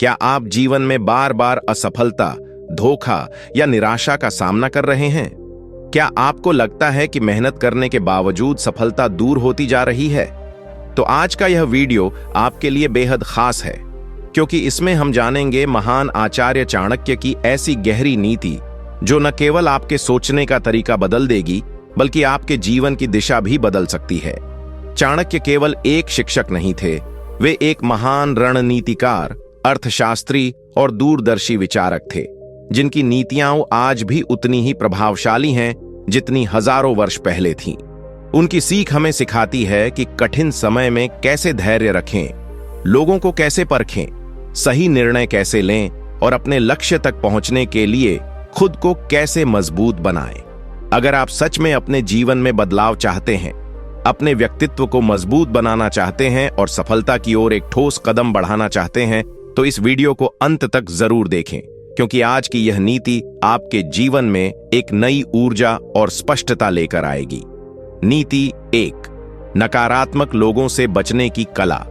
क्या आप जीवन में बार बार असफलता, धोखा या निराशा का सामना कर रहे हैं? क्या आपको लगता है कि मेहनत करने के बावजूद सफलता दूर होती जा रही है? तो आज का यह वीडियो आपके लिए बेहद खास है, क्योंकि इसमें हम जानेंगे महान आचार्य चाणक्य की ऐसी गहरी नीति जो न केवल आपके सोचने का तरीका बदल देगी, बल्कि आपके जीवन की दिशा भी बदल सकती है। चाणक्य केवल एक शिक्षक नहीं थे, वे एक महान रणनीतिकार, अर्थशास्त्री और दूरदर्शी विचारक थे, जिनकी नीतियां आज भी उतनी ही प्रभावशाली हैं जितनी हजारों वर्ष पहले थीं। उनकी सीख हमें सिखाती है कि कठिन समय में कैसे धैर्य रखें, लोगों को कैसे परखें, सही निर्णय कैसे लें और अपने लक्ष्य तक पहुंचने के लिए खुद को कैसे मजबूत बनाएं। अगर आप सच में अपने जीवन में बदलाव चाहते हैं, अपने व्यक्तित्व को मजबूत बनाना चाहते हैं और सफलता की ओर एक ठोस कदम बढ़ाना चाहते हैं, तो इस वीडियो को अंत तक जरूर देखें, क्योंकि आज की यह नीति आपके जीवन में एक नई ऊर्जा और स्पष्टता लेकर आएगी। नीति 1, नकारात्मक लोगों से बचने की कला।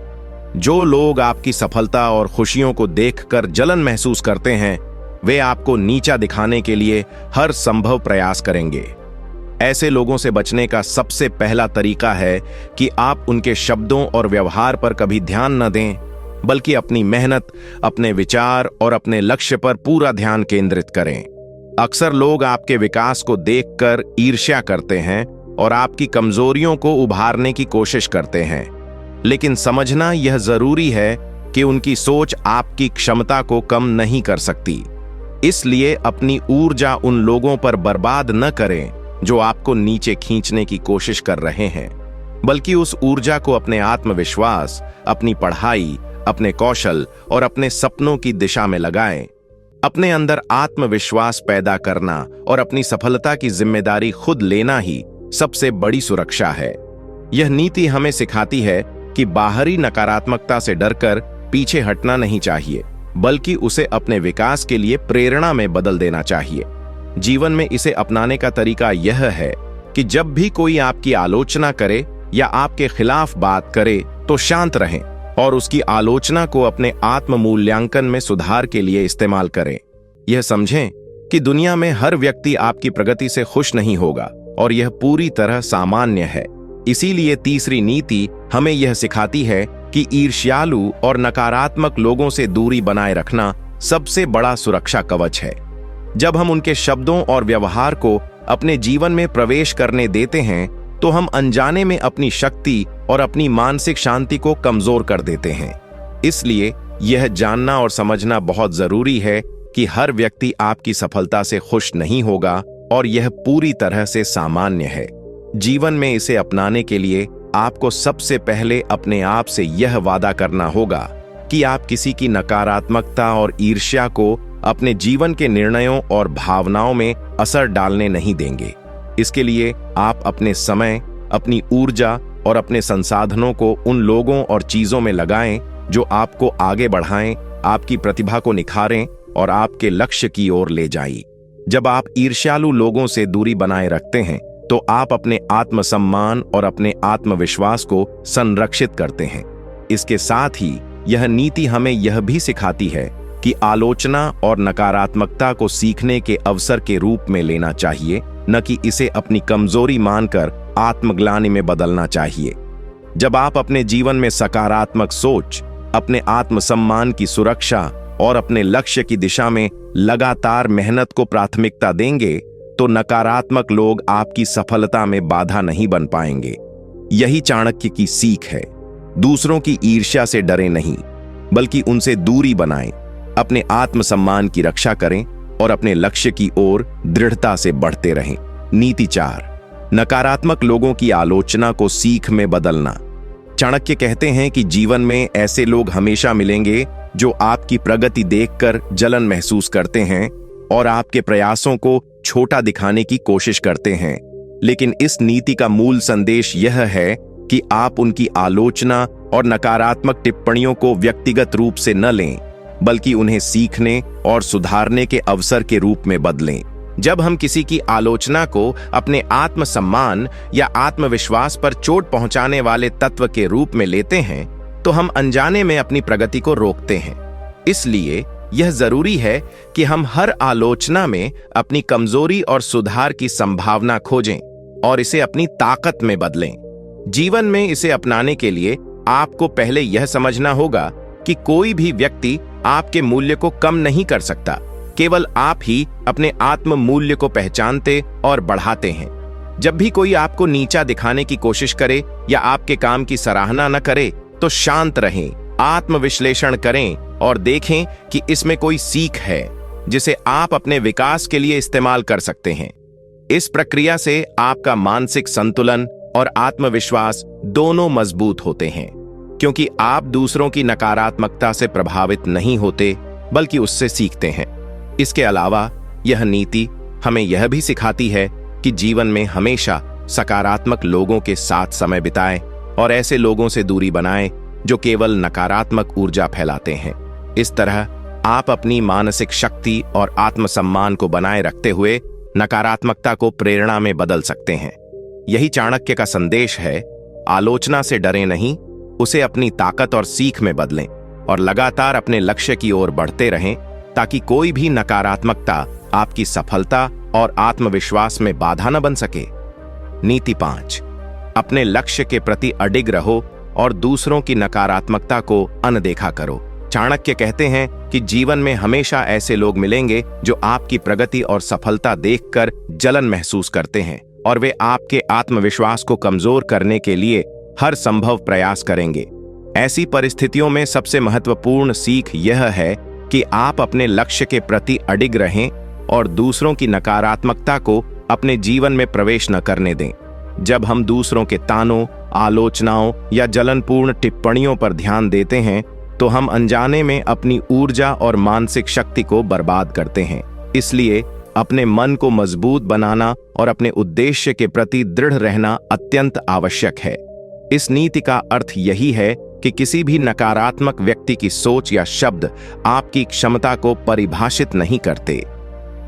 जो लोग आपकी सफलता और खुशियों को देखकर जलन महसूस करते हैं, वे आपको नीचा दिखाने के लिए हर संभव प्रयास करेंगे। ऐसे लोगों से बचने का सबसे पहला तरीका है कि आप उनके शब्दों और व्यवहार पर कभी ध्यान न दें, बल्कि अपनी मेहनत, अपने विचार और अपने लक्ष्य पर पूरा ध्यान केंद्रित करें। अक्सर लोग आपके विकास को देखकर ईर्ष्या करते हैं और आपकी कमजोरियों को उभारने की कोशिश करते हैं, लेकिन समझना यह जरूरी है कि उनकी सोच आपकी क्षमता को कम नहीं कर सकती। इसलिए अपनी ऊर्जा उन लोगों पर बर्बाद न करें जो आपको नीचे खींचने की कोशिश कर रहे हैं, बल्कि उस ऊर्जा को अपने आत्मविश्वास, अपनी पढ़ाई, अपने कौशल और अपने सपनों की दिशा में लगाएं। अपने अंदर आत्मविश्वास पैदा करना और अपनी सफलता की जिम्मेदारी खुद लेना ही सबसे बड़ी सुरक्षा है। यह नीति हमें सिखाती है कि बाहरी नकारात्मकता से डरकर पीछे हटना नहीं चाहिए, बल्कि उसे अपने विकास के लिए प्रेरणा में बदल देना चाहिए। जीवन में इसे अपनाने का तरीका यह है कि जब भी कोई आपकी आलोचना करे या आपके खिलाफ बात करे, तो शांत रहें और उसकी आलोचना को अपने आत्म मूल्यांकन में सुधार के लिए इस्तेमाल करें। यह समझें कि दुनिया में हर व्यक्ति आपकी प्रगति से खुश नहीं होगा और यह पूरी तरह सामान्य है। इसीलिए तीसरी नीति हमें यह सिखाती है कि ईर्ष्यालु और नकारात्मक लोगों से दूरी बनाए रखना सबसे बड़ा सुरक्षा कवच है। जब हम उनके शब्दों और व्यवहार को अपने जीवन में प्रवेश करने देते हैं, तो हम अनजाने में अपनी शक्ति और अपनी मानसिक शांति को कमजोर कर देते हैं। इसलिए यह जानना और समझना बहुत जरूरी है कि हर व्यक्ति आपकी सफलता से खुश नहीं होगा और यह पूरी तरह से सामान्य है। जीवन में इसे अपनाने के लिए आपको सबसे पहले अपने आप से यह वादा करना होगा कि आप किसी की नकारात्मकता और ईर्ष्या को अपने जीवन के निर्णयों और भावनाओं में असर डालने नहीं देंगे। इसके लिए आप अपने समय, अपनी ऊर्जा और अपने संसाधनों को उन लोगों और चीजों में लगाएं जो आपको आगे बढ़ाएं, आपकी प्रतिभा को निखारें और आपके लक्ष्य की ओर ले जाएं। जब आप ईर्ष्यालु लोगों से दूरी बनाए रखते हैं, तो आप अपने आत्मसम्मान और अपने आत्मविश्वास को संरक्षित करते हैं। इसके साथ ही यह नीति हमें यह भी सिखाती है कि आलोचना और नकारात्मकता को सीखने के अवसर के रूप में लेना चाहिए, न कि इसे अपनी कमजोरी मानकर आत्मग्लानि में बदलना चाहिए। जब आप अपने जीवन में सकारात्मक सोच, अपने आत्मसम्मान की सुरक्षा और अपने लक्ष्य की दिशा में लगातार मेहनत को प्राथमिकता देंगे, तो नकारात्मक लोग आपकी सफलता में बाधा नहीं बन पाएंगे। यही चाणक्य की सीख है। दूसरों की ईर्ष्या से डरे नहीं, बल्कि उनसे दूरी बनाएं, अपने आत्मसम्मान की रक्षा करें और अपने लक्ष्य की ओर दृढ़ता से बढ़ते रहें। नीति 4, नकारात्मक लोगों की आलोचना को सीख में बदलना। चाणक्य कहते हैं कि जीवन में ऐसे लोग हमेशा मिलेंगे जो आपकी प्रगति देखकर जलन महसूस करते हैं और आपके प्रयासों को छोटा दिखाने की कोशिश करते हैं। लेकिन इस नीति का मूल संदेश यह है कि आप उनकी आलोचना और नकारात्मक टिप्पणियों को व्यक्तिगत रूप से न लें, बल्कि उन्हें सीखने और सुधारने के अवसर के रूप में बदलें। जब हम किसी की आलोचना को अपने आत्मसम्मान या आत्मविश्वास पर चोट पहुंचाने वाले तत्व के रूप में लेते हैं, तो हम अनजाने में अपनी प्रगति को रोकते हैं। इसलिए यह जरूरी है कि हम हर आलोचना में अपनी कमजोरी और सुधार की संभावना खोजें और इसे अपनी ताकत में बदलें। जीवन में इसे अपनाने के लिए आपको पहले यह समझना होगा कि कोई भी व्यक्ति आपके मूल्य को कम नहीं कर सकता। केवल आप ही अपने आत्म मूल्य को पहचानते और बढ़ाते हैं। जब भी कोई आपको नीचा दिखाने की कोशिश करे या आपके काम की सराहना न करे तो शांत रहें, आत्मविश्लेषण करें और देखें कि इसमें कोई सीख है जिसे आप अपने विकास के लिए इस्तेमाल कर सकते हैं। इस प्रक्रिया से आपका मानसिक संतुलन और आत्मविश्वास दोनों मजबूत होते हैं, क्योंकि आप दूसरों की नकारात्मकता से प्रभावित नहीं होते बल्कि उससे सीखते हैं। इसके अलावा यह नीति हमें यह भी सिखाती है कि जीवन में हमेशा सकारात्मक लोगों के साथ समय बिताएं और ऐसे लोगों से दूरी बनाएं जो केवल नकारात्मक ऊर्जा फैलाते हैं। इस तरह आप अपनी मानसिक शक्ति और आत्मसम्मान को बनाए रखते हुए नकारात्मकता को प्रेरणा में बदल सकते हैं। यही चाणक्य का संदेश है, आलोचना से डरें नहीं, उसे अपनी ताकत और सीख में बदलें और लगातार अपने लक्ष्य की ओर बढ़ते रहें ताकि कोई भी नकारात्मकता आपकी सफलता और आत्मविश्वास में बाधा न बन सके। नीति 5, अपने लक्ष्य के प्रति अडिग रहो और दूसरों की नकारात्मकता को अनदेखा करो। चाणक्य कहते हैं कि जीवन में हमेशा ऐसे लोग मिलेंगे जो आपकी प्रगति और सफलता देखकर जलन महसूस करते हैं और वे आपके आत्मविश्वास को कमजोर करने के लिए हर संभव प्रयास करेंगे। ऐसी परिस्थितियों में सबसे महत्वपूर्ण सीख यह है कि आप अपने लक्ष्य के प्रति अडिग रहें और दूसरों की नकारात्मकता को अपने जीवन में प्रवेश न करने दें। जब हम दूसरों के तानों, आलोचनाओं या जलनपूर्ण टिप्पणियों पर ध्यान देते हैं तो हम अनजाने में अपनी ऊर्जा और मानसिक शक्ति को बर्बाद करते हैं। इसलिए अपने मन को मजबूत बनाना और अपने उद्देश्य के प्रति दृढ़ रहना अत्यंत आवश्यक है। इस नीति का अर्थ यही है कि किसी भी नकारात्मक व्यक्ति की सोच या शब्द आपकी क्षमता को परिभाषित नहीं करते।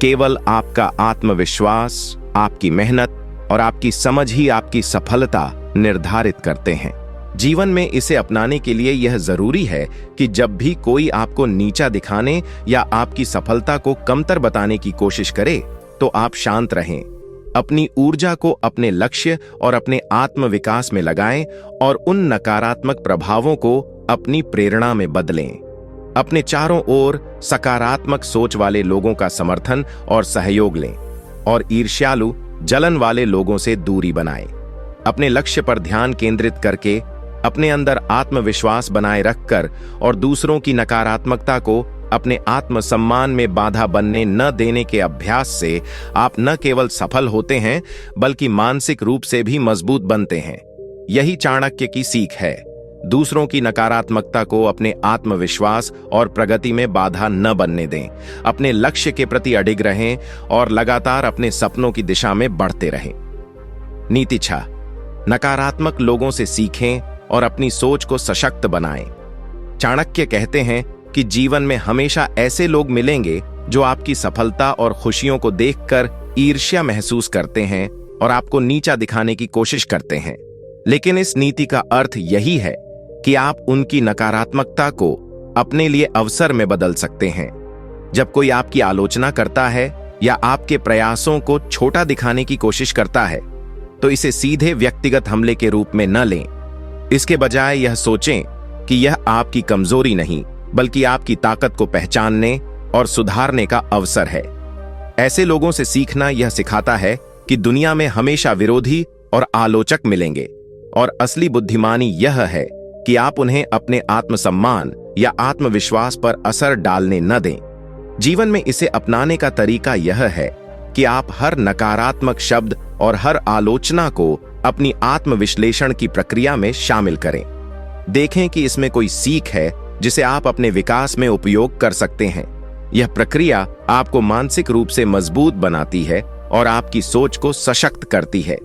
केवल आपका आत्मविश्वास, आपकी मेहनत और आपकी समझ ही आपकी सफलता निर्धारित करते हैं। जीवन में इसे अपनाने के लिए यह जरूरी है कि जब भी कोई आपको नीचा दिखाने या आपकी सफलता को कमतर बताने की कोशिश करे तो आप शांत रहें, अपनी ऊर्जा को अपने लक्ष्य और अपने आत्मविकास में लगाएं और उन नकारात्मक प्रभावों को अपनी प्रेरणा में बदलें। अपने चारों ओर सकारात्मक सोच वाले लोगों का समर्थन और सहयोग लें और ईर्ष्यालु, जलन वाले लोगों से दूरी बनाएं। अपने लक्ष्य पर ध्यान केंद्रित करके, अपने अंदर आत्मविश्वास बनाए रखकर और दूसरों की नकारात्मकता को अपने आत्मसम्मान में बाधा बनने न देने के अभ्यास से आप न केवल सफल होते हैं बल्कि मानसिक रूप से भी मजबूत बनते हैं। यही चाणक्य की सीख है। दूसरों की नकारात्मकता को अपने आत्मविश्वास और प्रगति में बाधा न बनने दें। अपने लक्ष्य के प्रति अडिग रहें और लगातार अपने सपनों की दिशा में बढ़ते रहें। नीति 6, नकारात्मक लोगों से सीखें और अपनी सोच को सशक्त बनाएं। चाणक्य कहते हैं कि जीवन में हमेशा ऐसे लोग मिलेंगे जो आपकी सफलता और खुशियों को देखकर ईर्ष्या महसूस करते हैं और आपको नीचा दिखाने की कोशिश करते हैं। लेकिन इस नीति का अर्थ यही है कि आप उनकी नकारात्मकता को अपने लिए अवसर में बदल सकते हैं। जब कोई आपकी आलोचना करता है या आपके प्रयासों को छोटा दिखाने की कोशिश करता है तो इसे सीधे व्यक्तिगत हमले के रूप में न लें। इसके बजाय यह सोचें कि यह आपकी कमजोरी नहीं बल्कि आपकी ताकत को पहचानने और सुधारने का अवसर है। ऐसे लोगों से सीखना यह सिखाता है कि दुनिया में हमेशा विरोधी और आलोचक मिलेंगे और असली बुद्धिमानी यह है कि आप उन्हें अपने आत्मसम्मान या आत्मविश्वास पर असर डालने न दें। जीवन में इसे अपनाने का तरीका यह है कि आप हर नकारात्मक शब्द और हर आलोचना को अपनी आत्मविश्लेषण की प्रक्रिया में शामिल करें। देखें कि इसमें कोई सीख है जिसे आप अपने विकास में उपयोग कर सकते हैं। यह प्रक्रिया आपको मानसिक रूप से मजबूत बनाती है और आपकी सोच को सशक्त करती है।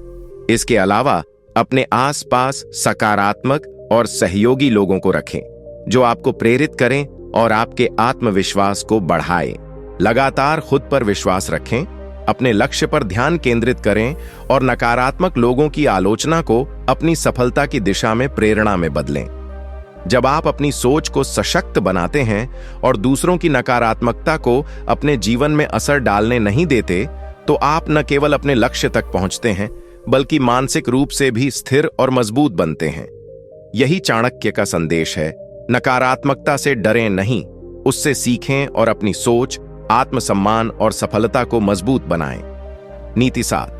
इसके अलावा अपने आसपास सकारात्मक और सहयोगी लोगों को रखें जो आपको प्रेरित करें और आपके आत्मविश्वास को बढ़ाएं। लगातार खुद पर विश्वास रखें, अपने लक्ष्य पर ध्यान केंद्रित करें और नकारात्मक लोगों की आलोचना को अपनी सफलता की दिशा में प्रेरणा में बदलें। जब आप अपनी सोच को सशक्त बनाते हैं और दूसरों की नकारात्मकता को अपने जीवन में असर डालने नहीं देते, तो आप न केवल अपने लक्ष्य तक पहुंचते हैं, बल्कि मानसिक रूप से भी स्थिर और मजबूत बनते हैं। यही चाणक्य का संदेश है। नकारात्मकता से डरें नहीं, उससे सीखें और अपनी सोच, आत्मसम्मान और सफलता को मजबूत बनाएं। नीति 7,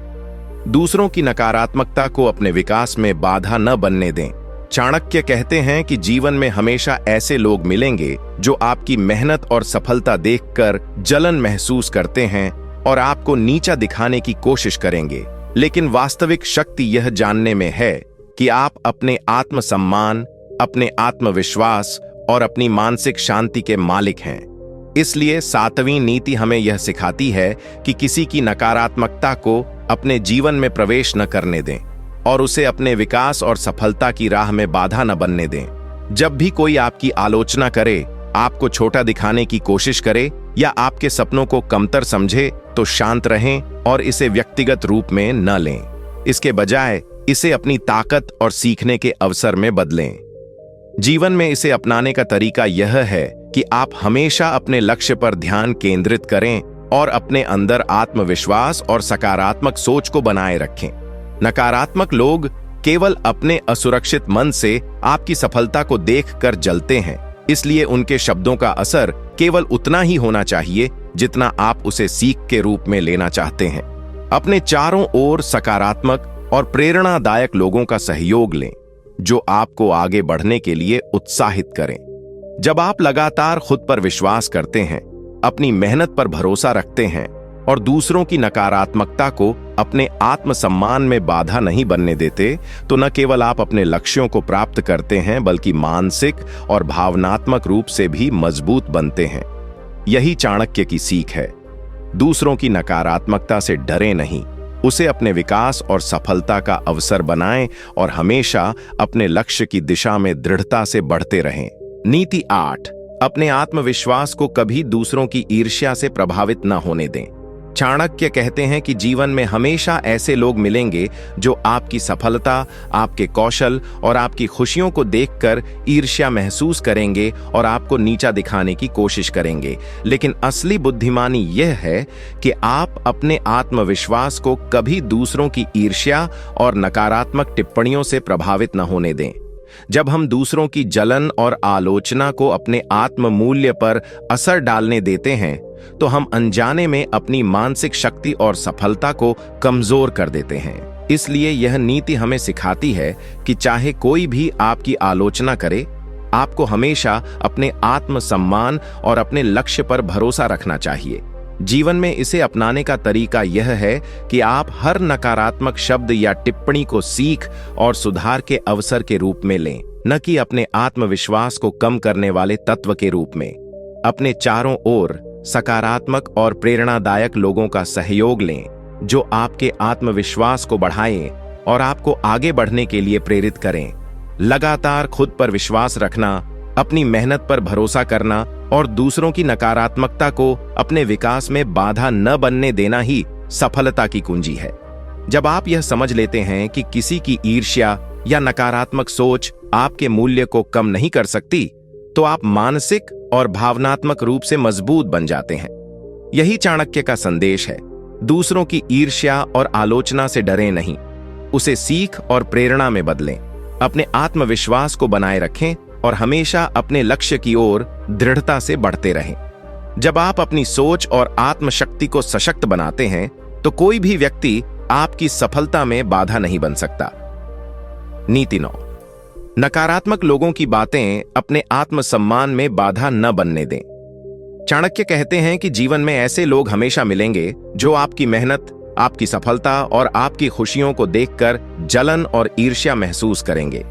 दूसरों की नकारात्मकता को अपने विकास में बाधा न बनने दें। चाणक्य कहते हैं कि जीवन में हमेशा ऐसे लोग मिलेंगे जो आपकी मेहनत और सफलता देखकर जलन महसूस करते हैं और आपको नीचा दिखाने की कोशिश करेंगे, लेकिन वास्तविक शक्ति यह जानने में है कि आप अपने आत्मसम्मान, अपने आत्मविश्वास और अपनी मानसिक शांति के मालिक हैं। इसलिए 7वीं नीति हमें यह सिखाती है कि किसी की नकारात्मकता को अपने जीवन में प्रवेश न करने दें और उसे अपने विकास और सफलता की राह में बाधा न बनने दें। जब भी कोई आपकी आलोचना करे, आपको छोटा दिखाने की कोशिश करे या आपके सपनों को कमतर समझे, तो शांत रहें और इसे व्यक्तिगत रूप में न लें। इसके बजाय इसे अपनी ताकत और सीखने के अवसर में बदलें। जीवन में इसे अपनाने का तरीका यह है कि आप हमेशा अपने लक्ष्य पर ध्यान केंद्रित करें और अपने अंदर आत्मविश्वास और सकारात्मक सोच को बनाए रखें। नकारात्मक लोग केवल अपने असुरक्षित मन से आपकी सफलता को देखकर जलते हैं, इसलिए उनके शब्दों का असर केवल उतना ही होना चाहिए जितना आप उसे सीख के रूप में लेना चाहते हैं। अपने चारों ओर सकारात्मक और प्रेरणादायक लोगों का सहयोग लें, जो आपको आगे बढ़ने के लिए उत्साहित करें। जब आप लगातार खुद पर विश्वास करते हैं, अपनी मेहनत पर भरोसा रखते हैं और दूसरों की नकारात्मकता को अपने आत्मसम्मान में बाधा नहीं बनने देते, तो न केवल आप अपने लक्ष्यों को प्राप्त करते हैं, बल्कि मानसिक और भावनात्मक रूप से भी मजबूत बनते हैं। यही चाणक्य की सीख है। दूसरों की नकारात्मकता से डरें नहीं, उसे अपने विकास और सफलता का अवसर बनाएं और हमेशा अपने लक्ष्य की दिशा में दृढ़ता से बढ़ते रहें। नीति 8, अपने आत्मविश्वास को कभी दूसरों की ईर्ष्या से प्रभावित न होने दें। चाणक्य कहते हैं कि जीवन में हमेशा ऐसे लोग मिलेंगे जो आपकी सफलता, आपके कौशल और आपकी खुशियों को देखकर ईर्ष्या महसूस करेंगे और आपको नीचा दिखाने की कोशिश करेंगे। लेकिन असली बुद्धिमानी यह है कि आप अपने आत्मविश्वास को कभी दूसरों की ईर्ष्या और नकारात्मक टिप्पणियों से प्रभावित न होने दें। जब हम दूसरों की जलन और आलोचना को अपने आत्म मूल्य पर असर डालने देते हैं, तो हम अनजाने में अपनी मानसिक शक्ति और सफलता को कमजोर कर देते हैं। इसलिए यह नीति हमें सिखाती है कि चाहे कोई भी आपकी आलोचना करे, आपको हमेशा अपने आत्मसम्मान और अपने लक्ष्य पर भरोसा रखना चाहिए। जीवन में इसे अपनाने का तरीका यह है कि आप हर नकारात्मक शब्द या टिप्पणी को सीख और सुधार के अवसर के रूप में लें, न कि अपने आत्मविश्वास को कम करने वाले तत्व के रूप में। अपने चारों ओर सकारात्मक और प्रेरणादायक लोगों का सहयोग लें, जो आपके आत्मविश्वास को बढ़ाएं और आपको आगे बढ़ने के लिए प्रेरित करें। लगातार खुद पर विश्वास रखना, अपनी मेहनत पर भरोसा करना और दूसरों की नकारात्मकता को अपने विकास में बाधा न बनने देना ही सफलता की कुंजी है। जब आप यह समझ लेते हैं कि किसी की ईर्ष्या या नकारात्मक सोच आपके मूल्य को कम नहीं कर सकती, तो आप मानसिक और भावनात्मक रूप से मजबूत बन जाते हैं। यही चाणक्य का संदेश है। दूसरों की ईर्ष्या और आलोचना से डरें नहीं, उसे सीख और प्रेरणा में बदलें। अपने आत्मविश्वास को बनाए रखें और हमेशा अपने लक्ष्य की ओर दृढ़ता से बढ़ते रहें। जब आप अपनी सोच और आत्मशक्ति को सशक्त बनाते हैं, तो कोई भी व्यक्ति आपकी सफलता में बाधा नहीं बन सकता। नीति 9, नकारात्मक लोगों की बातें अपने आत्मसम्मान में बाधा न बनने दें। चाणक्य कहते हैं कि जीवन में ऐसे लोग हमेशा मिलेंगे जो आपकी मेहनत, आपकी सफलता और आपकी खुशियों को देखकर जलन और ईर्ष्या महसूस करेंगे।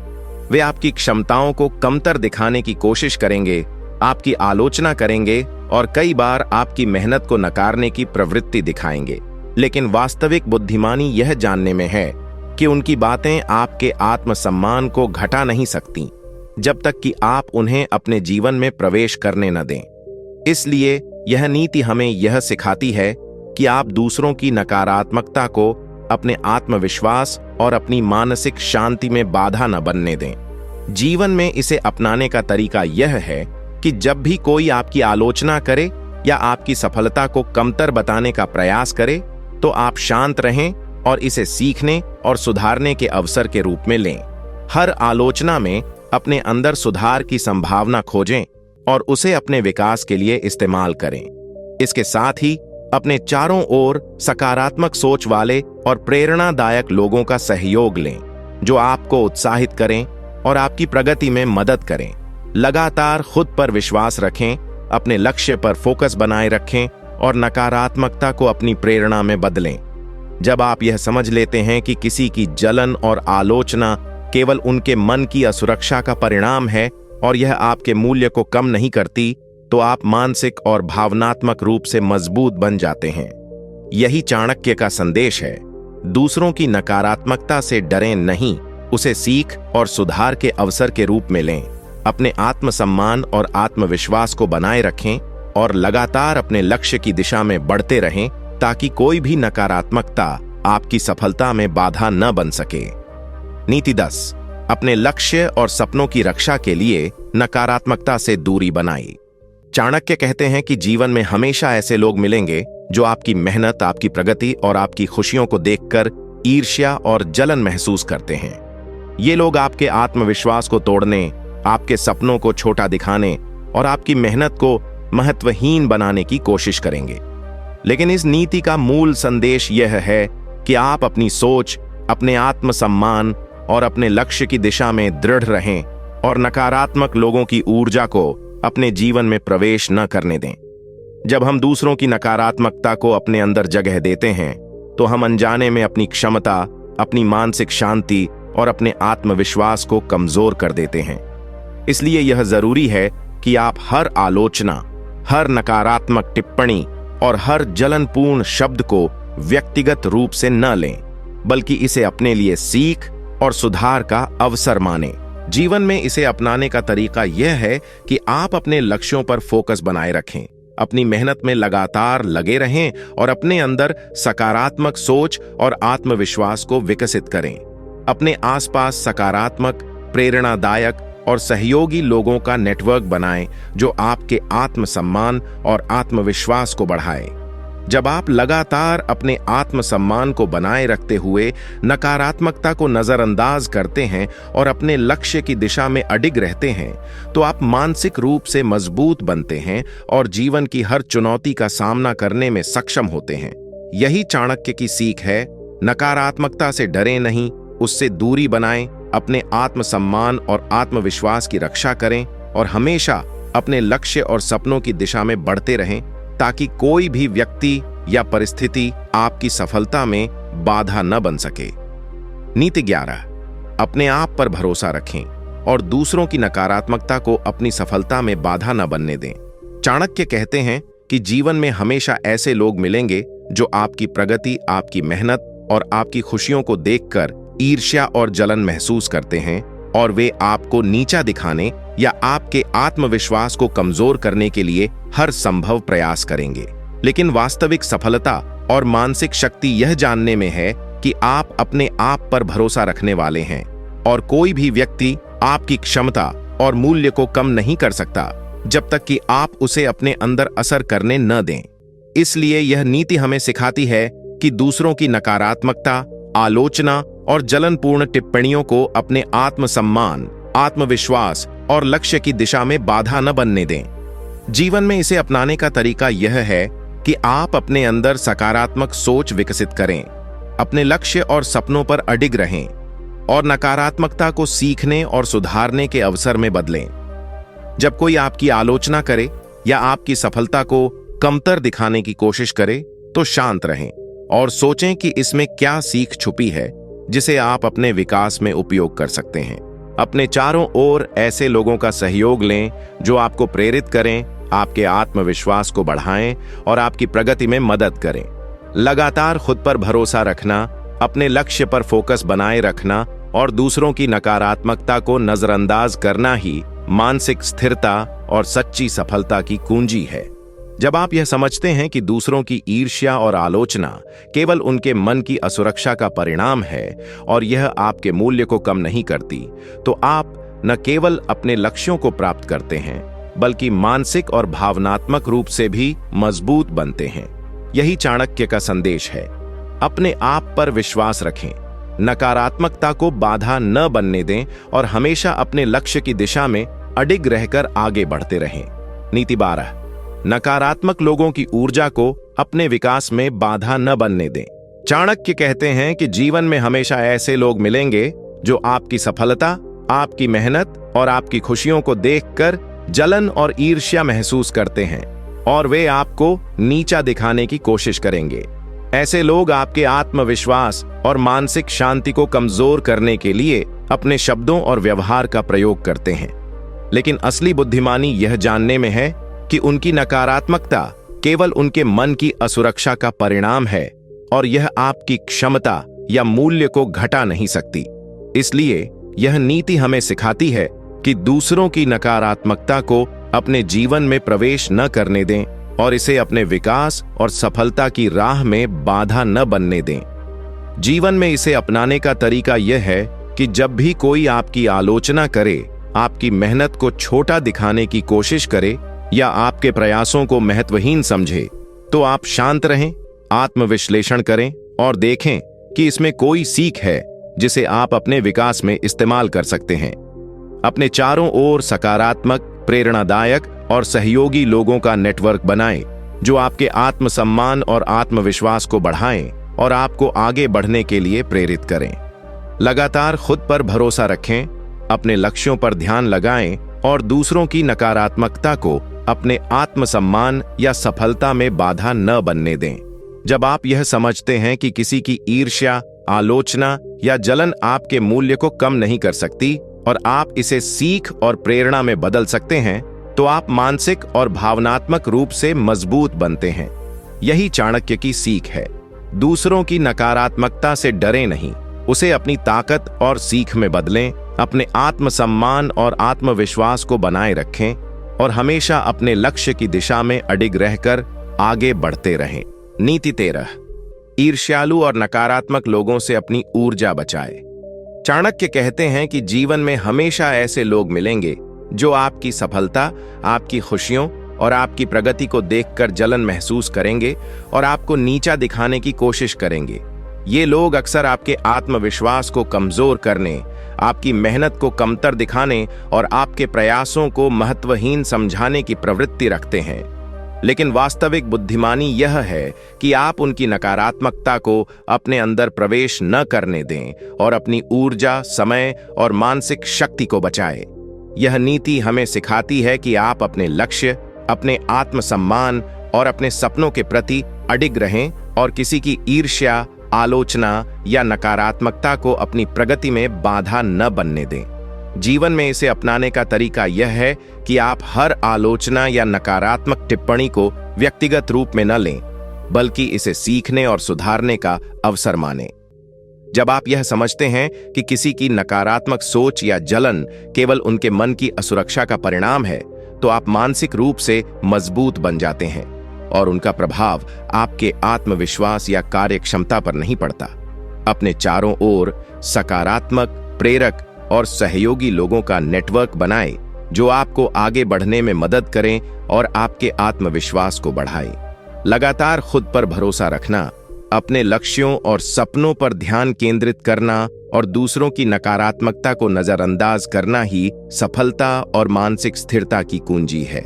वे आपकी क्षमताओं को कमतर दिखाने की कोशिश करेंगे, आपकी आलोचना करेंगे और कई बार आपकी मेहनत को नकारने की प्रवृत्ति दिखाएंगे। लेकिन वास्तविक बुद्धिमानी यह जानने में है कि उनकी बातें आपके आत्मसम्मान को घटा नहीं सकती, जब तक कि आप उन्हें अपने जीवन में प्रवेश करने न दें। इसलिए यह नीति हमें यह सिखाती है कि आप दूसरों की नकारात्मकता को अपने आत्मविश्वास और अपनी मानसिक शांति में बाधा न बनने दें। जीवन में इसे अपनाने का तरीका यह है कि जब भी कोई आपकी आलोचना करे या आपकी सफलता को कमतर बताने का प्रयास करे, तो आप शांत रहें और इसे सीखने और सुधारने के अवसर के रूप में लें। हर आलोचना में अपने अंदर सुधार की संभावना खोजें और उसे अपने विकास के लिए इस्तेमाल करें। इसके साथ ही अपने चारों ओर सकारात्मक सोच वाले और प्रेरणादायक लोगों का सहयोग लें, जो आपको उत्साहित करें और आपकी प्रगति में मदद करें। लगातार खुद पर विश्वास रखें, अपने लक्ष्य पर फोकस बनाए रखें और नकारात्मकता को अपनी प्रेरणा में बदलें। जब आप यह समझ लेते हैं कि किसी की जलन और आलोचना केवल उनके मन की असुरक्षा का परिणाम है और यह आपके मूल्य को कम नहीं करती, तो आप मानसिक और भावनात्मक रूप से मजबूत बन जाते हैं। यही चाणक्य का संदेश है। दूसरों की नकारात्मकता से डरें नहीं, उसे सीख और सुधार के अवसर के रूप में लें। अपने आत्मसम्मान और आत्मविश्वास को बनाए रखें और लगातार अपने लक्ष्य की दिशा में बढ़ते रहें, ताकि कोई भी नकारात्मकता आपकी सफलता में बाधा न बन सके। नीति 10, अपने लक्ष्य और सपनों की रक्षा के लिए नकारात्मकता से दूरी बनाई। चाणक्य कहते हैं कि जीवन में हमेशा ऐसे लोग मिलेंगे जो आपकी मेहनत, आपकी प्रगति और आपकी खुशियों को देखकर ईर्ष्या और जलन महसूस करते हैं। ये लोग आपके आत्मविश्वास को तोड़ने, आपके सपनों को छोटा दिखाने और आपकी मेहनत को महत्वहीन बनाने की कोशिश करेंगे। लेकिन इस नीति का मूल संदेश यह है कि आप अपनी सोच, अपने आत्मसम्मान और अपने लक्ष्य की दिशा में दृढ़ रहें और नकारात्मक लोगों की ऊर्जा को अपने जीवन में प्रवेश न करने दें। जब हम दूसरों की नकारात्मकता को अपने अंदर जगह देते हैं, तो हम अनजाने में अपनी क्षमता, अपनी मानसिक शांति और अपने आत्मविश्वास को कमजोर कर देते हैं। इसलिए यह जरूरी है कि आप हर आलोचना, हर नकारात्मक टिप्पणी और हर जलनपूर्ण शब्द को व्यक्तिगत रूप से न लें, बल्कि इसे अपने लिए सीख और सुधार का अवसर मानें। जीवन में इसे अपनाने का तरीका यह है कि आप अपने लक्ष्यों पर फोकस बनाए रखें, अपनी मेहनत में लगातार लगे रहें और अपने अंदर सकारात्मक सोच और आत्मविश्वास को विकसित करें। अपने आसपास सकारात्मक, प्रेरणादायक और सहयोगी लोगों का नेटवर्क बनाएं, जो आपके आत्मसम्मान और आत्मविश्वास को बढ़ाए। जब आप लगातार अपने आत्मसम्मान को बनाए रखते हुए नकारात्मकता को नजरअंदाज करते हैं और अपने लक्ष्य की दिशा में अडिग रहते हैं, तो आप मानसिक रूप से मजबूत बनते हैं और जीवन की हर चुनौती का सामना करने में सक्षम होते हैं। यही चाणक्य की सीख है। नकारात्मकता से डरें नहीं, उससे दूरी बनाएं, अपने आत्मसम्मान और आत्मविश्वास की रक्षा करें और हमेशा अपने लक्ष्य और सपनों की दिशा में बढ़ते रहें, ताकि कोई भी व्यक्ति या परिस्थिति आपकी सफलता में बाधा न बन सके। नीति 11, अपने आप पर भरोसा रखें और दूसरों की नकारात्मकता को अपनी सफलता में बाधा न बनने दें। चाणक्य कहते हैं कि जीवन में हमेशा ऐसे लोग मिलेंगे जो आपकी प्रगति, आपकी मेहनत और आपकी खुशियों को देखकर ईर्ष्या और जलन महसूस करते हैं, और वे आपको नीचा दिखाने या आपके आत्मविश्वास को कमजोर करने के लिए हर संभव प्रयास करेंगे। लेकिन वास्तविक सफलता और मानसिक शक्ति यह जानने में है कि आप अपने आप पर भरोसा रखने वाले हैं और कोई भी व्यक्ति आपकी क्षमता और मूल्य को कम नहीं कर सकता जब तक कि आप उसे अपने अंदर असर करने न दें। इसलिए यह नीति हमें सिखाती है कि दूसरों की नकारात्मकता, आलोचना और जलनपूर्ण टिप्पणियों को अपने आत्मसम्मान, आत्मविश्वास और लक्ष्य की दिशा में बाधा न बनने दें। जीवन में इसे अपनाने का तरीका यह है कि आप अपने अंदर सकारात्मक सोच विकसित करें, अपने लक्ष्य और सपनों पर अडिग रहें और नकारात्मकता को सीखने और सुधारने के अवसर में बदलें। जब कोई आपकी आलोचना करे या आपकी सफलता को कमतर दिखाने की कोशिश करे, तो शांत रहें और सोचें कि इसमें क्या सीख छुपी है जिसे आप अपने विकास में उपयोग कर सकते हैं। अपने चारों ओर ऐसे लोगों का सहयोग लें जो आपको प्रेरित करें, आपके आत्मविश्वास को बढ़ाएं और आपकी प्रगति में मदद करें। लगातार खुद पर भरोसा रखना, अपने लक्ष्य पर फोकस बनाए रखना और दूसरों की नकारात्मकता को नजरअंदाज करना ही मानसिक स्थिरता और सच्ची सफलता की कुंजी है। जब आप यह समझते हैं कि दूसरों की ईर्ष्या और आलोचना केवल उनके मन की असुरक्षा का परिणाम है और यह आपके मूल्य को कम नहीं करती, तो आप न केवल अपने लक्ष्यों को प्राप्त करते हैं बल्कि मानसिक और भावनात्मक रूप से भी मजबूत बनते हैं। यही चाणक्य का संदेश है। अपने आप पर विश्वास रखें, नकारात्मकता को बाधा न बनने दें और हमेशा अपने लक्ष्य की दिशा में अडिग रहकर आगे बढ़ते रहें। नीति 12, नकारात्मक लोगों की ऊर्जा को अपने विकास में बाधा न बनने दें। चाणक्य कहते हैं कि जीवन में हमेशा ऐसे लोग मिलेंगे जो आपकी सफलता, आपकी मेहनत और आपकी खुशियों को देखकर जलन और ईर्ष्या महसूस करते हैं और वे आपको नीचा दिखाने की कोशिश करेंगे। ऐसे लोग आपके आत्मविश्वास और मानसिक शांति को कमजोर करने के लिए अपने शब्दों और व्यवहार का प्रयोग करते हैं। लेकिन असली बुद्धिमानी यह जानने में है कि उनकी नकारात्मकता केवल उनके मन की असुरक्षा का परिणाम है और यह आपकी क्षमता या मूल्य को घटा नहीं सकती। इसलिए यह नीति हमें सिखाती है कि दूसरों की नकारात्मकता को अपने जीवन में प्रवेश न करने दें और इसे अपने विकास और सफलता की राह में बाधा न बनने दें। जीवन में इसे अपनाने का तरीका यह है कि जब भी कोई आपकी आलोचना करे, आपकी मेहनत को छोटा दिखाने की कोशिश करे या आपके प्रयासों को महत्वहीन समझे, तो आप शांत रहें, आत्मविश्लेषण करें और देखें कि इसमें कोई सीख है जिसे आप अपने विकास में इस्तेमाल कर सकते हैं। अपने चारों ओर सकारात्मक, प्रेरणादायक और सहयोगी लोगों का नेटवर्क बनाएं, जो आपके आत्मसम्मान और आत्मविश्वास को बढ़ाएं और आपको आगे बढ़ने के लिए प्रेरित करें। लगातार खुद पर भरोसा रखें, अपने लक्ष्यों पर ध्यान लगाएं और दूसरों की नकारात्मकता को अपने आत्मसम्मान या सफलता में बाधा न बनने दें। जब आप यह समझते हैं कि किसी की ईर्ष्या, आलोचना या जलन आपके मूल्य को कम नहीं कर सकती और आप इसे सीख और प्रेरणा में बदल सकते हैं, तो आप मानसिक और भावनात्मक रूप से मजबूत बनते हैं। यही चाणक्य की सीख है। दूसरों की नकारात्मकता से डरें नहीं, उसे अपनी ताकत और सीख में बदलें, अपने आत्मसम्मान और आत्मविश्वास को बनाए रखें और हमेशा अपने लक्ष्य की दिशा में अडिग रहकर आगे बढ़ते रहें। नीति 13, ईर्ष्यालु और नकारात्मक लोगों से अपनी ऊर्जा बचाएं। चाणक्य कहते हैं कि जीवन में हमेशा ऐसे लोग मिलेंगे जो आपकी सफलता, आपकी खुशियों और आपकी प्रगति को देखकर जलन महसूस करेंगे और आपको नीचा दिखाने की कोशिश करेंगे। ये लोग अक्सर आपके आत्मविश्वास को कमजोर करने, आपकी मेहनत को कमतर दिखाने और आपके प्रयासों को महत्वहीन समझाने की प्रवृत्ति रखते हैं। लेकिन वास्तविक बुद्धिमानी यह है कि आप उनकी नकारात्मकता को अपने अंदर प्रवेश न करने दें और अपनी ऊर्जा, समय और मानसिक शक्ति को बचाएं। यह नीति हमें सिखाती है कि आप अपने लक्ष्य, अपने आत्मसम्मान और अपने सपनों के प्रति अडिग रहें और किसी की ईर्ष्या, आलोचना या नकारात्मकता को अपनी प्रगति में बाधा न बनने दें। जीवन में इसे अपनाने का तरीका यह है कि आप हर आलोचना या नकारात्मक टिप्पणी को व्यक्तिगत रूप में न लें, बल्कि इसे सीखने और सुधारने का अवसर मानें। जब आप यह समझते हैं कि किसी की नकारात्मक सोच या जलन केवल उनके मन की असुरक्षा का परिणाम है, तो आप मानसिक रूप से मजबूत बन जाते हैं और उनका प्रभाव आपके आत्मविश्वास या कार्यक्षमता पर नहीं पड़ता। अपने चारों ओर सकारात्मक, प्रेरक और सहयोगी लोगों का नेटवर्क बनाएं, जो आपको आगे बढ़ने में मदद करें और आपके आत्मविश्वास को बढ़ाएं। लगातार खुद पर भरोसा रखना, अपने लक्ष्यों और सपनों पर ध्यान केंद्रित करना और दूसरों की नकारात्मकता को नजरअंदाज करना ही सफलता और मानसिक स्थिरता की कुंजी है।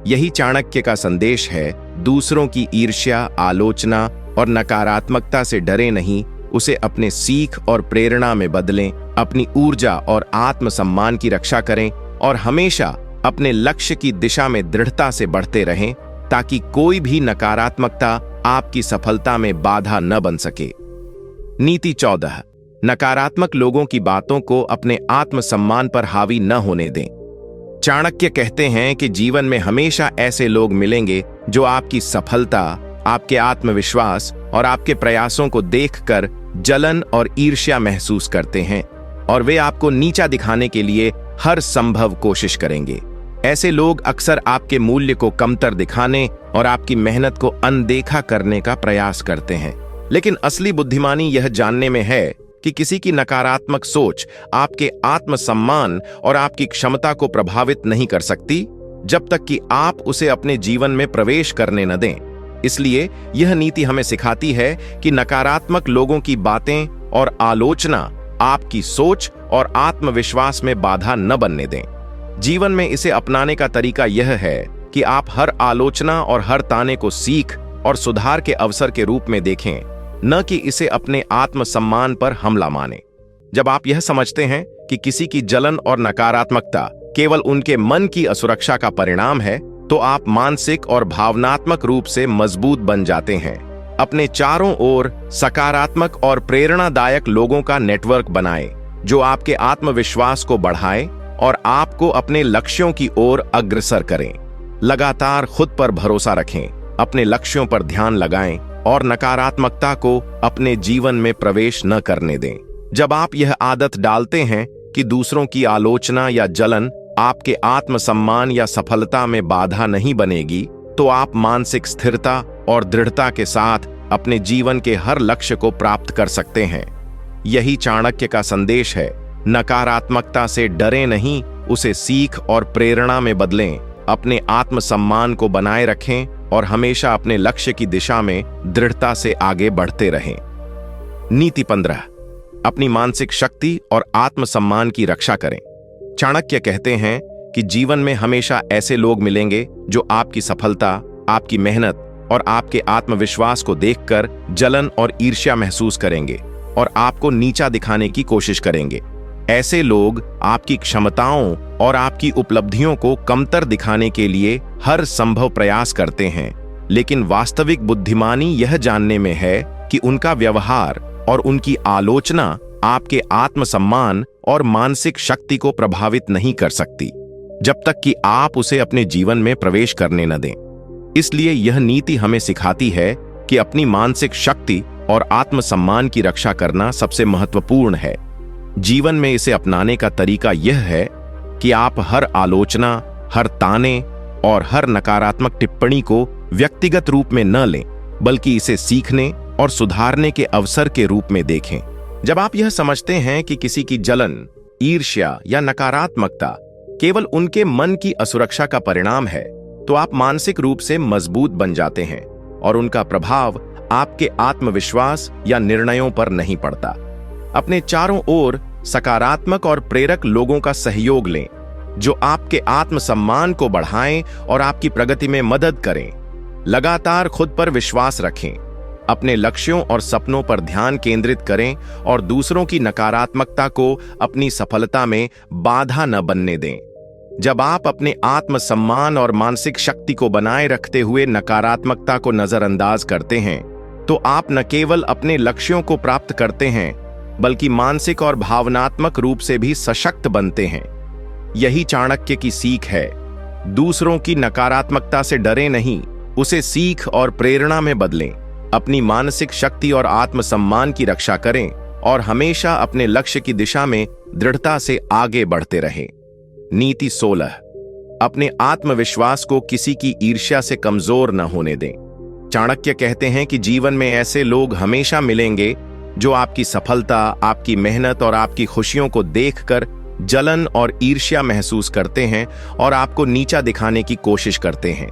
यही चाणक्य का संदेश है। दूसरों की ईर्ष्या, आलोचना और नकारात्मकता से डरे नहीं, उसे अपने सीख और प्रेरणा में बदलें, अपनी ऊर्जा और आत्मसम्मान की रक्षा करें और हमेशा अपने लक्ष्य की दिशा में दृढ़ता से बढ़ते रहें, ताकि कोई भी नकारात्मकता आपकी सफलता में बाधा न बन सके। नीति 14, नकारात्मक लोगों की बातों को अपने आत्मसम्मान पर हावी न होने दें। चाणक्य कहते हैं कि जीवन में हमेशा ऐसे लोग मिलेंगे जो आपकी सफलता, आपके आत्मविश्वास और आपके प्रयासों को देखकर जलन और ईर्ष्या महसूस करते हैं और वे आपको नीचा दिखाने के लिए हर संभव कोशिश करेंगे। ऐसे लोग अक्सर आपके मूल्य को कमतर दिखाने और आपकी मेहनत को अनदेखा करने का प्रयास करते हैं। लेकिन असली बुद्धिमानी यह जानने में है कि किसी की नकारात्मक सोच आपके आत्मसम्मान और आपकी क्षमता को प्रभावित नहीं कर सकती जब तक कि आप उसे अपने जीवन में प्रवेश करने न दें। इसलिए यह नीति हमें सिखाती है कि नकारात्मक लोगों की बातें और आलोचना आपकी सोच और आत्मविश्वास में बाधा न बनने दें। जीवन में इसे अपनाने का तरीका यह है कि आप हर आलोचना और हर ताने को सीख और सुधार के अवसर के रूप में देखें, न कि इसे अपने आत्मसम्मान पर हमला माने। जब आप यह समझते हैं कि किसी की जलन और नकारात्मकता केवल उनके मन की असुरक्षा का परिणाम है, तो आप मानसिक और भावनात्मक रूप से मजबूत बन जाते हैं। अपने चारों ओर सकारात्मक और प्रेरणादायक लोगों का नेटवर्क बनाएं, जो आपके आत्मविश्वास को बढ़ाएं और आपको अपने लक्ष्यों की ओर अग्रसर करें। लगातार खुद पर भरोसा रखें, अपने लक्ष्यों पर ध्यान लगाएं और नकारात्मकता को अपने जीवन में प्रवेश न करने दें। जब आप यह आदत डालते हैं कि दूसरों की आलोचना या जलन आपके आत्मसम्मान या सफलता में बाधा नहीं बनेगी, तो आप मानसिक स्थिरता और दृढ़ता के साथ अपने जीवन के हर लक्ष्य को प्राप्त कर सकते हैं। यही चाणक्य का संदेश है। नकारात्मकता से डरे नहीं, उसे सीख और प्रेरणा में बदलें। अपने आत्मसम्मान को बनाए रखें और हमेशा अपने लक्ष्य की दिशा में दृढ़ता से आगे बढ़ते रहें। नीति 15, अपनी मानसिक शक्ति और आत्मसम्मान की रक्षा करें। चाणक्य कहते हैं कि जीवन में हमेशा ऐसे लोग मिलेंगे जो आपकी सफलता, आपकी मेहनत और आपके आत्मविश्वास को देखकर जलन और ईर्ष्या महसूस करेंगे और आपको नीचा दिखाने की कोशिश करेंगे। ऐसे लोग आपकी क्षमताओं और आपकी उपलब्धियों को कमतर दिखाने के लिए हर संभव प्रयास करते हैं, लेकिन वास्तविक बुद्धिमानी यह जानने में है कि उनका व्यवहार और उनकी आलोचना आपके आत्मसम्मान और मानसिक शक्ति को प्रभावित नहीं कर सकती, जब तक कि आप उसे अपने जीवन में प्रवेश करने न दें। इसलिए यह नीति हमें सिखाती है कि अपनी मानसिक शक्ति और आत्मसम्मान की रक्षा करना सबसे महत्वपूर्ण है। जीवन में इसे अपनाने का तरीका यह है कि आप हर आलोचना, हर ताने और हर नकारात्मक टिप्पणी को व्यक्तिगत रूप में न लें, बल्कि इसे सीखने और सुधारने के अवसर के रूप में देखें। जब आप यह समझते हैं कि किसी की जलन, ईर्ष्या या नकारात्मकता केवल उनके मन की असुरक्षा का परिणाम है, तो आप मानसिक रूप से मजबूत बन जाते हैं और उनका प्रभाव आपके आत्मविश्वास या निर्णयों पर नहीं पड़ता। अपने चारों ओर सकारात्मक और प्रेरक लोगों का सहयोग लें, जो आपके आत्मसम्मान को बढ़ाएं और आपकी प्रगति में मदद करें। लगातार खुद पर विश्वास रखें, अपने लक्ष्यों और सपनों पर ध्यान केंद्रित करें और दूसरों की नकारात्मकता को अपनी सफलता में बाधा न बनने दें। जब आप अपने आत्मसम्मान और मानसिक शक्ति को बनाए रखते हुए नकारात्मकता को नजरअंदाज करते हैं, तो आप न केवल अपने लक्ष्यों को प्राप्त करते हैं, बल्कि मानसिक और भावनात्मक रूप से भी सशक्त बनते हैं। यही चाणक्य की सीख है। दूसरों की नकारात्मकता से डरे नहीं, उसे सीख और प्रेरणा में बदलें। अपनी मानसिक शक्ति और आत्मसम्मान की रक्षा करें और हमेशा अपने लक्ष्य की दिशा में दृढ़ता से आगे बढ़ते रहें। नीति 16, अपने आत्मविश्वास को किसी की ईर्ष्या से कमजोर न होने दें। चाणक्य कहते हैं कि जीवन में ऐसे लोग हमेशा मिलेंगे जो आपकी सफलता, आपकी मेहनत और आपकी खुशियों को देखकर जलन और ईर्ष्या महसूस करते हैं और आपको नीचा दिखाने की कोशिश करते हैं।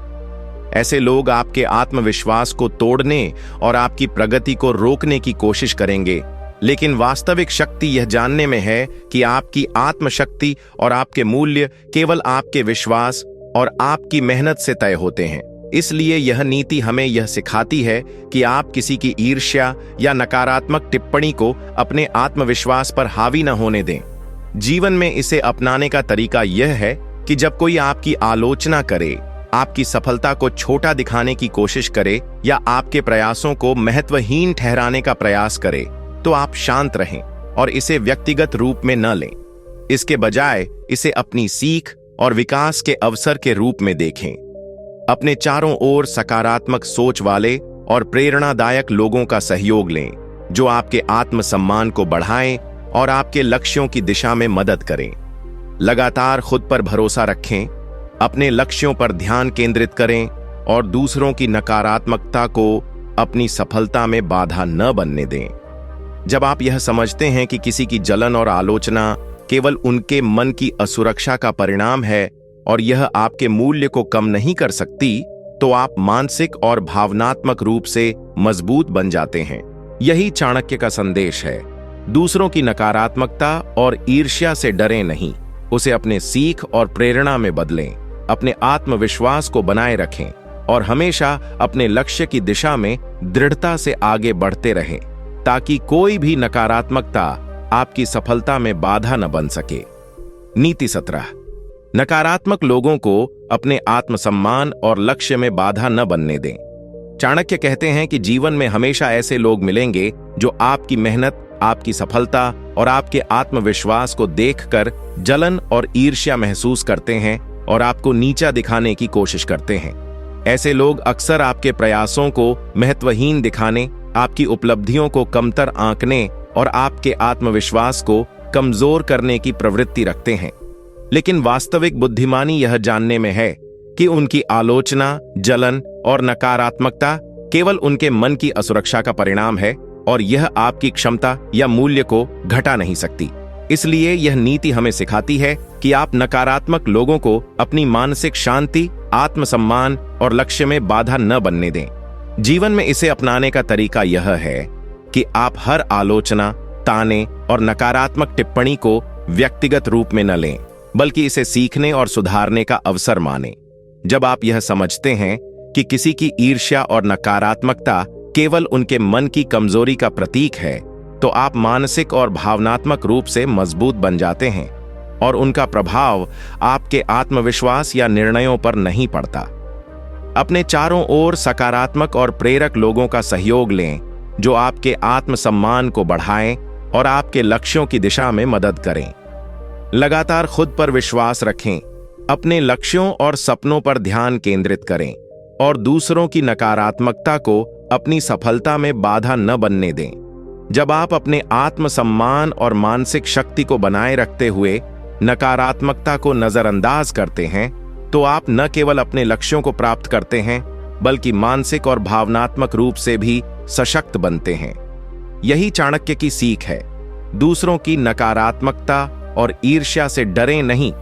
ऐसे लोग आपके आत्मविश्वास को तोड़ने और आपकी प्रगति को रोकने की कोशिश करेंगे, लेकिन वास्तविक शक्ति यह जानने में है कि आपकी आत्मशक्ति और आपके मूल्य केवल आपके विश्वास और आपकी मेहनत से तय होते हैं। इसलिए यह नीति हमें यह सिखाती है कि आप किसी की ईर्ष्या या नकारात्मक टिप्पणी को अपने आत्मविश्वास पर हावी न होने दें। जीवन में इसे अपनाने का तरीका यह है कि जब कोई आपकी आलोचना करे, आपकी सफलता को छोटा दिखाने की कोशिश करे या आपके प्रयासों को महत्वहीन ठहराने का प्रयास करे, तो आप शांत रहें और इसे व्यक्तिगत रूप में न लें। इसके बजाय इसे अपनी सीख और विकास के अवसर के रूप में देखें। अपने चारों ओर सकारात्मक सोच वाले और प्रेरणादायक लोगों का सहयोग लें, जो आपके आत्मसम्मान को बढ़ाएं और आपके लक्ष्यों की दिशा में मदद करें। लगातार खुद पर भरोसा रखें, अपने लक्ष्यों पर ध्यान केंद्रित करें और दूसरों की नकारात्मकता को अपनी सफलता में बाधा न बनने दें। जब आप यह समझते हैं कि किसी की जलन और आलोचना केवल उनके मन की असुरक्षा का परिणाम है और यह आपके मूल्य को कम नहीं कर सकती, तो आप मानसिक और भावनात्मक रूप से मजबूत बन जाते हैं। यही चाणक्य का संदेश है। दूसरों की नकारात्मकता और ईर्ष्या से डरें नहीं, उसे अपने सीख और प्रेरणा में बदलें। अपने आत्मविश्वास को बनाए रखें और हमेशा अपने लक्ष्य की दिशा में दृढ़ता से आगे बढ़ते रहें, ताकि कोई भी नकारात्मकता आपकी सफलता में बाधा न बन सके। नीति 17। नकारात्मक लोगों को अपने आत्मसम्मान और लक्ष्य में बाधा न बनने दें। चाणक्य कहते हैं कि जीवन में हमेशा ऐसे लोग मिलेंगे जो आपकी मेहनत, आपकी सफलता और आपके आत्मविश्वास को देखकर जलन और ईर्ष्या महसूस करते हैं और आपको नीचा दिखाने की कोशिश करते हैं। ऐसे लोग अक्सर आपके प्रयासों को महत्वहीन दिखाने, आपकी उपलब्धियों को कमतर आंकने और आपके आत्मविश्वास को कमजोर करने की प्रवृत्ति रखते हैं। लेकिन वास्तविक बुद्धिमानी यह जानने में है कि उनकी आलोचना, जलन और नकारात्मकता केवल उनके मन की असुरक्षा का परिणाम है और यह आपकी क्षमता या मूल्य को घटा नहीं सकती। इसलिए यह नीति हमें सिखाती है कि आप नकारात्मक लोगों को अपनी मानसिक शांति, आत्मसम्मान और लक्ष्य में बाधा न बनने दें। जीवन में इसे अपनाने का तरीका यह है कि आप हर आलोचना, ताने और नकारात्मक टिप्पणी को व्यक्तिगत रूप में न लें, बल्कि इसे सीखने और सुधारने का अवसर मानें। जब आप यह समझते हैं कि किसी की ईर्ष्या और नकारात्मकता केवल उनके मन की कमजोरी का प्रतीक है, तो आप मानसिक और भावनात्मक रूप से मजबूत बन जाते हैं और उनका प्रभाव आपके आत्मविश्वास या निर्णयों पर नहीं पड़ता। अपने चारों ओर सकारात्मक और प्रेरक लोगों का सहयोग लें, जो आपके आत्मसम्मान को बढ़ाएं और आपके लक्ष्यों की दिशा में मदद करें। लगातार खुद पर विश्वास रखें, अपने लक्ष्यों और सपनों पर ध्यान केंद्रित करें और दूसरों की नकारात्मकता को अपनी सफलता में बाधा न बनने दें। जब आप अपने आत्मसम्मान और मानसिक शक्ति को बनाए रखते हुए नकारात्मकता को नजरअंदाज करते हैं, तो आप न केवल अपने लक्ष्यों को प्राप्त करते हैं, बल्कि मानसिक और भावनात्मक रूप से भी सशक्त बनते हैं। यही चाणक्य की सीख है। दूसरों की नकारात्मकता और ईर्ष्या से डरें नहीं,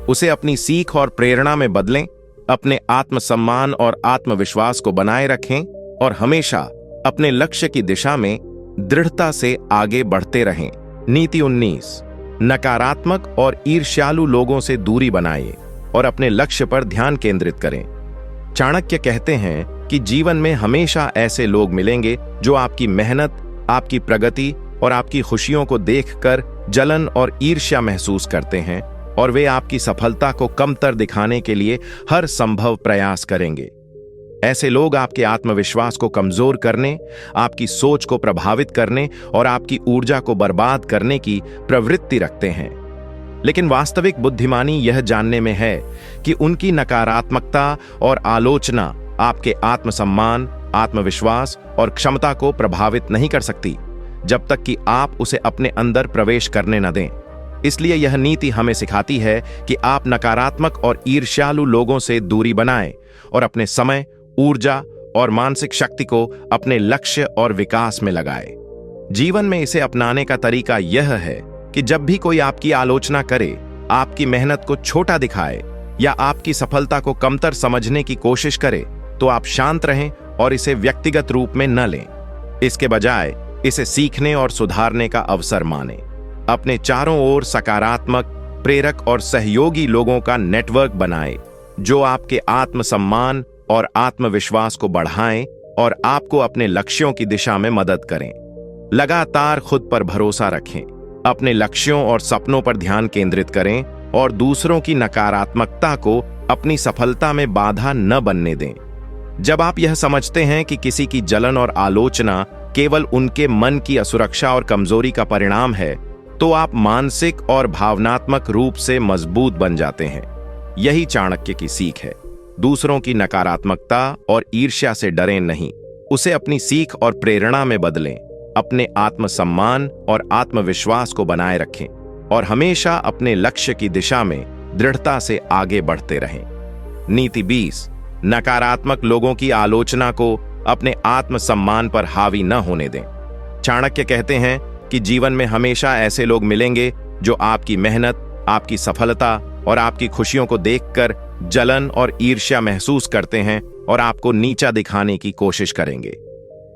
उसे अपनी सीख और प्रेरणा में बदलें। अपने आत्मसम्मान और आत्मविश्वास को बनाए रखें और हमेशा अपने लक्ष्य की दिशा में दृढ़ता से आगे बढ़ते रहें। नीति 19। नकारात्मक और ईर्ष्यालु लोगों से दूरी बनाइए और अपने लक्ष्य पर ध्यान केंद्रित करें। चाणक्य कहते हैं कि जीवन में हमेशा ऐसे लोग मिलेंगे जो आपकी मेहनत, आपकी प्रगति और आपकी खुशियों को देखकर जलन और ईर्ष्या महसूस करते हैं और वे आपकी सफलता को कमतर दिखाने के लिए हर संभव प्रयास करेंगे। ऐसे लोग आपके आत्मविश्वास को कमजोर करने, आपकी सोच को प्रभावित करने और आपकी ऊर्जा को बर्बाद करने की प्रवृत्ति रखते हैं। लेकिन वास्तविक बुद्धिमानी यह जानने में है कि उनकी नकारात्मकता और आलोचना आपके आत्मसम्मान, आत्मविश्वास और क्षमता को प्रभावित नहीं कर सकती, जब तक कि आप उसे अपने अंदर प्रवेश करने न दें। इसलिए यह नीति हमें सिखाती है कि आप नकारात्मक और ईर्ष्यालु लोगों से दूरी बनाएं और अपने समय, ऊर्जा और मानसिक शक्ति को अपने लक्ष्य और विकास में लगाएं। जीवन में इसे अपनाने का तरीका यह है कि जब भी कोई आपकी आलोचना करे, आपकी मेहनत को छोटा दिखाए या आपकी सफलता को कमतर समझने की कोशिश करे, तो आप शांत रहें और इसे व्यक्तिगत रूप में न लें। इसके बजाय इसे सीखने और सुधारने का अवसर मानें। अपने चारों ओर सकारात्मक, प्रेरक और सहयोगी लोगों का नेटवर्क बनाएं, जो आपके आत्मसम्मान और आत्मविश्वास को बढ़ाएं और आपको अपने लक्ष्यों की दिशा में मदद करें। लगातार खुद पर भरोसा रखें, अपने लक्ष्यों और सपनों पर ध्यान केंद्रित करें और दूसरों की नकारात्मकता को अपनी सफलता में बाधा न बनने दें। जब आप यह समझते हैं कि किसी की जलन और आलोचना केवल उनके मन की असुरक्षा और कमजोरी का परिणाम है, तो आप मानसिक और भावनात्मक रूप से मजबूत बन जाते हैं। यही चाणक्य की सीख है। दूसरों की नकारात्मकता और ईर्ष्या से डरें नहीं, उसे अपनी सीख और प्रेरणा में बदलें। अपने आत्मसम्मान और आत्मविश्वास को बनाए रखें और हमेशा अपने लक्ष्य की दिशा में दृढ़ता से आगे बढ़ते रहें। नीति 20। नकारात्मक लोगों की आलोचना को अपने आत्मसम्मान पर हावी न होने दें। चाणक्य कहते हैं कि जीवन में हमेशा ऐसे लोग मिलेंगे जो आपकी मेहनत, आपकी सफलता और आपकी खुशियों को देखकर जलन और ईर्ष्या महसूस करते हैं और आपको नीचा दिखाने की कोशिश करेंगे।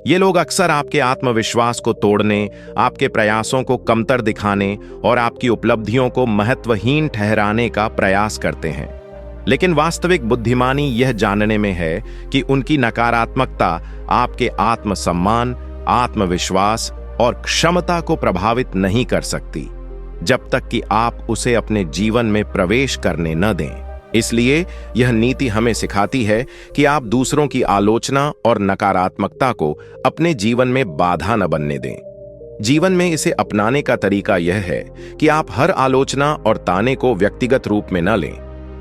ये लोग अक्सर आपके आत्मविश्वास को तोड़ने, आपके प्रयासों को कमतर दिखाने और आपकी उपलब्धियों को महत्वहीन ठहराने का प्रयास करते हैं। लेकिन वास्तविक बुद्धिमानी यह जानने में है कि उनकी नकारात्मकता आपके आत्मसम्मान, आत्मविश्वास और क्षमता को प्रभावित नहीं कर सकती, जब तक कि आप उसे अपने जीवन में प्रवेश करने न दें। इसलिए यह नीति हमें सिखाती है कि आप दूसरों की आलोचना और नकारात्मकता को अपने जीवन में बाधा न बनने दें। जीवन में इसे अपनाने का तरीका यह है कि आप हर आलोचना और ताने को व्यक्तिगत रूप में न लें,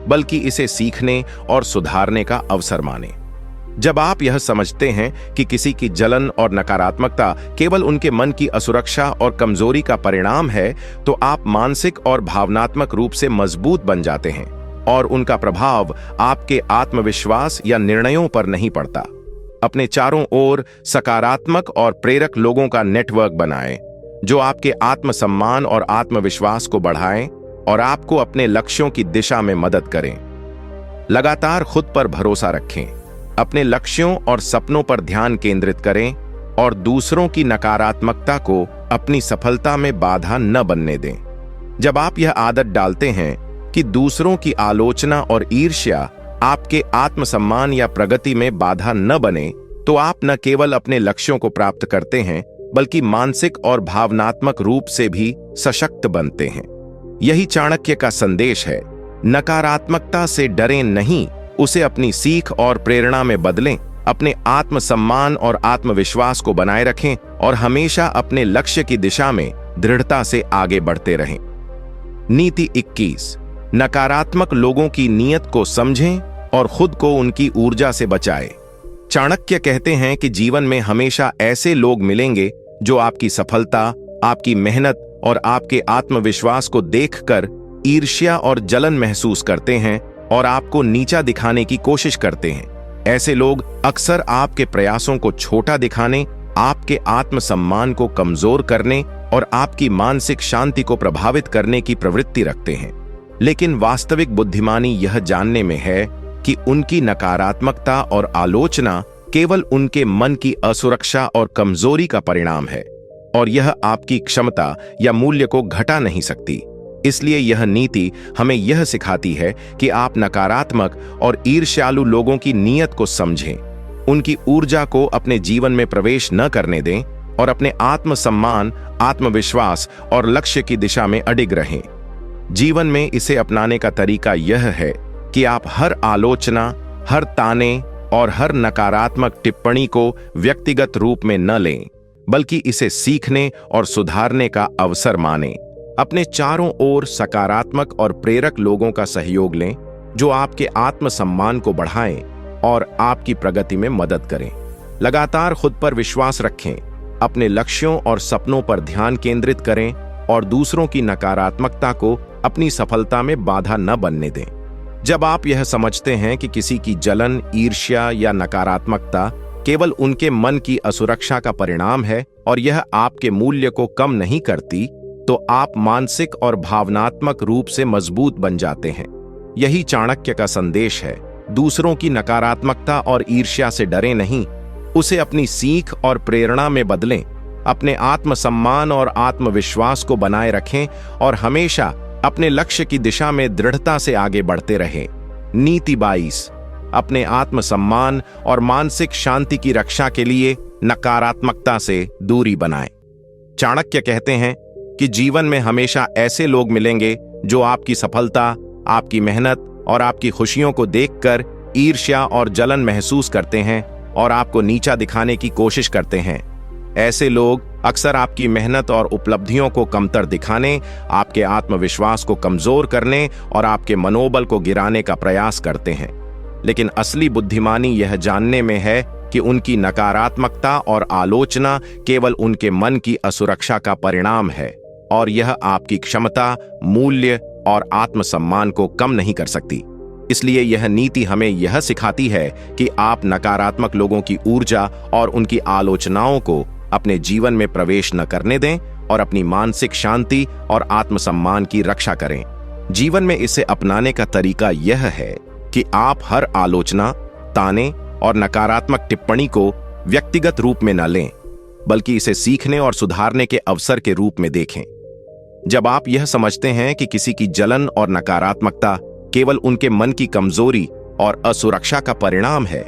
बल्कि इसे सीखने और सुधारने का अवसर मानें। जब आप यह समझते हैं कि किसी की जलन और नकारात्मकता केवल उनके मन की असुरक्षा और कमजोरी का परिणाम है, तो आप मानसिक और भावनात्मक रूप से मजबूत बन जाते हैं और उनका प्रभाव आपके आत्मविश्वास या निर्णयों पर नहीं पड़ता। अपने चारों ओर सकारात्मक और प्रेरक लोगों का नेटवर्क बनाएं, जो आपके आत्मसम्मान और आत्मविश्वास को बढ़ाएं और आपको अपने लक्ष्यों की दिशा में मदद करें। लगातार खुद पर भरोसा रखें, अपने लक्ष्यों और सपनों पर ध्यान केंद्रित करें और दूसरों की नकारात्मकता को अपनी सफलता में बाधा न बनने दें। जब आप यह आदत डालते हैं कि दूसरों की आलोचना और ईर्ष्या आपके आत्मसम्मान या प्रगति में बाधा न बने, तो आप न केवल अपने लक्ष्यों को प्राप्त करते हैं, बल्कि मानसिक और भावनात्मक रूप से भी सशक्त बनते हैं। यही चाणक्य का संदेश है। नकारात्मकता से डरें नहीं, उसे अपनी सीख और प्रेरणा में बदलें। अपने आत्मसम्मान और आत्मविश्वास को बनाए रखें और हमेशा अपने लक्ष्य की दिशा में दृढ़ता से आगे बढ़ते रहें। नीति 21। नकारात्मक लोगों की नीयत को समझें और खुद को उनकी ऊर्जा से बचाएं। चाणक्य कहते हैं कि जीवन में हमेशा ऐसे लोग मिलेंगे जो आपकी सफलता, आपकी मेहनत और आपके आत्मविश्वास को देखकर ईर्ष्या और जलन महसूस करते हैं और आपको नीचा दिखाने की कोशिश करते हैं। ऐसे लोग अक्सर आपके प्रयासों को छोटा दिखाने, आपके आत्मसम्मान को कमजोर करने और आपकी मानसिक शांति को प्रभावित करने की प्रवृत्ति रखते हैं। लेकिन वास्तविक बुद्धिमानी यह जानने में है कि उनकी नकारात्मकता और आलोचना केवल उनके मन की असुरक्षा और कमजोरी का परिणाम है और यह आपकी क्षमता या मूल्य को घटा नहीं सकती। इसलिए यह नीति हमें यह सिखाती है कि आप नकारात्मक और ईर्ष्यालु लोगों की नीयत को समझें, उनकी ऊर्जा को अपने जीवन में प्रवेश न करने दें और अपने आत्मसम्मान, आत्मविश्वास और लक्ष्य की दिशा में अडिग रहें। जीवन में इसे अपनाने का तरीका यह है कि आप हर आलोचना, हर ताने और हर नकारात्मक टिप्पणी को व्यक्तिगत रूप में न लें, बल्कि इसे सीखने और सुधारने का अवसर मानें। अपने चारों ओर सकारात्मक और प्रेरक लोगों का सहयोग लें, जो आपके आत्मसम्मान को बढ़ाएं और आपकी प्रगति में मदद करें। लगातार खुद पर विश्वास रखें, अपने लक्ष्यों और सपनों पर ध्यान केंद्रित करें और दूसरों की नकारात्मकता को अपनी सफलता में बाधा न बनने दें। जब आप यह समझते हैं कि किसी की जलन, ईर्ष्या या नकारात्मकता केवल उनके मन की असुरक्षा का परिणाम है और यह आपके मूल्य को कम नहीं करती, तो आप मानसिक और भावनात्मक रूप से मजबूत बन जाते हैं। यही चाणक्य का संदेश है। दूसरों की नकारात्मकता और ईर्ष्या से डरें नहीं, उसे अपनी सीख और प्रेरणा में बदलें। अपने आत्मसम्मान और आत्मविश्वास को बनाए रखें और हमेशा अपने लक्ष्य की दिशा में दृढ़ता से आगे बढ़ते रहें। नीति 22। अपने आत्मसम्मान और मानसिक शांति की रक्षा के लिए नकारात्मकता से दूरी बनाएं। चाणक्य कहते हैं कि जीवन में हमेशा ऐसे लोग मिलेंगे जो आपकी सफलता, आपकी मेहनत और आपकी खुशियों को देखकर ईर्ष्या और जलन महसूस करते हैं और आपको नीचा दिखाने की कोशिश करते हैं। ऐसे लोग अक्सर आपकी मेहनत और उपलब्धियों को कमतर दिखाने, आपके आत्मविश्वास को कमजोर करने और आपके मनोबल को गिराने का प्रयास करते हैं। लेकिन असली बुद्धिमानी यह जानने में है कि उनकी नकारात्मकता और आलोचना केवल उनके मन की असुरक्षा का परिणाम है और यह आपकी क्षमता, मूल्य और आत्मसम्मान को कम नहीं कर सकती। इसलिए यह नीति हमें यह सिखाती है कि आप नकारात्मक लोगों की ऊर्जा और उनकी आलोचनाओं को अपने जीवन में प्रवेश न करने दें और अपनी मानसिक शांति और आत्मसम्मान की रक्षा करें। जीवन में इसे अपनाने का तरीका यह है कि आप हर आलोचना, ताने और नकारात्मक टिप्पणी को व्यक्तिगत रूप में न लें, बल्कि इसे सीखने और सुधारने के अवसर के रूप में देखें। जब आप यह समझते हैं कि किसी की जलन और नकारात्मकता केवल उनके मन की कमजोरी और असुरक्षा का परिणाम है,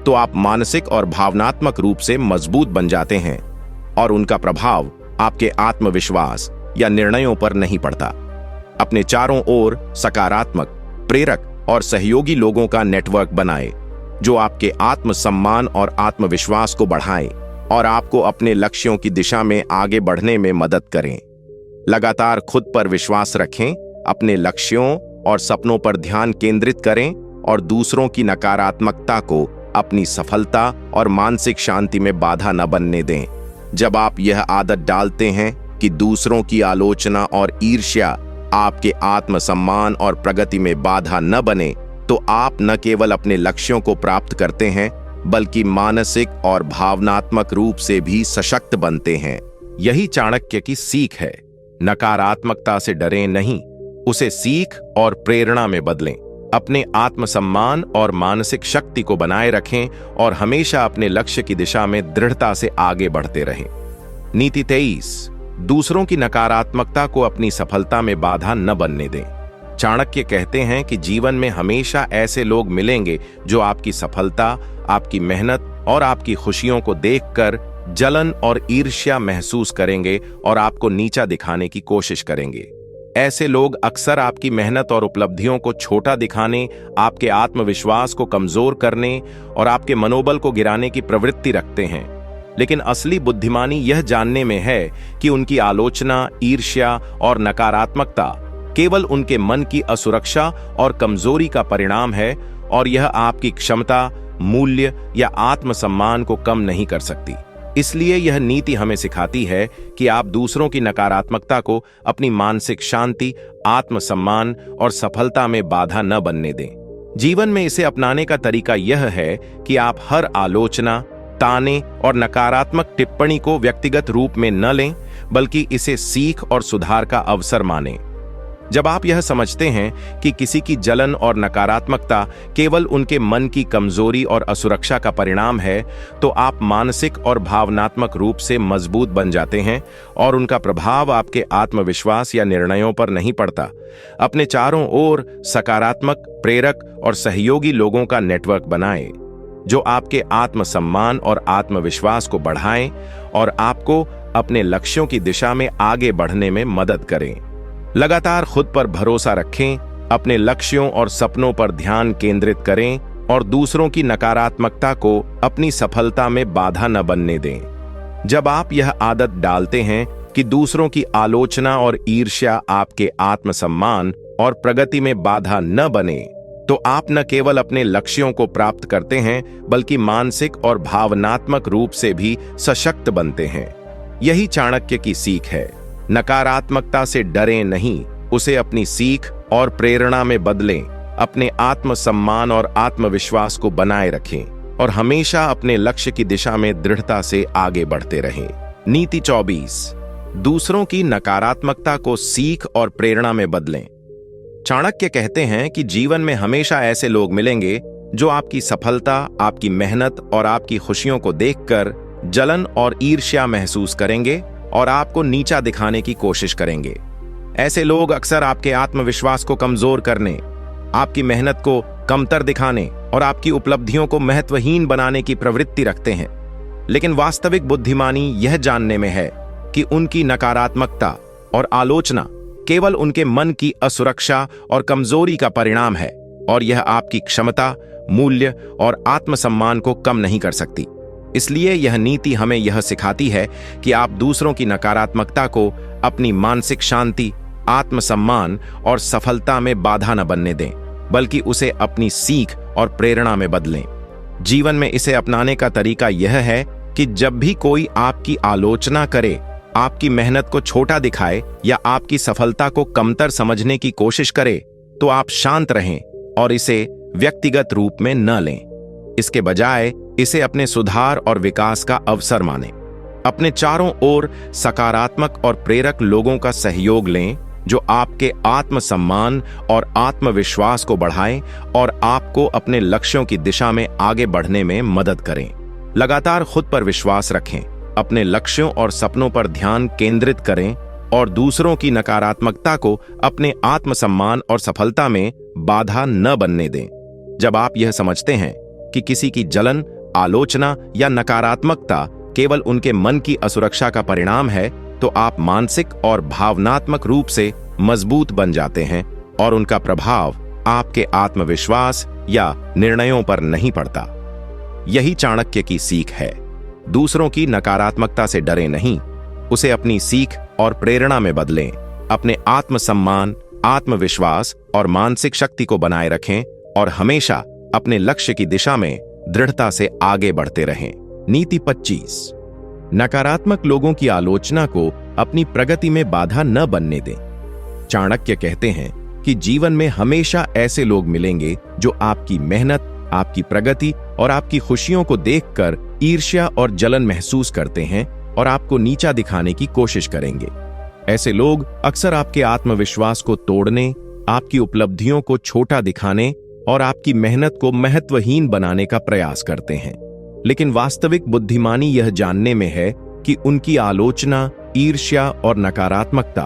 तो आप मानसिक और भावनात्मक रूप से मजबूत बन जाते हैं और उनका प्रभाव आपके आत्मविश्वास या निर्णयों पर नहीं पड़ता। अपने चारों ओर सकारात्मक, प्रेरक और सहयोगी लोगों का नेटवर्क बनाएं, जो आपके आत्मसम्मान और आत्मविश्वास को बढ़ाएं और आपको अपने लक्ष्यों की दिशा में आगे बढ़ने में मदद करें। लगातार खुद पर विश्वास रखें, अपने लक्ष्यों और सपनों पर ध्यान केंद्रित करें और दूसरों की नकारात्मकता को अपनी सफलता और मानसिक शांति में बाधा न बनने दें। जब आप यह आदत डालते हैं कि दूसरों की आलोचना और ईर्ष्या आपके आत्मसम्मान और प्रगति में बाधा न बने, तो आप न केवल अपने लक्ष्यों को प्राप्त करते हैं, बल्कि मानसिक और भावनात्मक रूप से भी सशक्त बनते हैं। यही चाणक्य की सीख है। नकारात्मकता से डरें नहीं, उसे सीख और प्रेरणा में बदलें। अपने आत्मसम्मान और मानसिक शक्ति को बनाए रखें और हमेशा अपने लक्ष्य की दिशा में दृढ़ता से आगे बढ़ते रहें। नीति 23, दूसरों की नकारात्मकता को अपनी सफलता में बाधा न बनने दें। चाणक्य कहते हैं कि जीवन में हमेशा ऐसे लोग मिलेंगे जो आपकी सफलता, आपकी मेहनत और आपकी खुशियों को देखकर जलन और ईर्ष्या महसूस करेंगे और आपको नीचा दिखाने की कोशिश करेंगे। ऐसे लोग अक्सर आपकी मेहनत और उपलब्धियों को छोटा दिखाने, आपके आत्मविश्वास को कमजोर करने और आपके मनोबल को गिराने की प्रवृत्ति रखते हैं। लेकिन असली बुद्धिमानी यह जानने में है कि उनकी आलोचना, ईर्ष्या और नकारात्मकता केवल उनके मन की असुरक्षा और कमजोरी का परिणाम है और यह आपकी क्षमता, मूल्य या आत्मसम्मान को कम नहीं कर सकती। इसलिए यह नीति हमें सिखाती है कि आप दूसरों की नकारात्मकता को अपनी मानसिक शांति, आत्मसम्मान और सफलता में बाधा न बनने दें। जीवन में इसे अपनाने का तरीका यह है कि आप हर आलोचना, ताने और नकारात्मक टिप्पणी को व्यक्तिगत रूप में न लें, बल्कि इसे सीख और सुधार का अवसर मानें। जब आप यह समझते हैं कि किसी की जलन और नकारात्मकता केवल उनके मन की कमजोरी और असुरक्षा का परिणाम है, तो आप मानसिक और भावनात्मक रूप से मजबूत बन जाते हैं और उनका प्रभाव आपके आत्मविश्वास या निर्णयों पर नहीं पड़ता। अपने चारों ओर सकारात्मक, प्रेरक और सहयोगी लोगों का नेटवर्क बनाएं, जो आपके आत्मसम्मान और आत्मविश्वास को बढ़ाएं और आपको अपने लक्ष्यों की दिशा में आगे बढ़ने में मदद करें। लगातार खुद पर भरोसा रखें, अपने लक्ष्यों और सपनों पर ध्यान केंद्रित करें और दूसरों की नकारात्मकता को अपनी सफलता में बाधा न बनने दें। जब आप यह आदत डालते हैं कि दूसरों की आलोचना और ईर्ष्या आपके आत्मसम्मान और प्रगति में बाधा न बने, तो आप न केवल अपने लक्ष्यों को प्राप्त करते हैं, बल्कि मानसिक और भावनात्मक रूप से भी सशक्त बनते हैं। यही चाणक्य की सीख है। नकारात्मकता से डरें नहीं, उसे अपनी सीख और प्रेरणा में बदलें। अपने आत्मसम्मान और आत्मविश्वास को बनाए रखें और हमेशा अपने लक्ष्य की दिशा में दृढ़ता से आगे बढ़ते रहें। नीति 24, दूसरों की नकारात्मकता को सीख और प्रेरणा में बदलें। चाणक्य कहते हैं कि जीवन में हमेशा ऐसे लोग मिलेंगे जो आपकी सफलता, आपकी मेहनत और आपकी खुशियों को देखकर जलन और ईर्ष्या महसूस करेंगे और आपको नीचा दिखाने की कोशिश करेंगे। ऐसे लोग अक्सर आपके आत्मविश्वास को कमजोर करने, आपकी मेहनत को कमतर दिखाने और आपकी उपलब्धियों को महत्वहीन बनाने की प्रवृत्ति रखते हैं। लेकिन वास्तविक बुद्धिमानी यह जानने में है कि उनकी नकारात्मकता और आलोचना केवल उनके मन की असुरक्षा और कमजोरी का परिणाम है और यह आपकी क्षमता, मूल्य और आत्मसम्मान को कम नहीं कर सकती। इसलिए यह नीति हमें यह सिखाती है कि आप दूसरों की नकारात्मकता को अपनी मानसिक शांति, आत्मसम्मान और सफलता में बाधा न बनने दें, बल्कि उसे अपनी सीख और प्रेरणा में बदलें। जीवन में इसे अपनाने का तरीका यह है कि जब भी कोई आपकी आलोचना करे, आपकी मेहनत को छोटा दिखाए या आपकी सफलता को कमतर समझने की कोशिश करे, तो आप शांत रहें और इसे व्यक्तिगत रूप में न लें। इसके बजाय इसे अपने सुधार और विकास का अवसर मानें। अपने चारों ओर सकारात्मक और प्रेरक लोगों का सहयोग लें जो आपके आत्मसम्मान और आत्मविश्वास को बढ़ाएं और आपको अपने लक्ष्यों की दिशा में आगे बढ़ने में मदद करें। लगातार खुद पर विश्वास रखें, अपने लक्ष्यों और सपनों पर ध्यान केंद्रित करें और दूसरों की नकारात्मकता को अपने आत्मसम्मान और सफलता में बाधा न बनने दें। जब आप यह समझते हैं कि किसी की जलन, आलोचना या नकारात्मकता केवल उनके मन की असुरक्षा का परिणाम है, तो आप मानसिक और भावनात्मक रूप से मजबूत बन जाते हैं और उनका प्रभाव आपके आत्मविश्वास या निर्णयों पर नहीं पड़ता। यही चाणक्य की सीख है। दूसरों की नकारात्मकता से डरे नहीं, उसे अपनी सीख और प्रेरणा में बदलें। अपने आत्मसम्मान, आत्मविश्वास और मानसिक शक्ति को बनाए रखें और हमेशा अपने लक्ष्य की दिशा में दृढ़ता से आगे बढ़ते रहें। नीति 25। नकारात्मक लोगों की आलोचना को अपनी प्रगति में बाधा न बनने दें। चाणक्य कहते हैं कि जीवन में हमेशा ऐसे लोग मिलेंगे जो आपकी मेहनत, आपकी प्रगति और आपकी खुशियों को देखकर ईर्ष्या और जलन महसूस करते हैं और आपको नीचा दिखाने की कोशिश करेंगे। ऐसे लोग अक्सर आपके आत्मविश्वास को तोड़ने, आपकी उपलब्धियों को छोटा दिखाने और आपकी मेहनत को महत्वहीन बनाने का प्रयास करते हैं। लेकिन वास्तविक बुद्धिमानी यह जानने में है कि उनकी आलोचना, ईर्ष्या और नकारात्मकता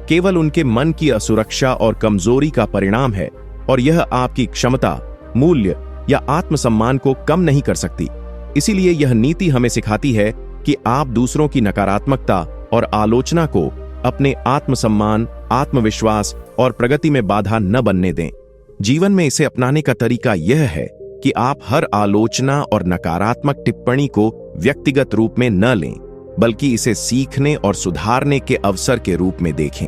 केवल उनके मन की असुरक्षा और कमजोरी का परिणाम है और यह आपकी क्षमता, मूल्य या आत्मसम्मान को कम नहीं कर सकती। इसीलिए यह नीति हमें सिखाती है कि आप दूसरों की नकारात्मकता और आलोचना को अपने आत्मसम्मान, आत्मविश्वास और प्रगति में बाधा न बनने दें। जीवन में इसे अपनाने का तरीका यह है कि आप हर आलोचना और नकारात्मक टिप्पणी को व्यक्तिगत रूप में न लें, बल्कि इसे सीखने और सुधारने के अवसर के रूप में देखें।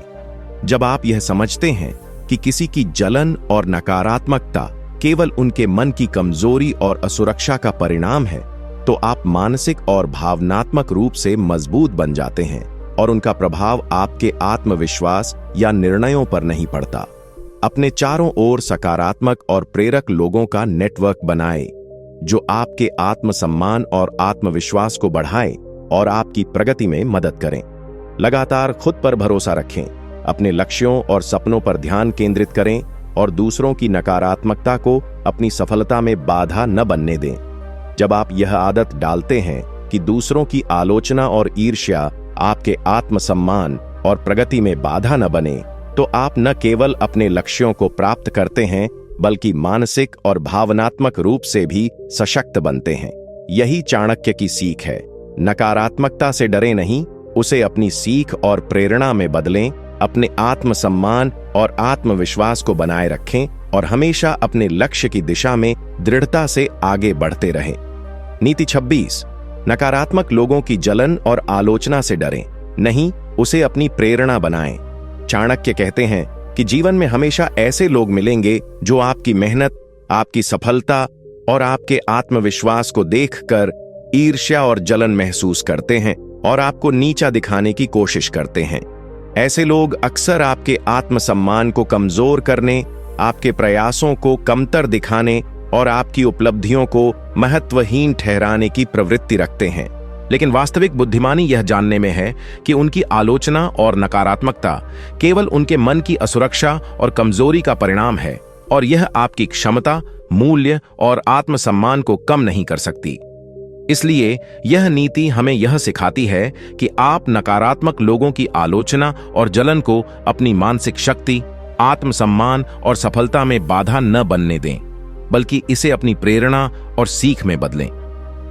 जब आप यह समझते हैं कि किसी की जलन और नकारात्मकता केवल उनके मन की कमजोरी और असुरक्षा का परिणाम है, तो आप मानसिक और भावनात्मक रूप से मजबूत बन जाते हैं और उनका प्रभाव आपके आत्मविश्वास या निर्णयों पर नहीं पड़ता। अपने चारों ओर सकारात्मक और प्रेरक लोगों का नेटवर्क बनाएं, जो आपके आत्मसम्मान और आत्मविश्वास को बढ़ाए और आपकी प्रगति में मदद करें। लगातार खुद पर भरोसा रखें, अपने लक्ष्यों और सपनों पर ध्यान केंद्रित करें और दूसरों की नकारात्मकता को अपनी सफलता में बाधा न बनने दें। जब आप यह आदत डालते हैं कि दूसरों की आलोचना और ईर्ष्या आपके आत्मसम्मान और प्रगति में बाधा न बने, तो आप न केवल अपने लक्ष्यों को प्राप्त करते हैं, बल्कि मानसिक और भावनात्मक रूप से भी सशक्त बनते हैं। यही चाणक्य की सीख है। नकारात्मकता से डरे नहीं, उसे अपनी सीख और प्रेरणा में बदलें। अपने आत्मसम्मान और आत्मविश्वास को बनाए रखें और हमेशा अपने लक्ष्य की दिशा में दृढ़ता से आगे बढ़ते रहें। नीति 26। नकारात्मक लोगों की जलन और आलोचना से डरें नहीं, उसे अपनी प्रेरणा बनाएं। चाणक्य कहते हैं कि जीवन में हमेशा ऐसे लोग मिलेंगे जो आपकी मेहनत, आपकी सफलता और आपके आत्मविश्वास को देखकर ईर्ष्या और जलन महसूस करते हैं और आपको नीचा दिखाने की कोशिश करते हैं। ऐसे लोग अक्सर आपके आत्मसम्मान को कमजोर करने, आपके प्रयासों को कमतर दिखाने और आपकी उपलब्धियों को महत्वहीन ठहराने की प्रवृत्ति रखते हैं। लेकिन वास्तविक बुद्धिमानी यह जानने में है कि उनकी आलोचना और नकारात्मकता केवल उनके मन की असुरक्षा और कमजोरी का परिणाम है और यह आपकी क्षमता, मूल्य और आत्मसम्मान को कम नहीं कर सकती। इसलिए यह नीति हमें यह सिखाती है कि आप नकारात्मक लोगों की आलोचना और जलन को अपनी मानसिक शक्ति, आत्मसम्मान और सफलता में बाधा न बनने दें, बल्कि इसे अपनी प्रेरणा और सीख में बदलें।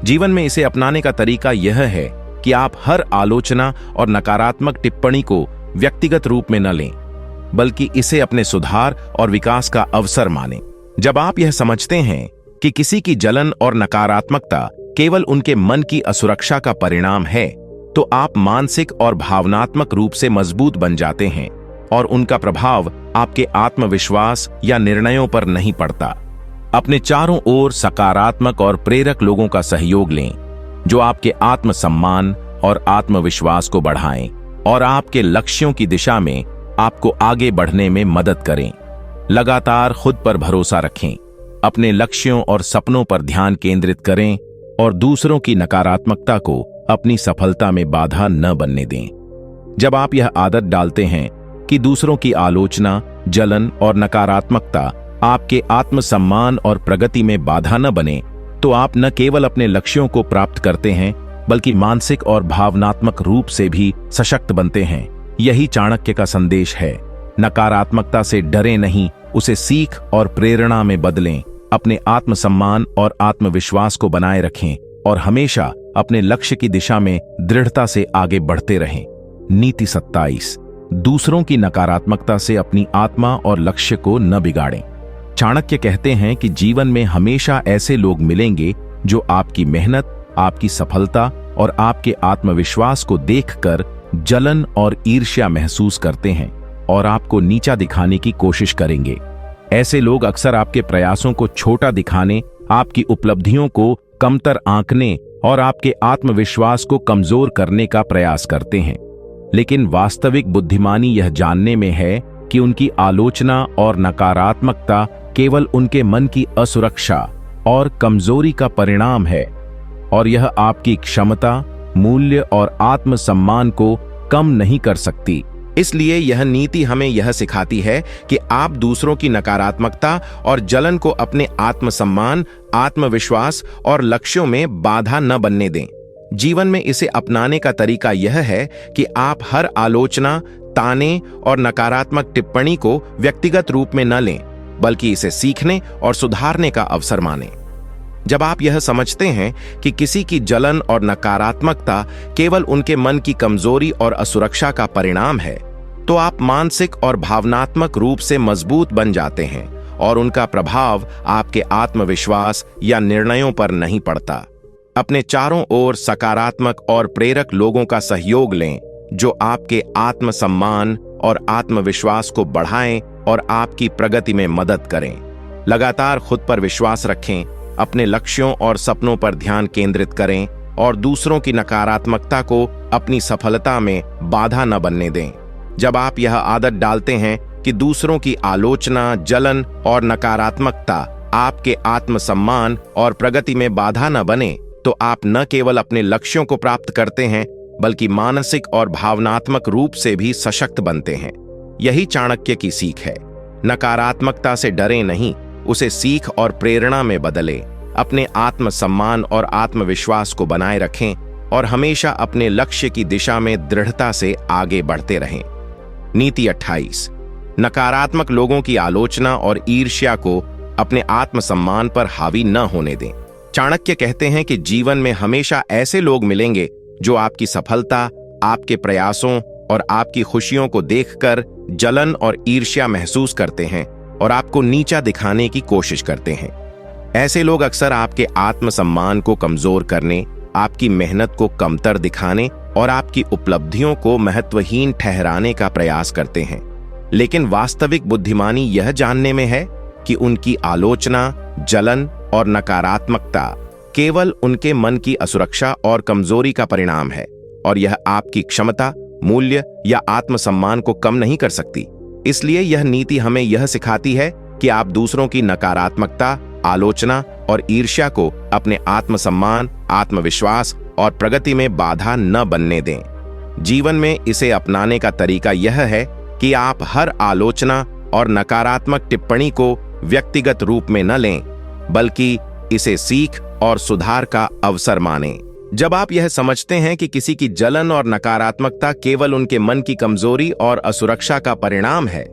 जीवन में इसे अपनाने का तरीका यह है कि आप हर आलोचना और नकारात्मक टिप्पणी को व्यक्तिगत रूप में न लें, बल्कि इसे अपने सुधार और विकास का अवसर मानें। जब आप यह समझते हैं कि किसी की जलन और नकारात्मकता केवल उनके मन की असुरक्षा का परिणाम है, तो आप मानसिक और भावनात्मक रूप से मजबूत बन जाते हैं और उनका प्रभाव आपके आत्मविश्वास या निर्णयों पर नहीं पड़ता। अपने चारों ओर सकारात्मक और प्रेरक लोगों का सहयोग लें, जो आपके आत्मसम्मान और आत्मविश्वास को बढ़ाएं और आपके लक्ष्यों की दिशा में आपको आगे बढ़ने में मदद करें। लगातार खुद पर भरोसा रखें, अपने लक्ष्यों और सपनों पर ध्यान केंद्रित करें और दूसरों की नकारात्मकता को अपनी सफलता में बाधा न बनने दें। जब आप यह आदत डालते हैं कि दूसरों की आलोचना, जलन और नकारात्मकता आपके आत्मसम्मान और प्रगति में बाधा न बने, तो आप न केवल अपने लक्ष्यों को प्राप्त करते हैं बल्कि मानसिक और भावनात्मक रूप से भी सशक्त बनते हैं। यही चाणक्य का संदेश है। नकारात्मकता से डरे नहीं, उसे सीख और प्रेरणा में बदलें। अपने आत्मसम्मान और आत्मविश्वास को बनाए रखें और हमेशा अपने लक्ष्य की दिशा में दृढ़ता से आगे बढ़ते रहें। नीति 27। दूसरों की नकारात्मकता से अपनी आत्मा और लक्ष्य को न बिगाड़ें। चाणक्य कहते हैं कि जीवन में हमेशा ऐसे लोग मिलेंगे जो आपकी मेहनत, आपकी सफलता और आपके आत्मविश्वास को देखकर जलन और ईर्ष्या महसूस करते हैं और आपको नीचा दिखाने की कोशिश करेंगे। ऐसे लोग अक्सर आपके प्रयासों को छोटा दिखाने, आपकी उपलब्धियों को कमतर आंकने और आपके आत्मविश्वास को कमजोर करने का प्रयास करते हैं। लेकिन वास्तविक बुद्धिमानी यह जानने में है कि उनकी आलोचना और नकारात्मकता केवल उनके मन की असुरक्षा और कमजोरी का परिणाम है और यह आपकी क्षमता, मूल्य और आत्मसम्मान को कम नहीं कर सकती। इसलिए यह नीति हमें यह सिखाती है कि आप दूसरों की नकारात्मकता और जलन को अपने आत्मसम्मान, आत्मविश्वास और लक्ष्यों में बाधा न बनने दें। जीवन में इसे अपनाने का तरीका यह है कि आप हर आलोचना, ताने और नकारात्मक टिप्पणी को व्यक्तिगत रूप में न लें, बल्कि इसे सीखने और सुधारने का अवसर मानें। जब आप यह समझते हैं कि किसी की जलन और नकारात्मकता केवल उनके मन की कमजोरी और असुरक्षा का परिणाम है, तो आप मानसिक और भावनात्मक रूप से मजबूत बन जाते हैं और उनका प्रभाव आपके आत्मविश्वास या निर्णयों पर नहीं पड़ता। अपने चारों ओर सकारात्मक और प्रेरक लोगों का सहयोग लें, जो आपके आत्मसम्मान और आत्मविश्वास को बढ़ाएं और आपकी प्रगति में मदद करें। लगातार खुद पर विश्वास रखें, अपने लक्ष्यों और सपनों पर ध्यान केंद्रित करें और दूसरों की नकारात्मकता को अपनी सफलता में बाधा न बनने दें। जब आप यह आदत डालते हैं कि दूसरों की आलोचना, जलन और नकारात्मकता आपके आत्मसम्मान और प्रगति में बाधा न बने, तो आप न केवल अपने लक्ष्यों को प्राप्त करते हैं बल्कि मानसिक और भावनात्मक रूप से भी सशक्त बनते हैं। यही चाणक्य की सीख है। नकारात्मकता से डरे नहीं, उसे सीख और प्रेरणा में बदलें। अपने आत्मसम्मान और आत्मविश्वास को बनाए रखें और हमेशा अपने लक्ष्य की दिशा में दृढ़ता से आगे बढ़ते रहें। नीति 28। नकारात्मक लोगों की आलोचना और ईर्ष्या को अपने आत्मसम्मान पर हावी न होने दें। चाणक्य कहते हैं कि जीवन में हमेशा ऐसे लोग मिलेंगे जो आपकी सफलता, आपके प्रयासों और आपकी खुशियों को देखकर जलन और ईर्ष्या महसूस करते हैं और आपको नीचा दिखाने की कोशिश करते हैं। ऐसे लोग अक्सर आपके आत्मसम्मान को कमजोर करने, आपकी मेहनत को कमतर दिखाने और आपकी उपलब्धियों को महत्वहीन ठहराने का प्रयास करते हैं। लेकिन वास्तविक बुद्धिमानी यह जानने में है कि उनकी आलोचना, जलन और नकारात्मकता केवल उनके मन की असुरक्षा और कमजोरी का परिणाम है और यह आपकी क्षमता, मूल्य या आत्मसम्मान को कम नहीं कर सकती। इसलिए यह नीति हमें यह सिखाती है कि आप दूसरों की नकारात्मकता, आलोचना और ईर्ष्या को अपने आत्मसम्मान, आत्मविश्वास और प्रगति में बाधा न बनने दें। जीवन में इसे अपनाने का तरीका यह है कि आप हर आलोचना और नकारात्मक टिप्पणी को व्यक्तिगत रूप में न लें, बल्कि इसे सीख और सुधार का अवसर मानें। जब आप यह समझते हैं कि किसी की जलन और नकारात्मकता केवल उनके मन की कमजोरी और असुरक्षा का परिणाम है,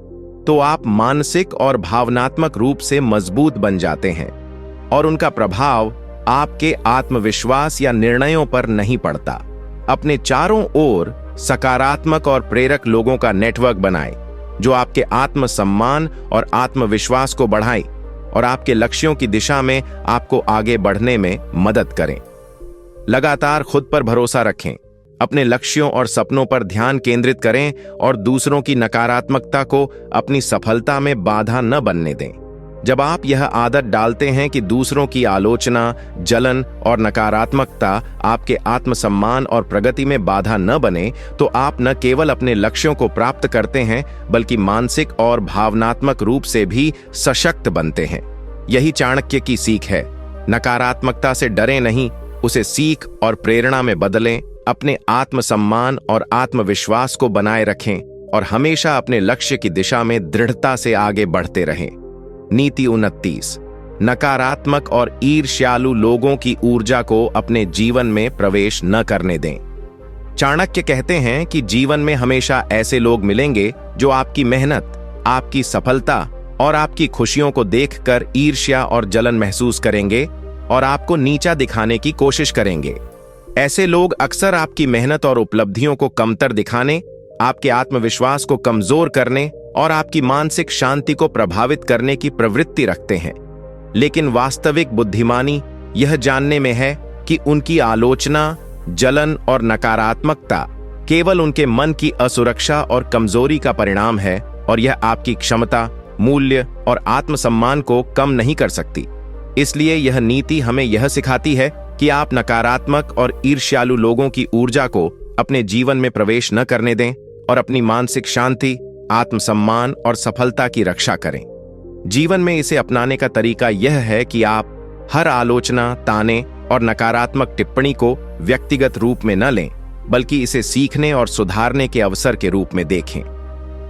तो आप मानसिक और भावनात्मक रूप से मजबूत बन जाते हैं और उनका प्रभाव आपके आत्मविश्वास या निर्णयों पर नहीं पड़ता। अपने चारों ओर सकारात्मक और प्रेरक लोगों का नेटवर्क बनाएं, जो आपके आत्मसम्मान और आत्मविश्वास को बढ़ाएं और आपके लक्ष्यों की दिशा में आपको आगे बढ़ने में मदद करें। लगातार खुद पर भरोसा रखें, अपने लक्ष्यों और सपनों पर ध्यान केंद्रित करें और दूसरों की नकारात्मकता को अपनी सफलता में बाधा न बनने दें। जब आप यह आदत डालते हैं कि दूसरों की आलोचना, जलन और नकारात्मकता आपके आत्मसम्मान और प्रगति में बाधा न बने, तो आप न केवल अपने लक्ष्यों को प्राप्त करते हैं बल्कि मानसिक और भावनात्मक रूप से भी सशक्त बनते हैं। यही चाणक्य की सीख है। नकारात्मकता से डरे नहीं, उसे सीख और प्रेरणा में बदलें, अपने आत्मसम्मान और आत्मविश्वास को बनाए रखें और हमेशा अपने लक्ष्य की दिशा में दृढ़ता से आगे बढ़ते रहें। नीति 29। नकारात्मक और ईर्ष्यालु लोगों की ऊर्जा को अपने जीवन में प्रवेश न करने दें। चाणक्य कहते हैं कि जीवन में हमेशा ऐसे लोग मिलेंगे जो आपकी मेहनत, आपकी सफलता और आपकी खुशियों को देखकर ईर्ष्या और जलन महसूस करेंगे और आपको नीचा दिखाने की कोशिश करेंगे। ऐसे लोग अक्सर आपकी मेहनत और उपलब्धियों को कमतर दिखाने, आपके आत्मविश्वास को कमजोर करने और आपकी मानसिक शांति को प्रभावित करने की प्रवृत्ति रखते हैं। लेकिन वास्तविक बुद्धिमानी यह जानने में है कि उनकी आलोचना, जलन और नकारात्मकता केवल उनके मन की असुरक्षा और कमजोरी का परिणाम है और यह आपकी क्षमता, मूल्य और आत्मसम्मान को कम नहीं कर सकती। इसलिए यह नीति हमें यह सिखाती है कि आप नकारात्मक और ईर्ष्यालु लोगों की ऊर्जा को अपने जीवन में प्रवेश न करने दें और अपनी मानसिक शांति, आत्मसम्मान और सफलता की रक्षा करें। जीवन में इसे अपनाने का तरीका यह है कि आप हर आलोचना, ताने और नकारात्मक टिप्पणी को व्यक्तिगत रूप में न लें, बल्कि इसे सीखने और सुधारने के अवसर के रूप में देखें।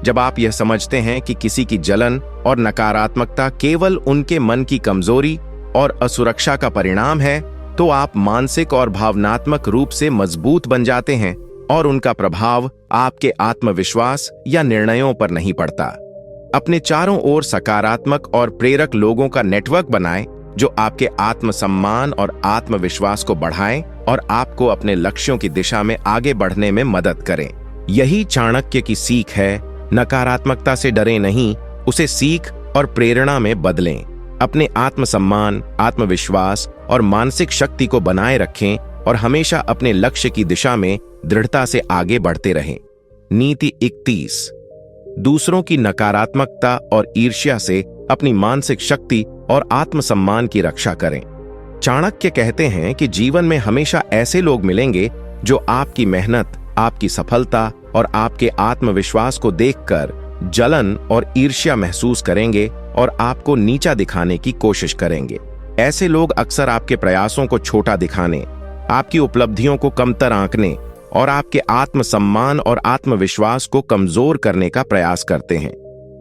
जब आप यह समझते हैं कि किसी की जलन और नकारात्मकता केवल उनके मन की कमजोरी और असुरक्षा का परिणाम है, तो आप मानसिक और भावनात्मक रूप से मजबूत बन जाते हैं और उनका प्रभाव आपके आत्मविश्वास या निर्णयों पर नहीं पड़ता। अपने चारों ओर सकारात्मक और प्रेरक लोगों का नेटवर्क बनाएं, जो आपके आत्मसम्मान और आत्मविश्वास को बढ़ाएं और आपको अपने लक्ष्यों की दिशा में आगे बढ़ने में मदद करें। यही चाणक्य की सीख है, नकारात्मकता से डरें नहीं, उसे सीख और प्रेरणा में बदलें। अपने आत्मसम्मान, आत्मविश्वास और मानसिक शक्ति को बनाए रखें और हमेशा अपने लक्ष्य की दिशा में दृढ़ता से आगे बढ़ते रहें। नीति 31। दूसरों की नकारात्मकता और ईर्ष्या से अपनी मानसिक शक्ति और आत्मसम्मान की रक्षा करें। चाणक्य कहते हैं कि जीवन में हमेशा ऐसे लोग मिलेंगे जो आपकी मेहनत, आपकी सफलता और आपके आत्मविश्वास को देखकर जलन और ईर्ष्या महसूस करेंगे और आपको नीचा दिखाने की कोशिश करेंगे। ऐसे लोग अक्सर आपके प्रयासों को छोटा दिखाने, आपकी उपलब्धियों को कमतर आंकने और आपके आत्मसम्मान और आत्मविश्वास को कमजोर करने का प्रयास करते हैं।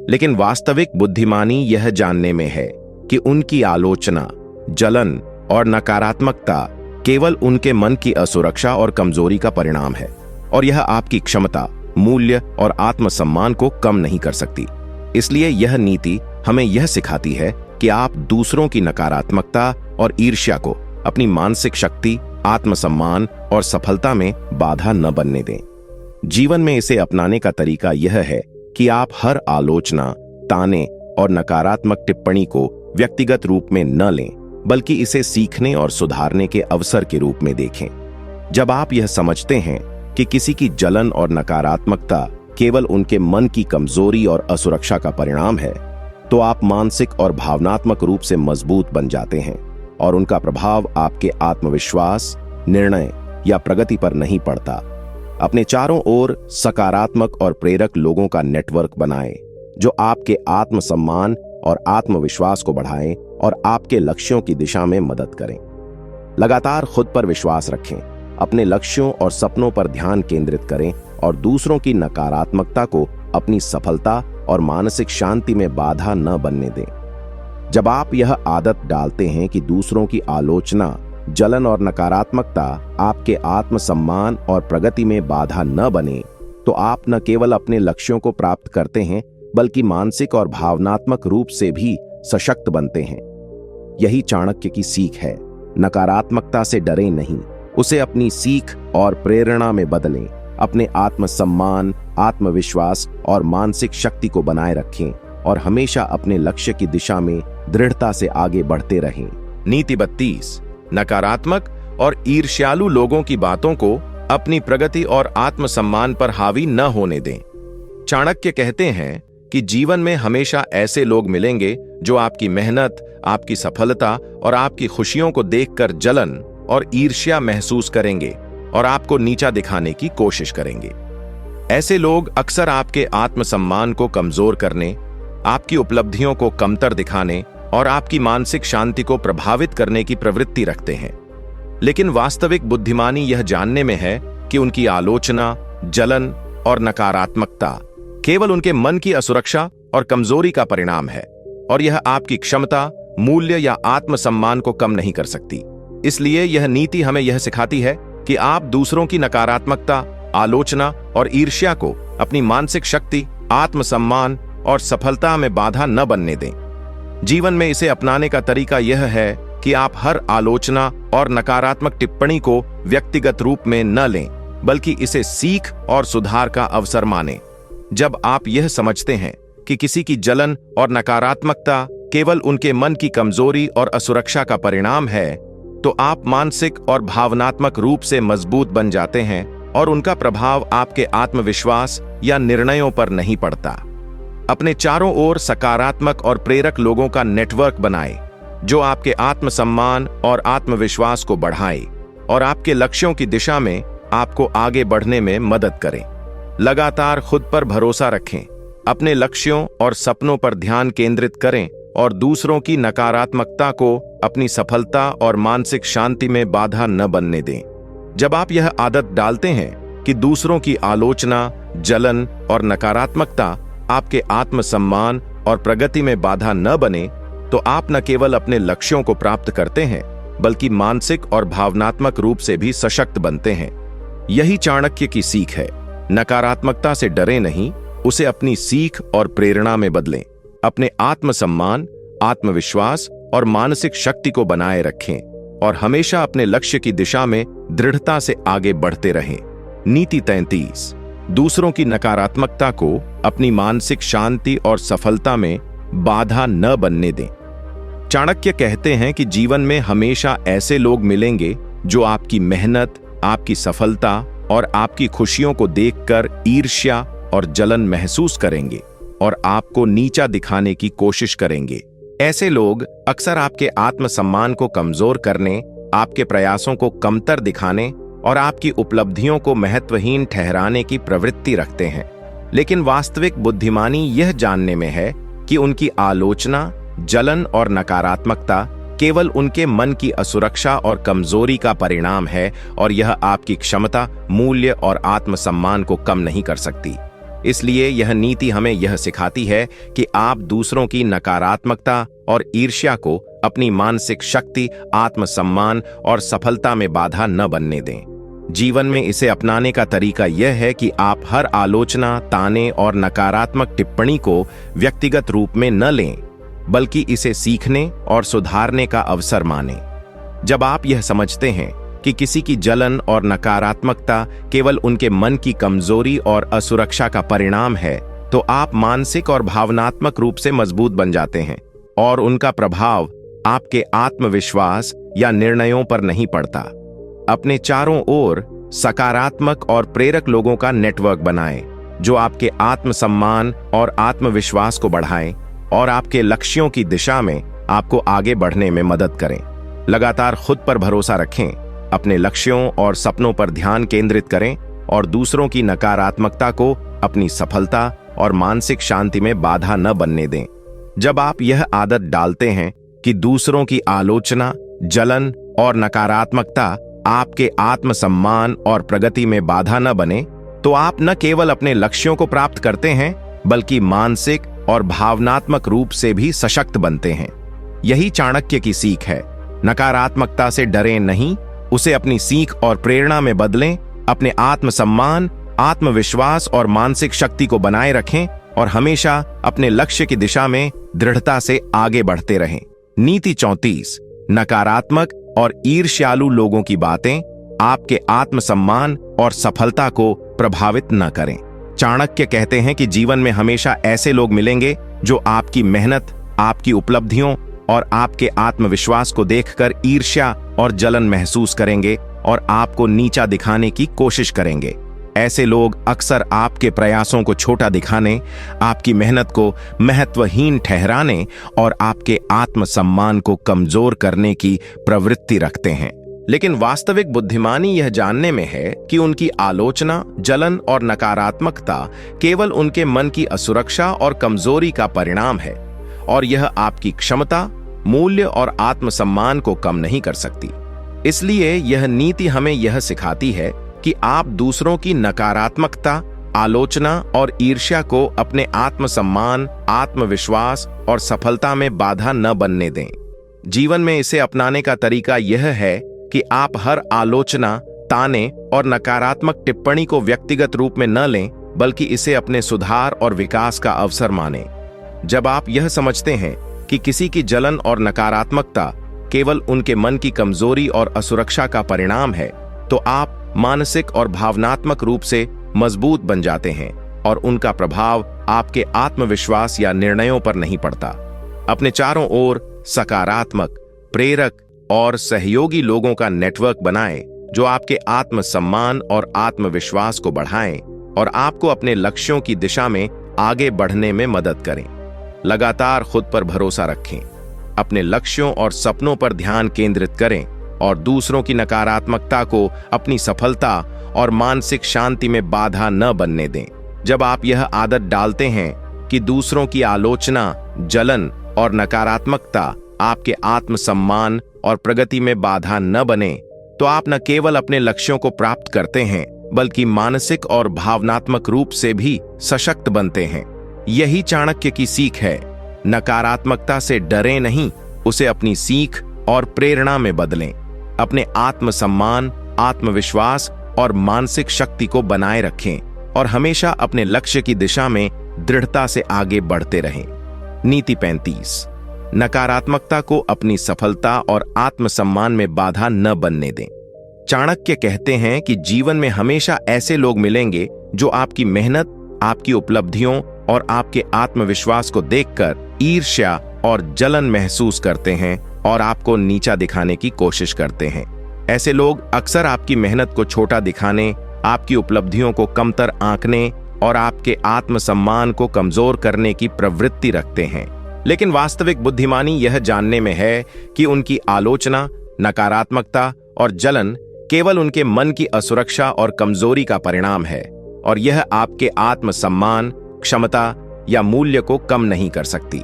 लेकिन वास्तविक बुद्धिमानी यह जानने में है कि उनकी आलोचना, जलन और नकारात्मकता केवल उनके मन की असुरक्षा और कमजोरी का परिणाम है और यह आपकी क्षमता, मूल्य और आत्मसम्मान को कम नहीं कर सकती। इसलिए यह नीति हमें यह सिखाती है कि आप दूसरों की नकारात्मकता और ईर्ष्या को अपनी मानसिक शक्ति, आत्मसम्मान और सफलता में बाधा न बनने दें। जीवन में इसे अपनाने का तरीका यह है कि आप हर आलोचना, ताने और नकारात्मक टिप्पणी को व्यक्तिगत रूप में न लें, बल्कि इसे सीखने और सुधारने के अवसर के रूप में देखें। जब आप यह समझते हैं कि किसी की जलन और नकारात्मकता केवल उनके मन की कमजोरी और असुरक्षा का परिणाम है, तो आप मानसिक और भावनात्मक रूप से मजबूत बन जाते हैं और उनका प्रभाव आपके आत्मविश्वास, निर्णय या प्रगति पर नहीं पड़ता। अपने चारों ओर सकारात्मक और प्रेरक लोगों का नेटवर्क बनाएं, जो आपके आत्मसम्मान और आत्मविश्वास को बढ़ाएं और आपके लक्ष्यों की दिशा में मदद करें। लगातार खुद पर विश्वास रखें, अपने लक्ष्यों और सपनों पर ध्यान केंद्रित करें और दूसरों की नकारात्मकता को अपनी सफलता और मानसिक शांति में बाधा न बनने दें। जब आप यह आदत डालते हैं कि दूसरों की आलोचना, जलन और नकारात्मकता आपके आत्मसम्मान और प्रगति में बाधा न बने, तो आप न केवल अपने लक्ष्यों को प्राप्त करते हैं, बल्कि मानसिक और भावनात्मक रूप से भी सशक्त बनते हैं। यही चाणक्य की सीख है, नकारात्मकता से डरें नहीं, उसे अपनी सीख और प्रेरणा में बदलें। अपने आत्मसम्मान, आत्मविश्वास और मानसिक शक्ति को बनाए रखें और हमेशा अपने लक्ष्य की दिशा में दृढ़ता से आगे बढ़ते रहें। नीति 32। नकारात्मक और ईर्ष्यालु लोगों की बातों को अपनी प्रगति और आत्मसम्मान पर हावी न होने दें। चाणक्य कहते हैं कि जीवन में हमेशा ऐसे लोग मिलेंगे जो आपकी मेहनत, आपकी सफलता और आपकी खुशियों को देखकर जलन और ईर्ष्या महसूस करेंगे और आपको नीचा दिखाने की कोशिश करेंगे। ऐसे लोग अक्सर आपके आत्मसम्मान को कमजोर करने, आपकी उपलब्धियों को कमतर दिखाने और आपकी मानसिक शांति को प्रभावित करने की प्रवृत्ति रखते हैं। लेकिन वास्तविक बुद्धिमानी यह जानने में है कि उनकी आलोचना, जलन और नकारात्मकता केवल उनके मन की असुरक्षा और कमजोरी का परिणाम है, और यह आपकी क्षमता, मूल्य या आत्मसम्मान को कम नहीं कर सकती। इसलिए यह नीति हमें यह सिखाती है कि आप दूसरों की नकारात्मकता, आलोचना और ईर्ष्या को अपनी मानसिक शक्ति, आत्मसम्मान और सफलता में बाधा न बनने दें। जीवन में इसे अपनाने का तरीका यह है कि आप हर आलोचना और नकारात्मक टिप्पणी को व्यक्तिगत रूप में न लें, बल्कि इसे सीख और सुधार का अवसर मानें। जब आप यह समझते हैं कि किसी की जलन और नकारात्मकता केवल उनके मन की कमजोरी और असुरक्षा का परिणाम है, तो आप मानसिक और भावनात्मक रूप से मजबूत बन जाते हैं और उनका प्रभाव आपके आत्मविश्वास या निर्णयों पर नहीं पड़ता। अपने चारों ओर सकारात्मक और प्रेरक लोगों का नेटवर्क बनाएं, जो आपके आत्मसम्मान और आत्मविश्वास को बढ़ाए और आपके लक्ष्यों की दिशा में आपको आगे बढ़ने में मदद करें। लगातार खुद पर भरोसा रखें, अपने लक्ष्यों और सपनों पर ध्यान केंद्रित करें और दूसरों की नकारात्मकता को अपनी सफलता और मानसिक शांति में बाधा न बनने दें। जब आप यह आदत डालते हैं कि दूसरों की आलोचना, जलन और नकारात्मकता आपके आत्मसम्मान और प्रगति में बाधा न बने, तो आप न केवल अपने लक्ष्यों को प्राप्त करते हैं, बल्कि मानसिक और भावनात्मक रूप से भी सशक्त बनते हैं। यही चाणक्य की सीख है। नकारात्मकता से डरे नहीं, उसे अपनी सीख और प्रेरणा में बदलें। अपने आत्मसम्मान, आत्मविश्वास और मानसिक शक्ति को बनाए रखें और हमेशा अपने लक्ष्य की दिशा में दृढ़ता से आगे बढ़ते रहें। नीति 33। दूसरों की नकारात्मकता को अपनी मानसिक शांति और सफलता में बाधा न बनने दें। चाणक्य कहते हैं कि जीवन में हमेशा ऐसे लोग मिलेंगे जो आपकी मेहनत, आपकी सफलता और आपकी खुशियों को देखकर ईर्ष्या और जलन महसूस करेंगे और आपको नीचा दिखाने की कोशिश करेंगे। ऐसे लोग अक्सर आपके आत्मसम्मान को कमजोर करने, आपके प्रयासों को कमतर दिखाने और आपकी उपलब्धियों को महत्वहीन ठहराने की प्रवृत्ति रखते हैं। लेकिन वास्तविक बुद्धिमानी यह जानने में है कि उनकी आलोचना, जलन और नकारात्मकता केवल उनके मन की असुरक्षा और कमजोरी का परिणाम है, और यह आपकी क्षमता, मूल्य और आत्मसम्मान को कम नहीं कर सकती। इसलिए यह नीति हमें यह सिखाती है कि आप दूसरों की नकारात्मकता और ईर्ष्या को अपनी मानसिक शक्ति, आत्मसम्मान और सफलता में बाधा न बनने दें। जीवन में इसे अपनाने का तरीका यह है कि आप हर आलोचना, ताने और नकारात्मक टिप्पणी को व्यक्तिगत रूप में न लें, बल्कि इसे सीखने और सुधारने का अवसर मानें। जब आप यह समझते हैं कि किसी की जलन और नकारात्मकता केवल उनके मन की कमजोरी और असुरक्षा का परिणाम है, तो आप मानसिक और भावनात्मक रूप से मजबूत बन जाते हैं और उनका प्रभाव आपके आत्मविश्वास या निर्णयों पर नहीं पड़ता। अपने चारों ओर सकारात्मक और प्रेरक लोगों का नेटवर्क बनाएं, जो आपके आत्मसम्मान और आत्मविश्वास को बढ़ाएं और आपके लक्ष्यों की दिशा में आपको आगे बढ़ने में मदद करें। लगातार खुद पर भरोसा रखें, अपने लक्ष्यों और सपनों पर ध्यान केंद्रित करें और दूसरों की नकारात्मकता को अपनी सफलता और मानसिक शांति में बाधा न बनने दें। जब आप यह आदत डालते हैं कि दूसरों की आलोचना, जलन और नकारात्मकता आपके आत्मसम्मान और प्रगति में बाधा न बने, तो आप न केवल अपने लक्ष्यों को प्राप्त करते हैं, बल्कि मानसिक और भावनात्मक रूप से भी सशक्त बनते हैं। यही चाणक्य की सीख है। नकारात्मकता से डरें नहीं, उसे अपनी सीख और प्रेरणा में बदलें। अपने आत्मसम्मान, आत्मविश्वास और मानसिक शक्ति को बनाए रखें और हमेशा अपने लक्ष्य की दिशा में दृढ़ता से आगे बढ़ते रहें। नीति 34। नकारात्मक और ईर्ष्यालु लोगों की बातें आपके आत्मसम्मान और सफलता को प्रभावित न करें। चाणक्य कहते हैं कि जीवन में हमेशा ऐसे लोग मिलेंगे जो आपकी मेहनत, आपकी उपलब्धियों और आपके आत्मविश्वास को देखकर ईर्ष्या और जलन महसूस करेंगे और आपको नीचा दिखाने की कोशिश करेंगे। ऐसे लोग अक्सर आपके प्रयासों को छोटा दिखाने, आपकी मेहनत को महत्वहीन ठहराने और आपके आत्मसम्मान को कमजोर करने की प्रवृत्ति रखते हैं। लेकिन वास्तविक बुद्धिमानी यह जानने में है कि उनकी आलोचना, जलन और नकारात्मकता केवल उनके मन की असुरक्षा और कमजोरी का परिणाम है, और यह आपकी क्षमता, मूल्य और आत्मसम्मान को कम नहीं कर सकती। इसलिए यह नीति हमें यह सिखाती है कि आप दूसरों की नकारात्मकता, आलोचना और ईर्ष्या को अपने आत्मसम्मान, आत्मविश्वास और सफलता में बाधा न बनने दें। जीवन में इसे अपनाने का तरीका यह है कि आप हर आलोचना, ताने और नकारात्मक टिप्पणी को व्यक्तिगत रूप में न लें, बल्कि इसे अपने सुधार और विकास का अवसर मानें। जब आप यह समझते हैं कि किसी की जलन और नकारात्मकता केवल उनके मन की कमजोरी और असुरक्षा का परिणाम है, तो आप मानसिक और भावनात्मक रूप से मजबूत बन जाते हैं और उनका प्रभाव आपके आत्मविश्वास या निर्णयों पर नहीं पड़ता। अपने चारों ओर सकारात्मक, प्रेरक और सहयोगी लोगों का नेटवर्क बनाएं, जो आपके आत्मसम्मान और आत्मविश्वास को बढ़ाएं और आपको अपने लक्ष्यों की दिशा में आगे बढ़ने में मदद करें। लगातार खुद पर भरोसा रखें, अपने लक्ष्यों और सपनों पर ध्यान केंद्रित करें और दूसरों की नकारात्मकता को अपनी सफलता और मानसिक शांति में बाधा न बनने दें। जब आप यह आदत डालते हैं कि दूसरों की आलोचना, जलन और नकारात्मकता आपके आत्मसम्मान और प्रगति में बाधा न बने, तो आप न केवल अपने लक्ष्यों को प्राप्त करते हैं, बल्कि मानसिक और भावनात्मक रूप से भी सशक्त बनते हैं। यही चाणक्य की सीख है। नकारात्मकता से डरें नहीं, उसे अपनी सीख और प्रेरणा में बदलें। अपने आत्मसम्मान, आत्मविश्वास और मानसिक शक्ति को बनाए रखें और हमेशा अपने लक्ष्य की दिशा में दृढ़ता से आगे बढ़ते रहें। नीति 35। नकारात्मकता को अपनी सफलता और आत्मसम्मान में बाधा न बनने दें। चाणक्य कहते हैं कि जीवन में हमेशा ऐसे लोग मिलेंगे जो आपकी मेहनत, आपकी उपलब्धियों और आपके आत्मविश्वास को देखकर ईर्ष्या और जलन महसूस करते हैं और आपको नीचा दिखाने की कोशिश करते हैं। ऐसे लोग अक्सर आपकी मेहनत को छोटा दिखाने, आपकी उपलब्धियों को कमतर आंकने और आपके आत्मसम्मान को कमजोर करने की प्रवृत्ति रखते हैं। लेकिन वास्तविक बुद्धिमानी यह जानने में है कि उनकी आलोचना, नकारात्मकता और जलन केवल उनके मन की असुरक्षा और कमजोरी का परिणाम है और यह आपके आत्मसम्मान, क्षमता या मूल्य को कम नहीं कर सकती।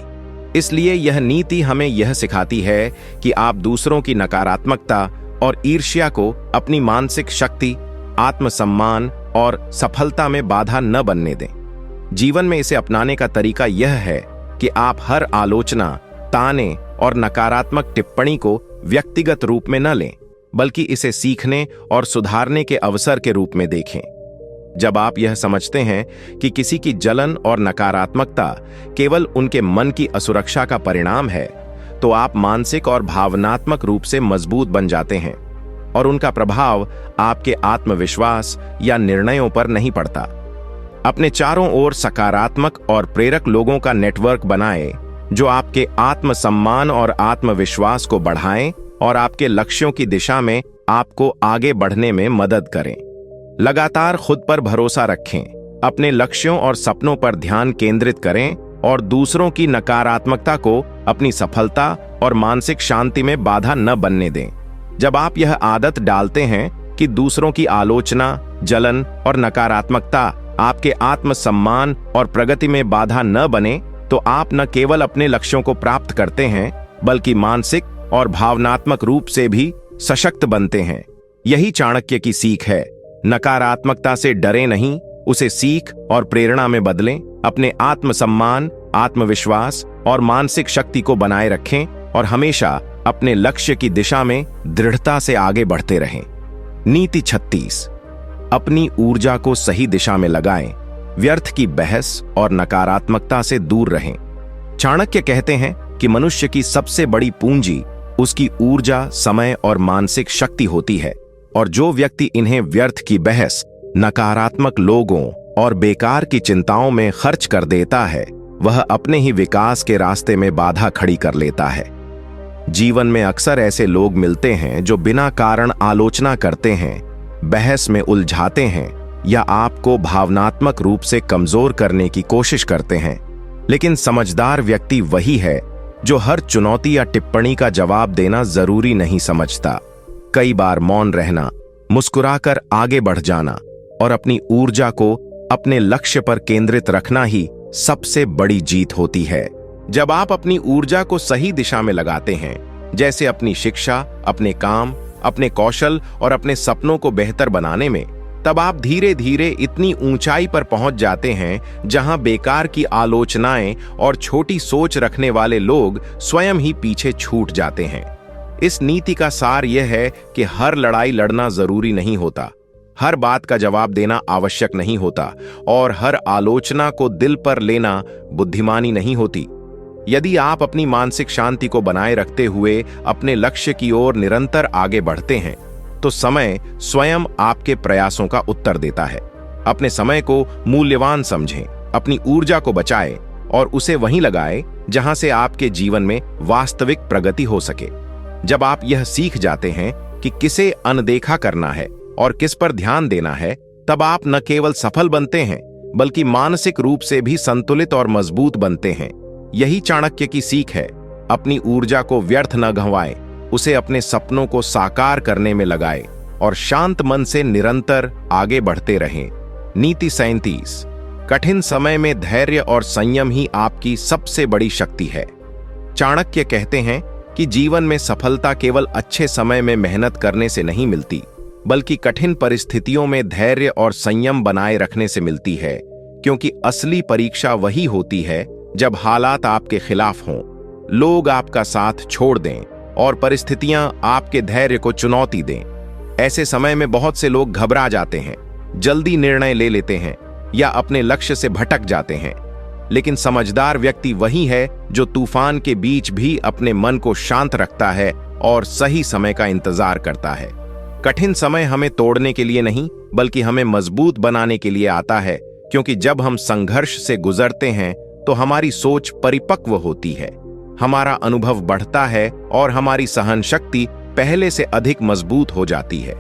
इसलिए यह नीति हमें यह सिखाती है कि आप दूसरों की नकारात्मकता और ईर्ष्या को अपनी मानसिक शक्ति, आत्मसम्मान और सफलता में बाधा न बनने दें। जीवन में इसे अपनाने का तरीका यह है कि आप हर आलोचना, ताने और नकारात्मक टिप्पणी को व्यक्तिगत रूप में न लें, बल्कि इसे सीखने और सुधारने के अवसर के रूप में देखें। जब आप यह समझते हैं कि किसी की जलन और नकारात्मकता केवल उनके मन की असुरक्षा का परिणाम है, तो आप मानसिक और भावनात्मक रूप से मजबूत बन जाते हैं और उनका प्रभाव आपके आत्मविश्वास या निर्णयों पर नहीं पड़ता। अपने चारों ओर सकारात्मक और प्रेरक लोगों का नेटवर्क बनाएं, जो आपके आत्मसम्मान और आत्मविश्वास को बढ़ाएं और आपके लक्ष्यों की दिशा में आपको आगे बढ़ने में मदद करें। लगातार खुद पर भरोसा रखें, अपने लक्ष्यों और सपनों पर ध्यान केंद्रित करें और दूसरों की नकारात्मकता को अपनी सफलता और मानसिक शांति में बाधा न बनने दें। जब आप यह आदत डालते हैं कि दूसरों की आलोचना, जलन और नकारात्मकता आपके आत्मसम्मान और प्रगति में बाधा न बने, तो आप न केवल अपने लक्ष्यों को प्राप्त करते हैं, बल्कि मानसिक और भावनात्मक रूप से भी सशक्त बनते हैं। यही चाणक्य की सीख है। नकारात्मकता से डरे नहीं, उसे सीख और प्रेरणा में बदलें। अपने आत्मसम्मान, आत्मविश्वास और मानसिक शक्ति को बनाए रखें और हमेशा अपने लक्ष्य की दिशा में दृढ़ता से आगे बढ़ते रहें। नीति 36। अपनी ऊर्जा को सही दिशा में लगाएं, व्यर्थ की बहस और नकारात्मकता से दूर रहें। चाणक्य कहते हैं कि मनुष्य की सबसे बड़ी पूंजी उसकी ऊर्जा, समय और मानसिक शक्ति होती है, और जो व्यक्ति इन्हें व्यर्थ की बहस, नकारात्मक लोगों और बेकार की चिंताओं में खर्च कर देता है, वह अपने ही विकास के रास्ते में बाधा खड़ी कर लेता है। जीवन में अक्सर ऐसे लोग मिलते हैं जो बिना कारण आलोचना करते हैं, बहस में उलझाते हैं या आपको भावनात्मक रूप से कमजोर करने की कोशिश करते हैं। लेकिन समझदार व्यक्ति वही है जो हर चुनौती या टिप्पणी का जवाब देना जरूरी नहीं समझता। कई बार मौन रहना, मुस्कुराकर आगे बढ़ जाना और अपनी ऊर्जा को अपने लक्ष्य पर केंद्रित रखना ही सबसे बड़ी जीत होती है। जब आप अपनी ऊर्जा को सही दिशा में लगाते हैं, जैसे अपनी शिक्षा, अपने काम अपने कौशल और अपने सपनों को बेहतर बनाने में, तब आप धीरे धीरे इतनी ऊंचाई पर पहुंच जाते हैं जहां बेकार की आलोचनाएं और छोटी सोच रखने वाले लोग स्वयं ही पीछे छूट जाते हैं। इस नीति का सार यह है कि हर लड़ाई लड़ना जरूरी नहीं होता, हर बात का जवाब देना आवश्यक नहीं होता और हर आलोचना को दिल पर लेना बुद्धिमानी नहीं होती। यदि आप अपनी मानसिक शांति को बनाए रखते हुए अपने लक्ष्य की ओर निरंतर आगे बढ़ते हैं तो समय स्वयं आपके प्रयासों का उत्तर देता है। अपने समय को मूल्यवान समझें, अपनी ऊर्जा को बचाएं और उसे वहीं लगाएं जहां से आपके जीवन में वास्तविक प्रगति हो सके। जब आप यह सीख जाते हैं कि किसे अनदेखा करना है और किस पर ध्यान देना है, तब आप न केवल सफल बनते हैं बल्कि मानसिक रूप से भी संतुलित और मजबूत बनते हैं। यही चाणक्य की सीख है। अपनी ऊर्जा को व्यर्थ न गंवाएं, उसे अपने सपनों को साकार करने में लगाएं और शांत मन से निरंतर आगे बढ़ते रहें। नीति 37। कठिन समय में धैर्य और संयम ही आपकी सबसे बड़ी शक्ति है। चाणक्य कहते हैं कि जीवन में सफलता केवल अच्छे समय में मेहनत करने से नहीं मिलती, बल्कि कठिन परिस्थितियों में धैर्य और संयम बनाए रखने से मिलती है, क्योंकि असली परीक्षा वही होती है जब हालात आपके खिलाफ हों, लोग आपका साथ छोड़ दें और परिस्थितियां आपके धैर्य को चुनौती दें। ऐसे समय में बहुत से लोग घबरा जाते हैं, जल्दी निर्णय ले लेते हैं या अपने लक्ष्य से भटक जाते हैं। लेकिन समझदार व्यक्ति वही है जो तूफान के बीच भी अपने मन को शांत रखता है और सही समय का इंतजार करता है। कठिन समय हमें तोड़ने के लिए नहीं बल्कि हमें मजबूत बनाने के लिए आता है, क्योंकि जब हम संघर्ष से गुजरते हैं तो हमारी सोच परिपक्व होती है, हमारा अनुभव बढ़ता है और हमारी सहन शक्ति पहले से अधिक मजबूत हो जाती है।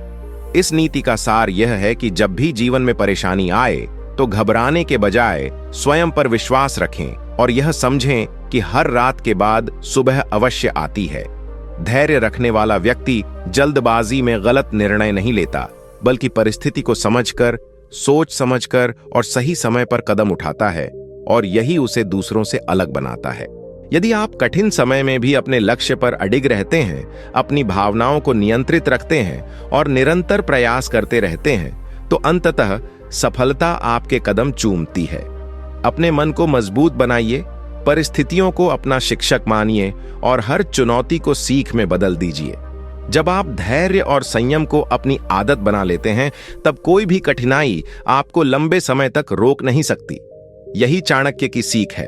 इस नीति का सार यह है कि जब भी जीवन में परेशानी आए तो घबराने के बजाय स्वयं पर विश्वास रखें और यह समझें कि हर रात के बाद सुबह अवश्य आती है। धैर्य रखने वाला व्यक्ति जल्दबाजी में गलत निर्णय नहीं लेता, बल्कि परिस्थिति को समझकर, सोच समझकर और सही समय पर कदम उठाता है, और यही उसे दूसरों से अलग बनाता है। यदि आप कठिन समय में भी अपने लक्ष्य पर अडिग रहते हैं, अपनी भावनाओं को नियंत्रित रखते हैं और निरंतर प्रयास करते रहते हैं, तो अंततः सफलता आपके कदम चूमती है। अपने मन को मजबूत बनाइए, परिस्थितियों को अपना शिक्षक मानिए और हर चुनौती को सीख में बदल दीजिए। जब आप धैर्य और संयम को अपनी आदत बना लेते हैं, तब कोई भी कठिनाई आपको लंबे समय तक रोक नहीं सकती। यही चाणक्य की सीख है।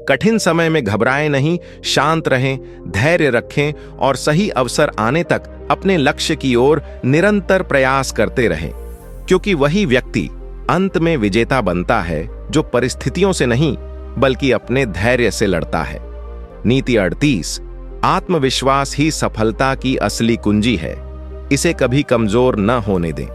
कठिन समय में घबराएं नहीं, शांत रहें, धैर्य रखें और सही अवसर आने तक अपने लक्ष्य की ओर निरंतर प्रयास करते रहें, क्योंकि वही व्यक्ति अंत में विजेता बनता है जो परिस्थितियों से नहीं बल्कि अपने धैर्य से लड़ता है। नीति 38। आत्मविश्वास ही सफलता की असली कुंजी है, इसे कभी कमजोर न होने दें।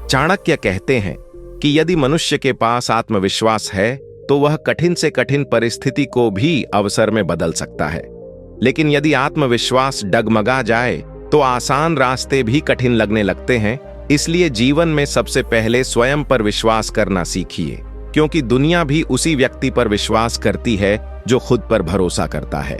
चाणक्य कहते हैं कि यदि मनुष्य के पास आत्मविश्वास है तो वह कठिन से कठिन परिस्थिति को भी अवसर में बदल सकता है, लेकिन यदि आत्मविश्वास डगमगा जाए तो आसान रास्ते भी कठिन लगने लगते हैं। इसलिए जीवन में सबसे पहले स्वयं पर विश्वास करना सीखिए, क्योंकि दुनिया भी उसी व्यक्ति पर विश्वास करती है जो खुद पर भरोसा करता है।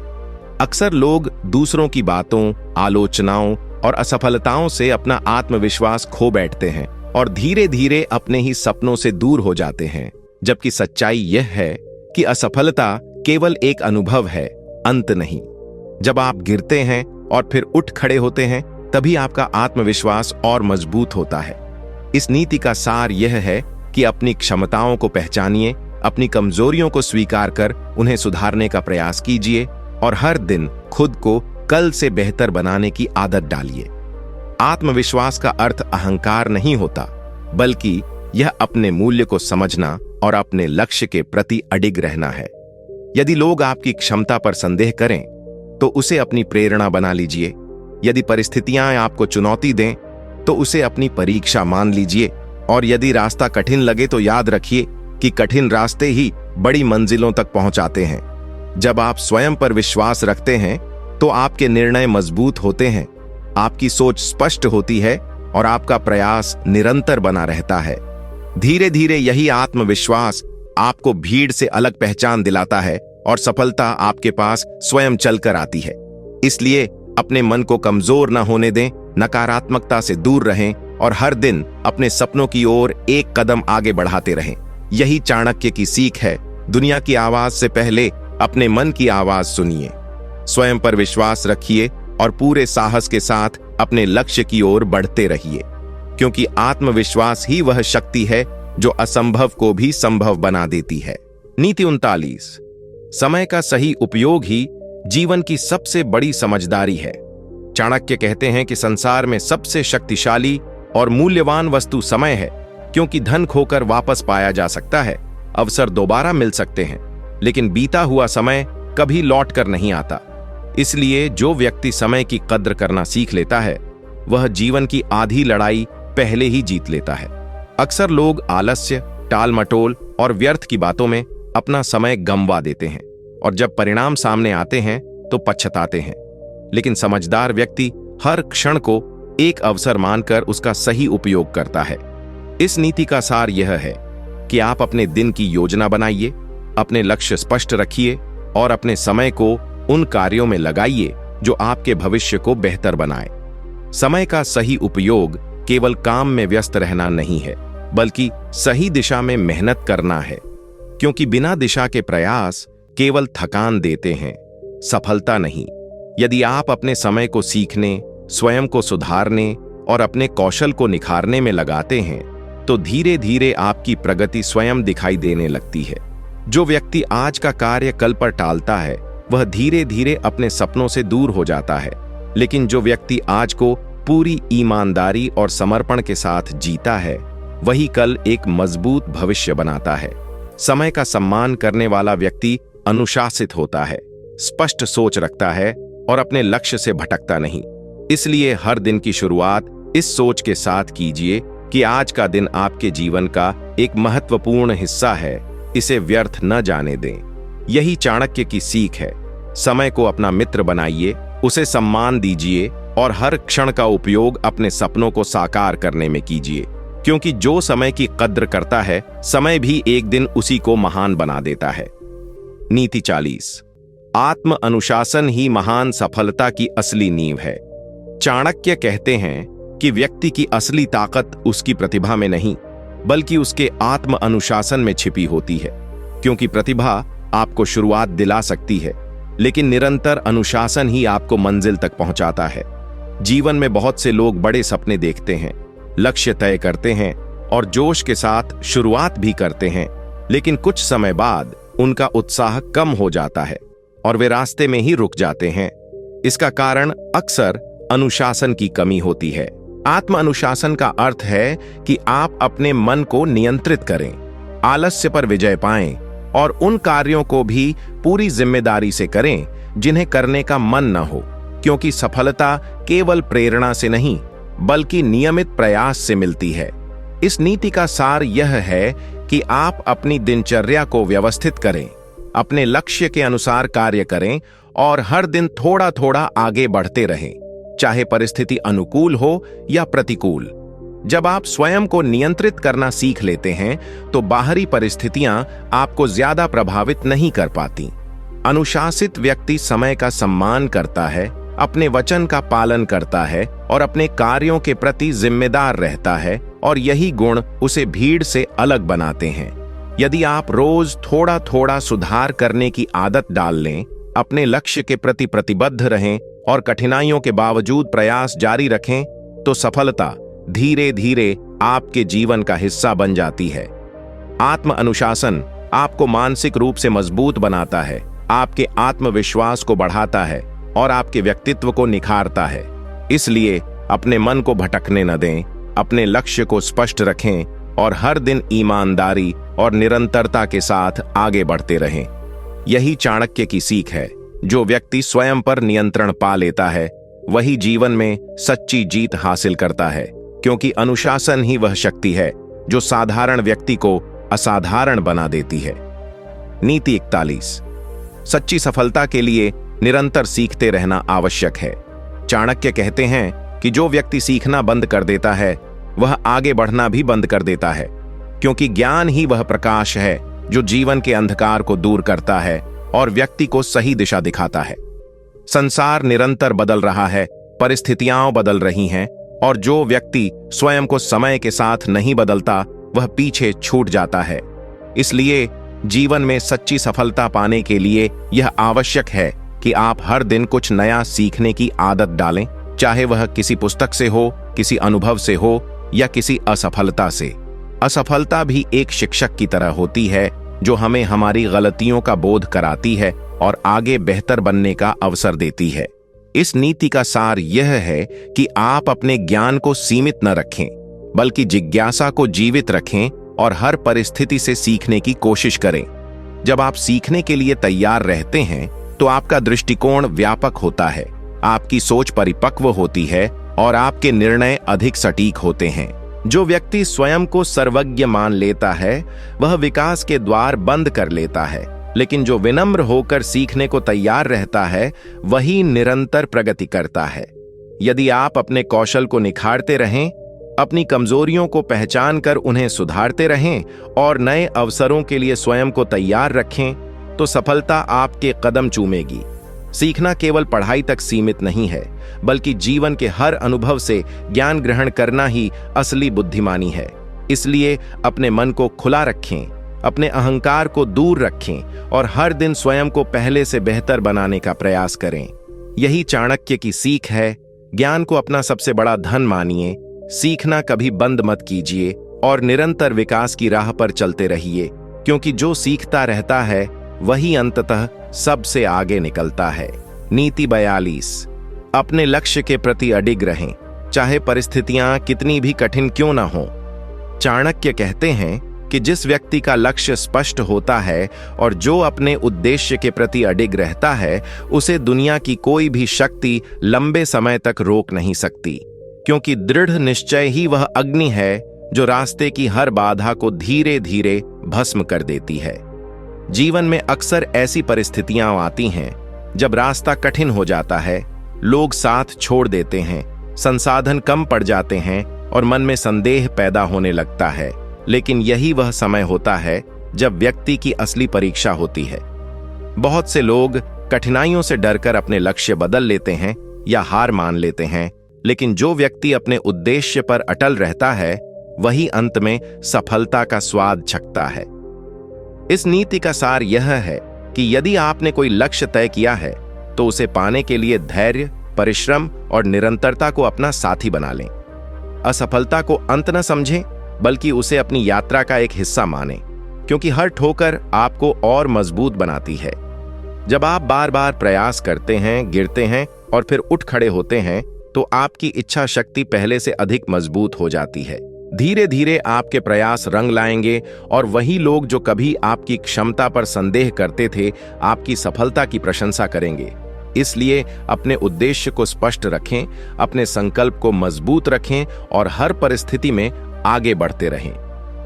अक्सर लोग दूसरों की बातों, आलोचनाओं और असफलताओं से अपना आत्मविश्वास खो बैठते हैं और धीरे धीरे अपने ही सपनों से दूर हो जाते हैं, जबकि सच्चाई यह है कि असफलता केवल एक अनुभव है, अंत नहीं। जब आप गिरते हैं और फिर उठ खड़े होते हैं, तभी आपका आत्मविश्वास और मजबूत होता है। इस नीति का सार यह है कि अपनी क्षमताओं को पहचानिए, अपनी कमजोरियों को स्वीकार कर उन्हें सुधारने का प्रयास कीजिए और हर दिन खुद को कल से बेहतर बनाने की आदत डालिए। आत्मविश्वास का अर्थ अहंकार नहीं होता, बल्कि यह अपने मूल्य को समझना और अपने लक्ष्य के प्रति अडिग रहना है। यदि लोग आपकी क्षमता पर संदेह करें तो उसे अपनी प्रेरणा बना लीजिए। यदि परिस्थितियां आपको चुनौती दें तो उसे अपनी परीक्षा मान लीजिए, और यदि रास्ता कठिन लगे तो याद रखिए कि कठिन रास्ते ही बड़ी मंजिलों तक पहुंचाते हैं। जब आप स्वयं पर विश्वास रखते हैं तो आपके निर्णय मजबूत होते हैं, आपकी सोच स्पष्ट होती है और आपका प्रयास निरंतर बना रहता है। धीरे धीरे यही आत्मविश्वास आपको भीड़ से अलग पहचान दिलाता है और सफलता आपके पास स्वयं चलकर आती है। इसलिए अपने मन को कमजोर न होने दें नकारात्मकता से दूर रहें और हर दिन अपने सपनों की ओर एक कदम आगे बढ़ाते रहें। यही चाणक्य की सीख है। दुनिया की आवाज से पहले अपने मन की आवाज सुनिए। स्वयं पर विश्वास रखिए और पूरे साहस के साथ अपने लक्ष्य की ओर बढ़ते रहिए, क्योंकि आत्मविश्वास ही वह शक्ति है जो असंभव को भी संभव बना देती है। नीति 39। समय का सही उपयोग ही जीवन की सबसे बड़ी समझदारी है। चाणक्य कहते हैं कि संसार में सबसे शक्तिशाली और मूल्यवान वस्तु समय है, क्योंकि धन खोकर वापस पाया जा सकता है, अवसर दोबारा मिल सकते हैं, लेकिन बीता हुआ समय कभी लौट कर नहीं आता। इसलिए जो व्यक्ति समय की कद्र करना सीख लेता है, वह जीवन की आधी लड़ाई पहले ही जीत लेता है। अक्सर लोग आलस्य, टालमटोल और व्यर्थ की बातों में अपना समय गंवा देते हैं और जब परिणाम सामने आते हैं तो पछताते हैं। लेकिन समझदार व्यक्ति हर क्षण को एक अवसर मानकर उसका सही उपयोग करता है। इस नीति का सार यह है कि आप अपने दिन की योजना बनाइए, अपने लक्ष्य स्पष्ट रखिए और अपने समय को उन कार्यों में लगाइए जो आपके भविष्य को बेहतर बनाए। समय का सही उपयोग केवल काम में व्यस्त रहना नहीं है, बल्कि सही दिशा में मेहनत करना है, क्योंकि बिना दिशा के प्रयास केवल थकान देते हैं, सफलता नहीं। यदि आप अपने समय को सीखने, स्वयं को सुधारने और अपने कौशल को निखारने में लगाते हैं, तो धीरे धीरे आपकी प्रगति स्वयं दिखाई देने लगती है। जो व्यक्ति आज का कार्य कल पर टालता है, वह धीरे धीरे अपने सपनों से दूर हो जाता है। लेकिन जो व्यक्ति आज को पूरी ईमानदारी और समर्पण के साथ जीता है, वही कल एक मजबूत भविष्य बनाता है। समय का सम्मान करने वाला व्यक्ति अनुशासित होता है, स्पष्ट सोच रखता है और अपने लक्ष्य से भटकता नहीं। इसलिए हर दिन की शुरुआत इस सोच के साथ कीजिए कि आज का दिन आपके जीवन का एक महत्वपूर्ण हिस्सा है, इसे व्यर्थ न जाने दें। यही चाणक्य की सीख है। समय को अपना मित्र बनाइए, उसे सम्मान दीजिए और हर क्षण का उपयोग अपने सपनों को साकार करने में कीजिए, क्योंकि जो समय की कद्र करता है, समय भी एक दिन उसी को महान बना देता है। नीति 40। आत्म अनुशासन ही महान सफलता की असली नींव है। चाणक्य कहते हैं कि व्यक्ति की असली ताकत उसकी प्रतिभा में नहीं, बल्कि उसके आत्म अनुशासन में छिपी होती है, क्योंकि प्रतिभा आपको शुरुआत दिला सकती है, लेकिन निरंतर अनुशासन ही आपको मंजिल तक पहुंचाता है। जीवन में बहुत से लोग बड़े सपने देखते हैं, लक्ष्य तय करते हैं और जोश के साथ शुरुआत भी करते हैं, लेकिन कुछ समय बाद उनका उत्साह कम हो जाता है और वे रास्ते में ही रुक जाते हैं। इसका कारण अक्सर अनुशासन की कमी होती है। आत्म अनुशासन का अर्थ है कि आप अपने मन को नियंत्रित करें, आलस्य पर विजय पाएं और उन कार्यों को भी पूरी जिम्मेदारी से करें जिन्हें करने का मन न हो, क्योंकि सफलता केवल प्रेरणा से नहीं, बल्कि नियमित प्रयास से मिलती है। इस नीति का सार यह है कि आप अपनी दिनचर्या को व्यवस्थित करें, अपने लक्ष्य के अनुसार कार्य करें और हर दिन थोड़ा थोड़ा आगे बढ़ते रहें, चाहे परिस्थिति अनुकूल हो या प्रतिकूल। जब आप स्वयं को नियंत्रित करना सीख लेते हैं, तो बाहरी परिस्थितियां आपको ज्यादा प्रभावित नहीं कर पाती। अनुशासित व्यक्ति समय का सम्मान करता है, अपने वचन का पालन करता है और अपने कार्यों के प्रति जिम्मेदार रहता है, और यही गुण उसे भीड़ से अलग बनाते हैं। यदि आप रोज थोड़ा थोड़ा सुधार करने की आदत डाल लें, अपने लक्ष्य के प्रति प्रतिबद्ध रहें और कठिनाइयों के बावजूद प्रयास जारी रखें, तो सफलता धीरे धीरे आपके जीवन का हिस्सा बन जाती है। आत्म अनुशासन आपको मानसिक रूप से मजबूत बनाता है, आपके आत्मविश्वास को बढ़ाता है और आपके व्यक्तित्व को निखारता है। इसलिए अपने मन को भटकने न दें, अपने लक्ष्य को स्पष्ट रखें और हर दिन ईमानदारी और निरंतरता के साथ आगे बढ़ते रहें। यही चाणक्य की सीख है। जो व्यक्ति स्वयं पर नियंत्रण पा लेता है, वही जीवन में सच्ची जीत हासिल करता है, क्योंकि अनुशासन ही वह शक्ति है जो साधारण व्यक्ति को असाधारण बना देती है। नीति 41। सच्ची सफलता के लिए निरंतर सीखते रहना आवश्यक है। चाणक्य कहते हैं कि जो व्यक्ति सीखना बंद कर देता है, वह आगे बढ़ना भी बंद कर देता है, क्योंकि ज्ञान ही वह प्रकाश है जो जीवन के अंधकार को दूर करता है और व्यक्ति को सही दिशा दिखाता है। संसार निरंतर बदल रहा है, परिस्थितियां बदल रही हैं और जो व्यक्ति स्वयं को समय के साथ नहीं बदलता वह पीछे छूट जाता है। इसलिए जीवन में सच्ची सफलता पाने के लिए यह आवश्यक है कि आप हर दिन कुछ नया सीखने की आदत डालें, चाहे वह किसी पुस्तक से हो, किसी अनुभव से हो या किसी असफलता से। असफलता भी एक शिक्षक की तरह होती है जो हमें हमारी गलतियों का बोध कराती है और आगे बेहतर बनने का अवसर देती है। इस नीति का सार यह है कि आप अपने ज्ञान को सीमित न रखें, बल्कि जिज्ञासा को जीवित रखें और हर परिस्थिति से सीखने की कोशिश करें। जब आप सीखने के लिए तैयार रहते हैं तो आपका दृष्टिकोण व्यापक होता है, आपकी सोच परिपक्व होती है और आपके निर्णय अधिक सटीक होते हैं। जो व्यक्ति स्वयं को सर्वज्ञ मान लेता है वह विकास के द्वार बंद कर लेता है, लेकिन जो विनम्र होकर सीखने को तैयार रहता है वही निरंतर प्रगति करता है। यदि आप अपने कौशल को निखारते रहें, अपनी कमजोरियों को पहचान कर उन्हें सुधारते रहें और नए अवसरों के लिए स्वयं को तैयार रखें, तो सफलता आपके कदम चूमेगी। सीखना केवल पढ़ाई तक सीमित नहीं है, बल्कि जीवन के हर अनुभव से ज्ञान ग्रहण करना ही असली बुद्धिमानी है। इसलिए अपने मन को खुला रखें, अपने अहंकार को दूर रखें और हर दिन स्वयं को पहले से बेहतर बनाने का प्रयास करें। यही चाणक्य की सीख है। ज्ञान को अपना सबसे बड़ा धन मानिए, सीखना कभी बंद मत कीजिए और निरंतर विकास की राह पर चलते रहिए, क्योंकि जो सीखता रहता है वही अंततः सबसे आगे निकलता है। नीति 42। अपने लक्ष्य के प्रति अडिग रहें, चाहे परिस्थितियां कितनी भी कठिन क्यों ना हो। चाणक्य कहते हैं कि जिस व्यक्ति का लक्ष्य स्पष्ट होता है और जो अपने उद्देश्य के प्रति अडिग रहता है, उसे दुनिया की कोई भी शक्ति लंबे समय तक रोक नहीं सकती, क्योंकि दृढ़ निश्चय ही वह अग्नि है जो रास्ते की हर बाधा को धीरे धीरे भस्म कर देती है। जीवन में अक्सर ऐसी परिस्थितियां आती हैं जब रास्ता कठिन हो जाता है, लोग साथ छोड़ देते हैं, संसाधन कम पड़ जाते हैं और मन में संदेह पैदा होने लगता है। लेकिन यही वह समय होता है जब व्यक्ति की असली परीक्षा होती है। बहुत से लोग कठिनाइयों से डरकर अपने लक्ष्य बदल लेते हैं या हार मान लेते हैं, लेकिन जो व्यक्ति अपने उद्देश्य पर अटल रहता है वही अंत में सफलता का स्वाद चखता है। इस नीति का सार यह है कि यदि आपने कोई लक्ष्य तय किया है तो उसे पाने के लिए धैर्य, परिश्रम और निरंतरता को अपना साथी बना लें। असफलता को अंत न समझें, बल्कि उसे अपनी यात्रा का एक हिस्सा मानें, क्योंकि हर ठोकर आपको और मजबूत बनाती है। जब आप बार बार प्रयास करते हैं, गिरते हैं और फिर उठ खड़े होते हैं, तो आपकी इच्छा शक्ति पहले से अधिक मजबूत हो जाती है। धीरे धीरे आपके प्रयास रंग लाएंगे और वही लोग जो कभी आपकी क्षमता पर संदेह करते थे, आपकी सफलता की प्रशंसा करेंगे। इसलिए अपने उद्देश्य को स्पष्ट रखें, अपने संकल्प को मजबूत रखें और हर परिस्थिति में आगे बढ़ते रहें।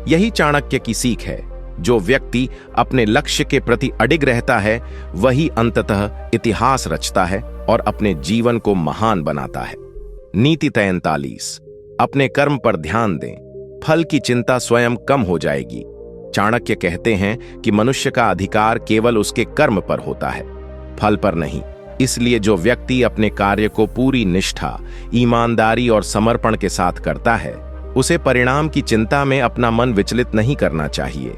यही चाणक्य की सीख है। जो व्यक्ति अपने लक्ष्य के प्रति अडिग रहता है वही अंततः इतिहास रचता है और अपने जीवन को महान बनाता है। नीति 43। अपने कर्म पर ध्यान दें, फल की चिंता स्वयं कम हो जाएगी। चाणक्य कहते हैं कि मनुष्य का अधिकार केवल उसके कर्म पर होता है, फल पर नहीं। इसलिए जो व्यक्ति अपने कार्य को पूरी निष्ठा, ईमानदारी और समर्पण के साथ करता है, उसे परिणाम की चिंता में अपना मन विचलित नहीं करना चाहिए।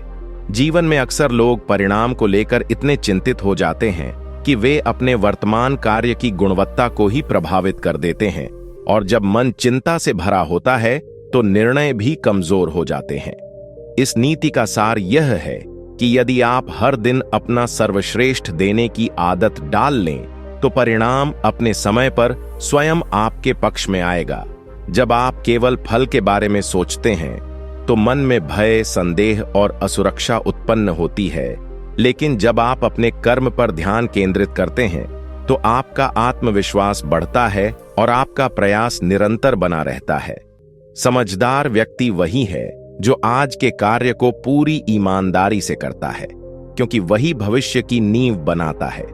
जीवन में अक्सर लोग परिणाम को लेकर इतने चिंतित हो जाते हैं कि वे अपने वर्तमान कार्य की गुणवत्ता को ही प्रभावित कर देते हैं, और जब मन चिंता से भरा होता है तो निर्णय भी कमजोर हो जाते हैं। इस नीति का सार यह है कि यदि आप हर दिन अपना सर्वश्रेष्ठ देने की आदत डाल लें तो परिणाम अपने समय पर स्वयं आपके पक्ष में आएगा। जब आप केवल फल के बारे में सोचते हैं तो मन में भय, संदेह और असुरक्षा उत्पन्न होती है, लेकिन जब आप अपने कर्म पर ध्यान केंद्रित करते हैं तो आपका आत्मविश्वास बढ़ता है और आपका प्रयास निरंतर बना रहता है। समझदार व्यक्ति वही है जो आज के कार्य को पूरी ईमानदारी से करता है, क्योंकि वही भविष्य की नींव बनाता है।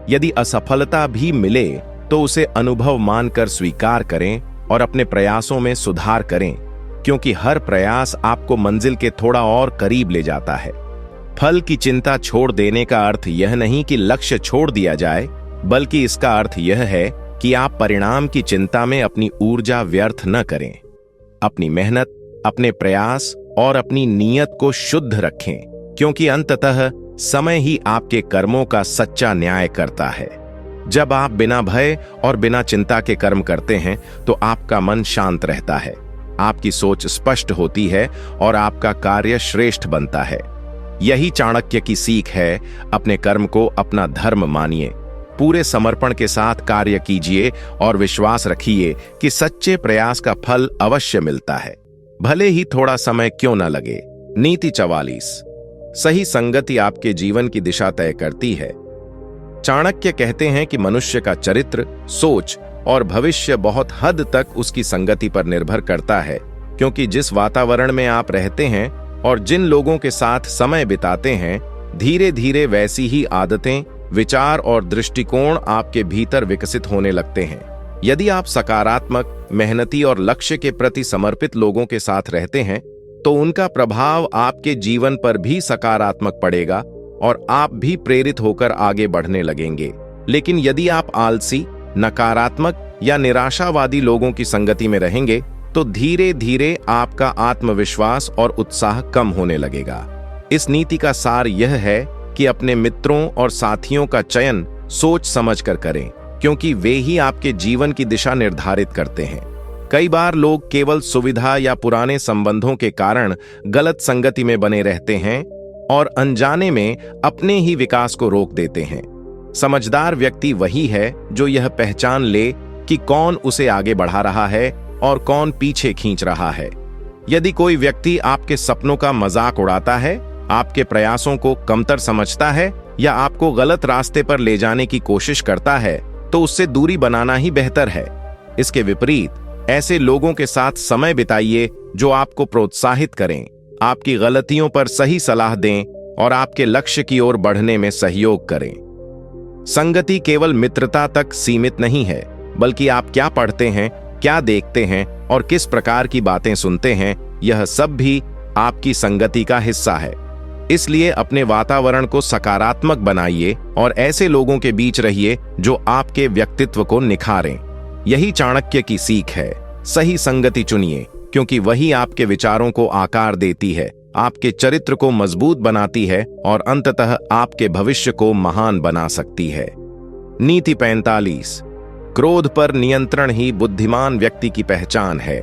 यदि असफलता भी मिले तो उसे अनुभव मानकर स्वीकार करें और अपने प्रयासों में सुधार करें, क्योंकि हर प्रयास आपको मंजिल के थोड़ा और करीब ले जाता है। फल की चिंता छोड़ देने का अर्थ यह नहीं कि लक्ष्य छोड़ दिया जाए, बल्कि इसका अर्थ यह है कि आप परिणाम की चिंता में अपनी ऊर्जा व्यर्थ न करें। अपनी मेहनत, अपने प्रयास और अपनी नीयत को शुद्ध रखें, क्योंकि अंततः समय ही आपके कर्मों का सच्चा न्याय करता है। जब आप बिना भय और बिना चिंता के कर्म करते हैं तो आपका मन शांत रहता है, आपकी सोच स्पष्ट होती है और आपका कार्य श्रेष्ठ बनता है। यही चाणक्य की सीख है। अपने कर्म को अपना धर्म मानिए, पूरे समर्पण के साथ कार्य कीजिए और विश्वास रखिए कि सच्चे प्रयास का फल अवश्य मिलता है, भले ही थोड़ा समय क्यों न लगे। नीति 44। सही संगति आपके जीवन की दिशा तय करती है। चाणक्य कहते हैं कि मनुष्य का चरित्र, सोच और भविष्य बहुत हद तक उसकी संगति पर निर्भर करता है, क्योंकि जिस वातावरण में आप रहते हैं और जिन लोगों के साथ समय बिताते हैं, धीरे धीरे वैसी ही आदतें, विचार और दृष्टिकोण आपके भीतर विकसित होने लगते हैं। यदि आप सकारात्मक, मेहनती और लक्ष्य के प्रति समर्पित लोगों के साथ रहते हैं तो उनका प्रभाव आपके जीवन पर भी सकारात्मक पड़ेगा और आप भी प्रेरित होकर आगे बढ़ने लगेंगे। लेकिन यदि आप आलसी, नकारात्मक या निराशावादी लोगों की संगति में रहेंगे तो धीरे धीरे आपका आत्मविश्वास और उत्साह कम होने लगेगा। इस नीति का सार यह है कि अपने मित्रों और साथियों का चयन सोच समझकर करें, क्योंकि वे ही आपके जीवन की दिशा निर्धारित करते हैं। कई बार लोग केवल सुविधा या पुराने संबंधों के कारण गलत संगति में बने रहते हैं और अनजाने में अपने ही विकास को रोक देते हैं। समझदार व्यक्ति वही है जो यह पहचान ले कि कौन उसे आगे बढ़ा रहा है और कौन पीछे खींच रहा है। यदि कोई व्यक्ति आपके सपनों का मजाक उड़ाता है, आपके प्रयासों को कमतर समझता है या आपको गलत रास्ते पर ले जाने की कोशिश करता है, तो उससे दूरी बनाना ही बेहतर है। इसके विपरीत ऐसे लोगों के साथ समय बिताइए जो आपको प्रोत्साहित करें, आपकी गलतियों पर सही सलाह दें और आपके लक्ष्य की ओर बढ़ने में सहयोग करें। संगति केवल मित्रता तक सीमित नहीं है, बल्कि आप क्या पढ़ते हैं, क्या देखते हैं और किस प्रकार की बातें सुनते हैं, यह सब भी आपकी संगति का हिस्सा है। इसलिए अपने वातावरण को सकारात्मक बनाइए और ऐसे लोगों के बीच रहिए जो आपके व्यक्तित्व को निखारें। यही चाणक्य की सीख है। सही संगति चुनिए, क्योंकि वही आपके विचारों को आकार देती है, आपके चरित्र को मजबूत बनाती है और अंततः आपके भविष्य को महान बना सकती है। नीति 45। क्रोध पर नियंत्रण ही बुद्धिमान व्यक्ति की पहचान है।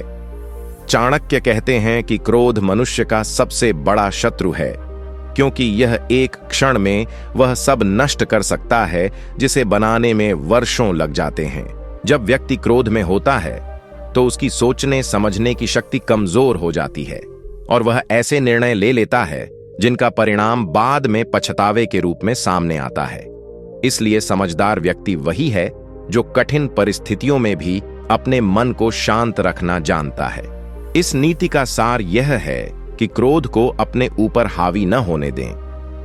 चाणक्य कहते हैं कि क्रोध मनुष्य का सबसे बड़ा शत्रु है, क्योंकि यह एक क्षण में वह सब नष्ट कर सकता है जिसे बनाने में वर्षों लग जाते हैं। जब व्यक्ति क्रोध में होता है तो उसकी सोचने समझने की शक्ति कमजोर हो जाती है और वह ऐसे निर्णय ले लेता है जिनका परिणाम बाद में पछतावे के रूप में सामने आता है। इसलिए समझदार व्यक्ति वही है जो कठिन परिस्थितियों में भी अपने मन को शांत रखना जानता है। इस नीति का सार यह है कि क्रोध को अपने ऊपर हावी न होने दें,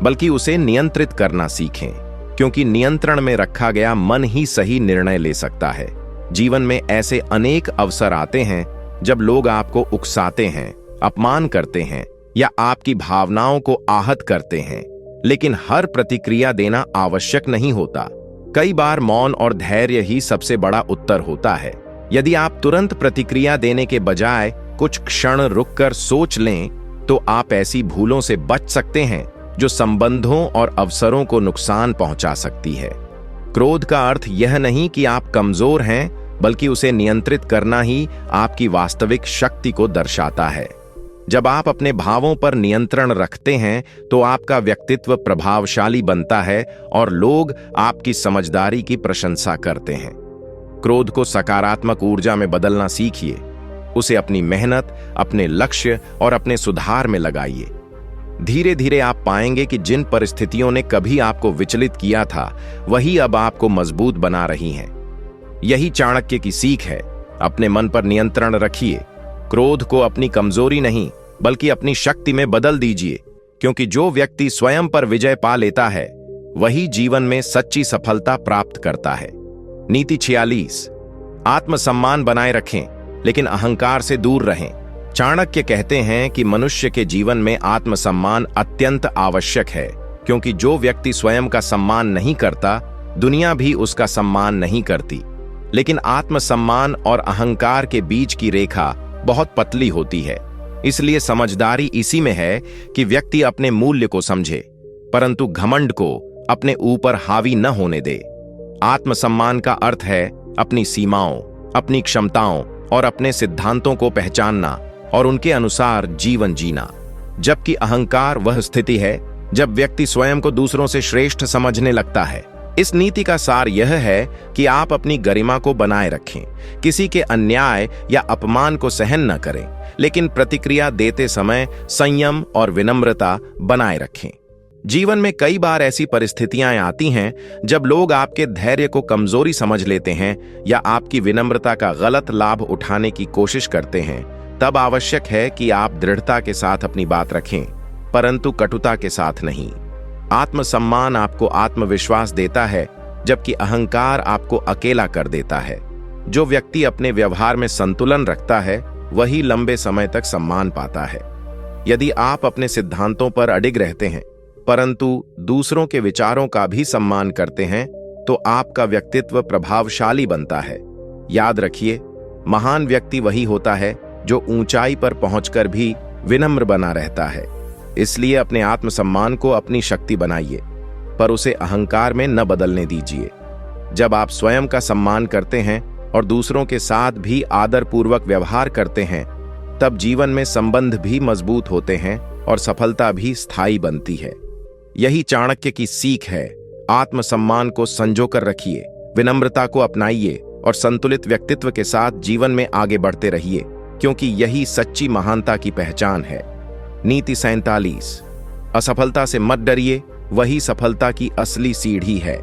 बल्कि उसे नियंत्रित करना सीखें, क्योंकि नियंत्रण में रखा गया मन ही सही निर्णय ले सकता है। जीवन में ऐसे अनेक अवसर आते हैं जब लोग आपको उकसाते हैं, अपमान करते हैं या आपकी भावनाओं को आहत करते हैं, लेकिन हर प्रतिक्रिया देना आवश्यक नहीं होता। कई बार मौन और धैर्य ही सबसे बड़ा उत्तर होता है। यदि आप तुरंत प्रतिक्रिया देने के बजाय कुछ क्षण रुककर सोच लें तो आप ऐसी भूलों से बच सकते हैं जो संबंधों और अवसरों को नुकसान पहुंचा सकती है। क्रोध का अर्थ यह नहीं कि आप कमजोर हैं, बल्कि उसे नियंत्रित करना ही आपकी वास्तविक शक्ति को दर्शाता है। जब आप अपने भावों पर नियंत्रण रखते हैं तो आपका व्यक्तित्व प्रभावशाली बनता है और लोग आपकी समझदारी की प्रशंसा करते हैं। क्रोध को सकारात्मक ऊर्जा में बदलना सीखिए। उसे अपनी मेहनत, अपने लक्ष्य और अपने सुधार में लगाइए। धीरे धीरे आप पाएंगे कि जिन परिस्थितियों ने कभी आपको विचलित किया था, वही अब आपको मजबूत बना रही हैं। यही चाणक्य की सीख है। अपने मन पर नियंत्रण रखिए। क्रोध को अपनी कमजोरी नहीं, बल्कि अपनी शक्ति में बदल दीजिए, क्योंकि जो व्यक्ति स्वयं पर विजय पा लेता है, वही जीवन में सच्ची सफलता प्राप्त करता है। नीति 46। आत्मसम्मान बनाए रखें, लेकिन अहंकार से दूर रहें। चाणक्य कहते हैं कि मनुष्य के जीवन में आत्मसम्मान अत्यंत आवश्यक है, क्योंकि जो व्यक्ति स्वयं का सम्मान नहीं करता, दुनिया भी उसका सम्मान नहीं करती। लेकिन आत्मसम्मान और अहंकार के बीच की रेखा बहुत पतली होती है। इसलिए समझदारी इसी में है कि व्यक्ति अपने मूल्य को समझे, परंतु घमंड को अपने ऊपर हावी न होने दे। आत्मसम्मान का अर्थ है अपनी सीमाओं, अपनी क्षमताओं और अपने सिद्धांतों को पहचानना और उनके अनुसार जीवन जीना, जबकि अहंकार वह स्थिति है जब व्यक्ति स्वयं को दूसरों से श्रेष्ठ समझने लगता है। इस नीति का सार यह है कि आप अपनी गरिमा को बनाए रखें, किसी के अन्याय या अपमान को सहन न करें, लेकिन प्रतिक्रिया देते समय संयम और विनम्रता बनाए रखें। जीवन में कई बार ऐसी परिस्थितियां आती हैं जब लोग आपके धैर्य को कमजोरी समझ लेते हैं या आपकी विनम्रता का गलत लाभ उठाने की कोशिश करते हैं। तब आवश्यक है कि आप दृढ़ता के साथ अपनी बात रखें, परंतु कटुता के साथ नहीं। आत्मसम्मान आपको आत्मविश्वास देता है, जबकि अहंकार आपको अकेला कर देता है। जो व्यक्ति अपने व्यवहार में संतुलन रखता है वही लंबे समय तक सम्मान पाता है। यदि आप अपने सिद्धांतों पर अडिग रहते हैं परंतु दूसरों के विचारों का भी सम्मान करते हैं, तो आपका व्यक्तित्व प्रभावशाली बनता है। याद रखिए, महान व्यक्ति वही होता है जो ऊंचाई पर पहुंचकर भी विनम्र बना रहता है। इसलिए अपने आत्मसम्मान को अपनी शक्ति बनाइए, पर उसे अहंकार में न बदलने दीजिए। जब आप स्वयं का सम्मान करते हैं और दूसरों के साथ भी आदरपूर्वक व्यवहार करते हैं, तब जीवन में संबंध भी मजबूत होते हैं और सफलता भी स्थायी बनती है। यही चाणक्य की सीख है। आत्मसम्मान को संजोकर रखिए, विनम्रता को अपनाइए और संतुलित व्यक्तित्व के साथ जीवन में आगे बढ़ते रहिए, क्योंकि यही सच्ची महानता की पहचान है। नीति 47। असफलता से मत डरिए, वही सफलता की असली सीढ़ी है।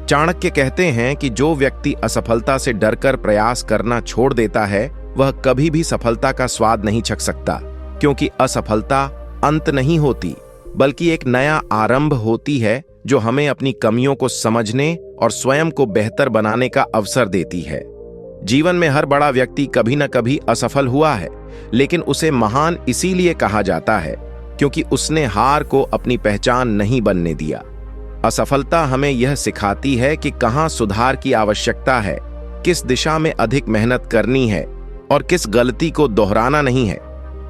चाणक्य कहते हैं कि जो व्यक्ति असफलता से डरकर प्रयास करना छोड़ देता है वह कभी भी सफलता का स्वाद नहीं चख सकता, क्योंकि असफलता अंत नहीं होती बल्कि एक नया आरंभ होती है जो हमें अपनी कमियों को समझने और स्वयं को बेहतर बनाने का अवसर देती है। जीवन में हर बड़ा व्यक्ति कभी न कभी असफल हुआ है, लेकिन उसे महान इसीलिए कहा जाता है क्योंकि उसने हार को अपनी पहचान नहीं बनने दिया। असफलता हमें यह सिखाती है कि कहाँ सुधार की आवश्यकता है, किस दिशा में अधिक मेहनत करनी है और किस गलती को दोहराना नहीं है।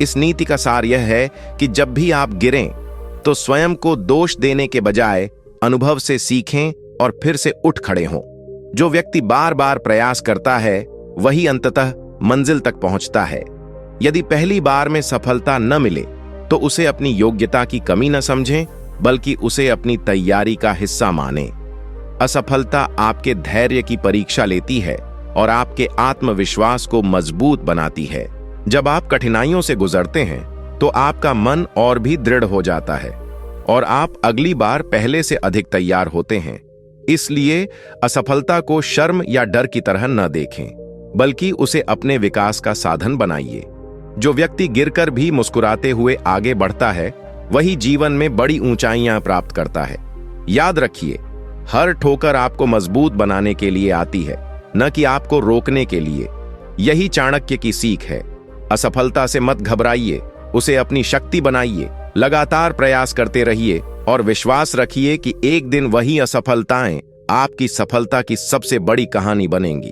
इस नीति का सार यह है कि जब भी आप गिरें तो स्वयं को दोष देने के बजाय अनुभव से सीखें और फिर से उठ खड़े हों। जो व्यक्ति बार बार प्रयास करता है वही अंततः मंजिल तक पहुंचता है। यदि पहली बार में सफलता न मिले तो उसे अपनी योग्यता की कमी न समझें, बल्कि उसे अपनी तैयारी का हिस्सा मानें। असफलता आपके धैर्य की परीक्षा लेती है और आपके आत्मविश्वास को मजबूत बनाती है। जब आप कठिनाइयों से गुजरते हैं तो आपका मन और भी दृढ़ हो जाता है और आप अगली बार पहले से अधिक तैयार होते हैं। इसलिए असफलता को शर्म या डर की तरह न देखें, बल्कि उसे अपने विकास का साधन बनाइए। जो व्यक्ति गिरकर भी मुस्कुराते हुए आगे बढ़ता है वही जीवन में बड़ी ऊंचाइयां प्राप्त करता है। याद रखिए, हर ठोकर आपको मजबूत बनाने के लिए आती है, न कि आपको रोकने के लिए। यही चाणक्य की सीख है। असफलता से मत घबराइए, उसे अपनी शक्ति बनाइए। लगातार प्रयास करते रहिए और विश्वास रखिए कि एक दिन वही असफलताएं आपकी सफलता की सबसे बड़ी कहानी बनेंगी।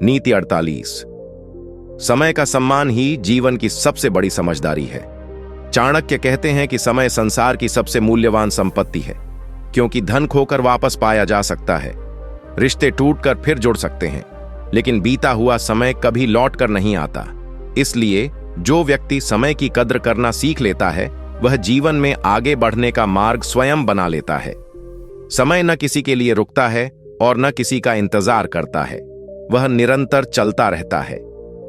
नीति 48। समय का सम्मान ही जीवन की सबसे बड़ी समझदारी है। चाणक्य कहते हैं कि समय संसार की सबसे मूल्यवान संपत्ति है, क्योंकि धन खोकर वापस पाया जा सकता है, रिश्ते टूटकर फिर जुड़ सकते हैं, लेकिन बीता हुआ समय कभी लौट कर नहीं आता। इसलिए जो व्यक्ति समय की कद्र करना सीख लेता है वह जीवन में आगे बढ़ने का मार्ग स्वयं बना लेता है। समय न किसी के लिए रुकता है और न किसी का इंतजार करता है, वह निरंतर चलता रहता है।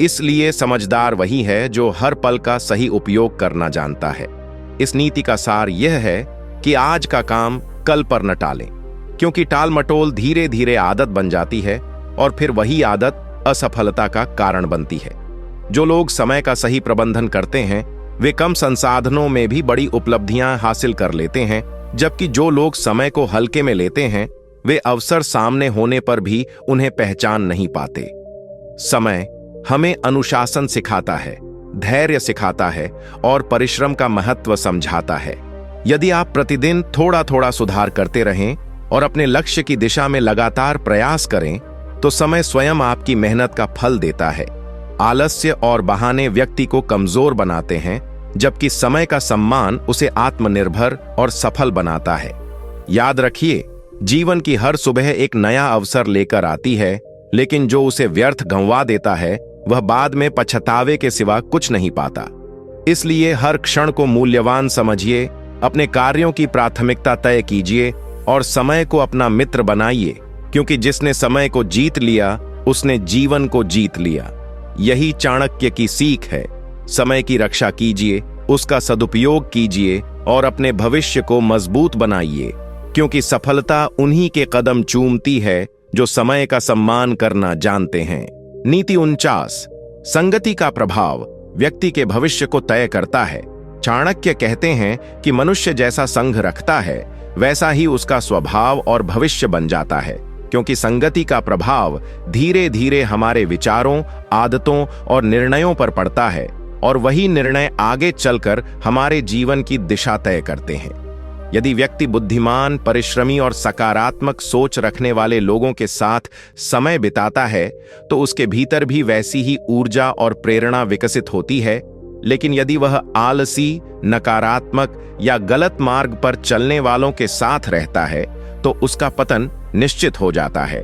इसलिए समझदार वही है जो हर पल का सही उपयोग करना जानता है। इस नीति का सार यह है कि आज का काम कल पर न टालें, क्योंकि टाल मटोल धीरे धीरे आदत बन जाती है और फिर वही आदत असफलता का कारण बनती है। जो लोग समय का सही प्रबंधन करते हैं वे कम संसाधनों में भी बड़ी उपलब्धियां हासिल कर लेते हैं, जबकि जो लोग समय को हल्के में लेते हैं वे अवसर सामने होने पर भी उन्हें पहचान नहीं पाते। समय हमें अनुशासन सिखाता है, धैर्य सिखाता है और परिश्रम का महत्व समझाता है। यदि आप प्रतिदिन थोड़ा थोड़ा सुधार करते रहें और अपने लक्ष्य की दिशा में लगातार प्रयास करें तो समय स्वयं आपकी मेहनत का फल देता है। आलस्य और बहाने व्यक्ति को कमजोर बनाते हैं, जबकि समय का सम्मान उसे आत्मनिर्भर और सफल बनाता है। याद रखिए, जीवन की हर सुबह एक नया अवसर लेकर आती है, लेकिन जो उसे व्यर्थ गंवा देता है वह बाद में पछतावे के सिवा कुछ नहीं पाता। इसलिए हर क्षण को मूल्यवान समझिए, अपने कार्यों की प्राथमिकता तय कीजिए और समय को अपना मित्र बनाइए, क्योंकि जिसने समय को जीत लिया उसने जीवन को जीत लिया। यही चाणक्य की सीख है। समय की रक्षा कीजिए, उसका सदुपयोग कीजिए और अपने भविष्य को मजबूत बनाइए, क्योंकि सफलता उन्हीं के कदम चूमती है जो समय का सम्मान करना जानते हैं। नीति 49। संगति का प्रभाव व्यक्ति के भविष्य को तय करता है। चाणक्य कहते हैं कि मनुष्य जैसा संग रखता है वैसा ही उसका स्वभाव और भविष्य बन जाता है, क्योंकि संगति का प्रभाव धीरे धीरे हमारे विचारों, आदतों और निर्णयों पर पड़ता है और वही निर्णय आगे चलकर हमारे जीवन की दिशा तय करते हैं। यदि व्यक्ति बुद्धिमान, परिश्रमी और सकारात्मक सोच रखने वाले लोगों के साथ समय बिताता है तो उसके भीतर भी वैसी ही ऊर्जा और प्रेरणा विकसित होती है। लेकिन यदि वह आलसी, नकारात्मक या गलत मार्ग पर चलने वालों के साथ रहता है तो उसका पतन निश्चित हो जाता है।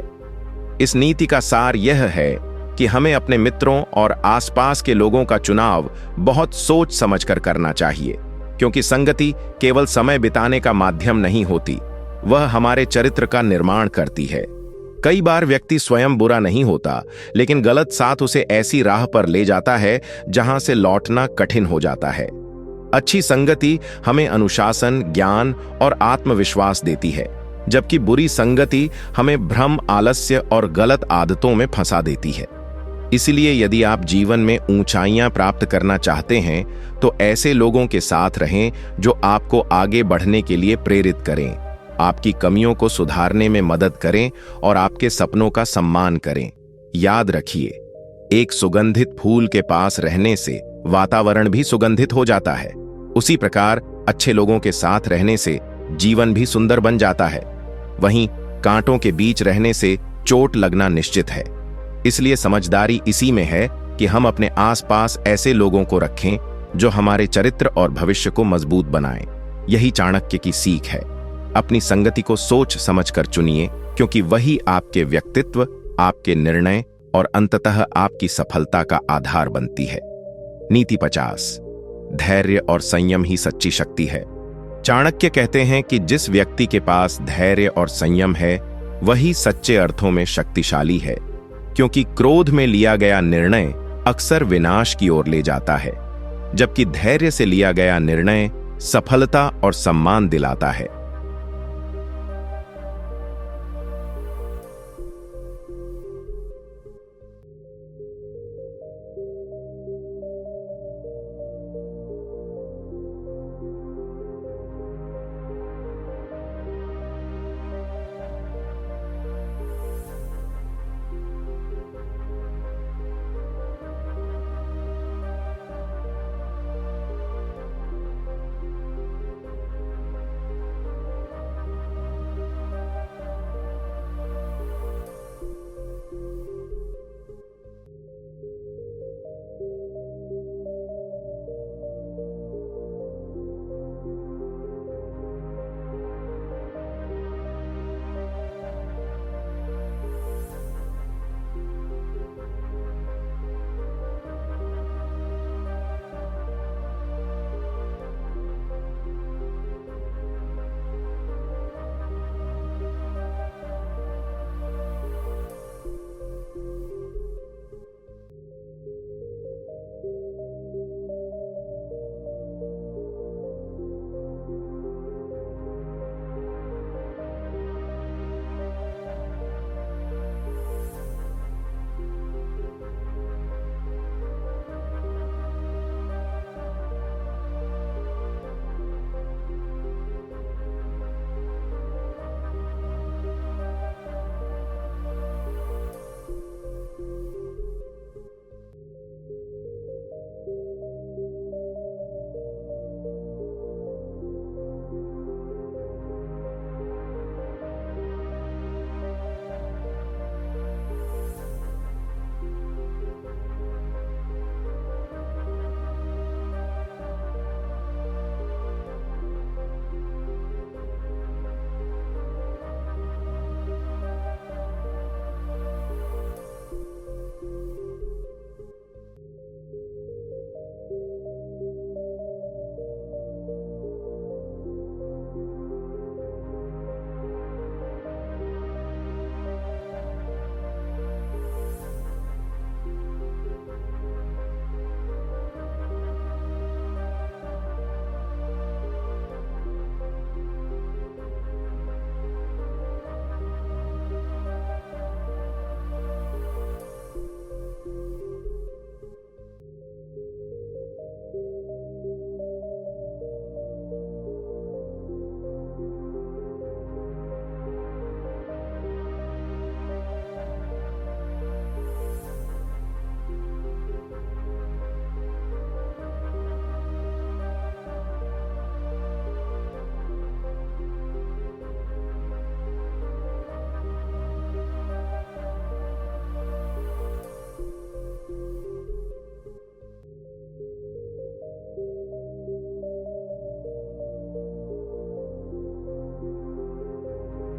इस नीति का सार यह है कि हमें अपने मित्रों और आसपास के लोगों का चुनाव बहुत सोच समझकर करना चाहिए, क्योंकि संगति केवल समय बिताने का माध्यम नहीं होती, वह हमारे चरित्र का निर्माण करती है। कई बार व्यक्ति स्वयं बुरा नहीं होता, लेकिन गलत साथ उसे ऐसी राह पर ले जाता है जहां से लौटना कठिन हो जाता है। अच्छी संगति हमें अनुशासन, ज्ञान और आत्मविश्वास देती है, जबकि बुरी संगति हमें भ्रम, आलस्य और गलत आदतों में फंसा देती है। इसलिए यदि आप जीवन में ऊंचाइयां प्राप्त करना चाहते हैं तो ऐसे लोगों के साथ रहें जो आपको आगे बढ़ने के लिए प्रेरित करें, आपकी कमियों को सुधारने में मदद करें और आपके सपनों का सम्मान करें। याद रखिए, एक सुगंधित फूल के पास रहने से वातावरण भी सुगंधित हो जाता है। उसी प्रकार अच्छे लोगों के साथ रहने से जीवन भी सुंदर बन जाता है। वहीं कांटों के बीच रहने से चोट लगना निश्चित है। इसलिए समझदारी इसी में है कि हम अपने आसपास ऐसे लोगों को रखें जो हमारे चरित्र और भविष्य को मजबूत बनाएं। यही चाणक्य की सीख है। अपनी संगति को सोच समझकर चुनिए, क्योंकि वही आपके व्यक्तित्व, आपके निर्णय और अंततः आपकी सफलता का आधार बनती है। नीति 50। धैर्य और संयम ही सच्ची शक्ति है। चाणक्य कहते हैं कि जिस व्यक्ति के पास धैर्य और संयम है वही सच्चे अर्थों में शक्तिशाली है, क्योंकि क्रोध में लिया गया निर्णय अक्सर विनाश की ओर ले जाता है, जबकि धैर्य से लिया गया निर्णय सफलता और सम्मान दिलाता है।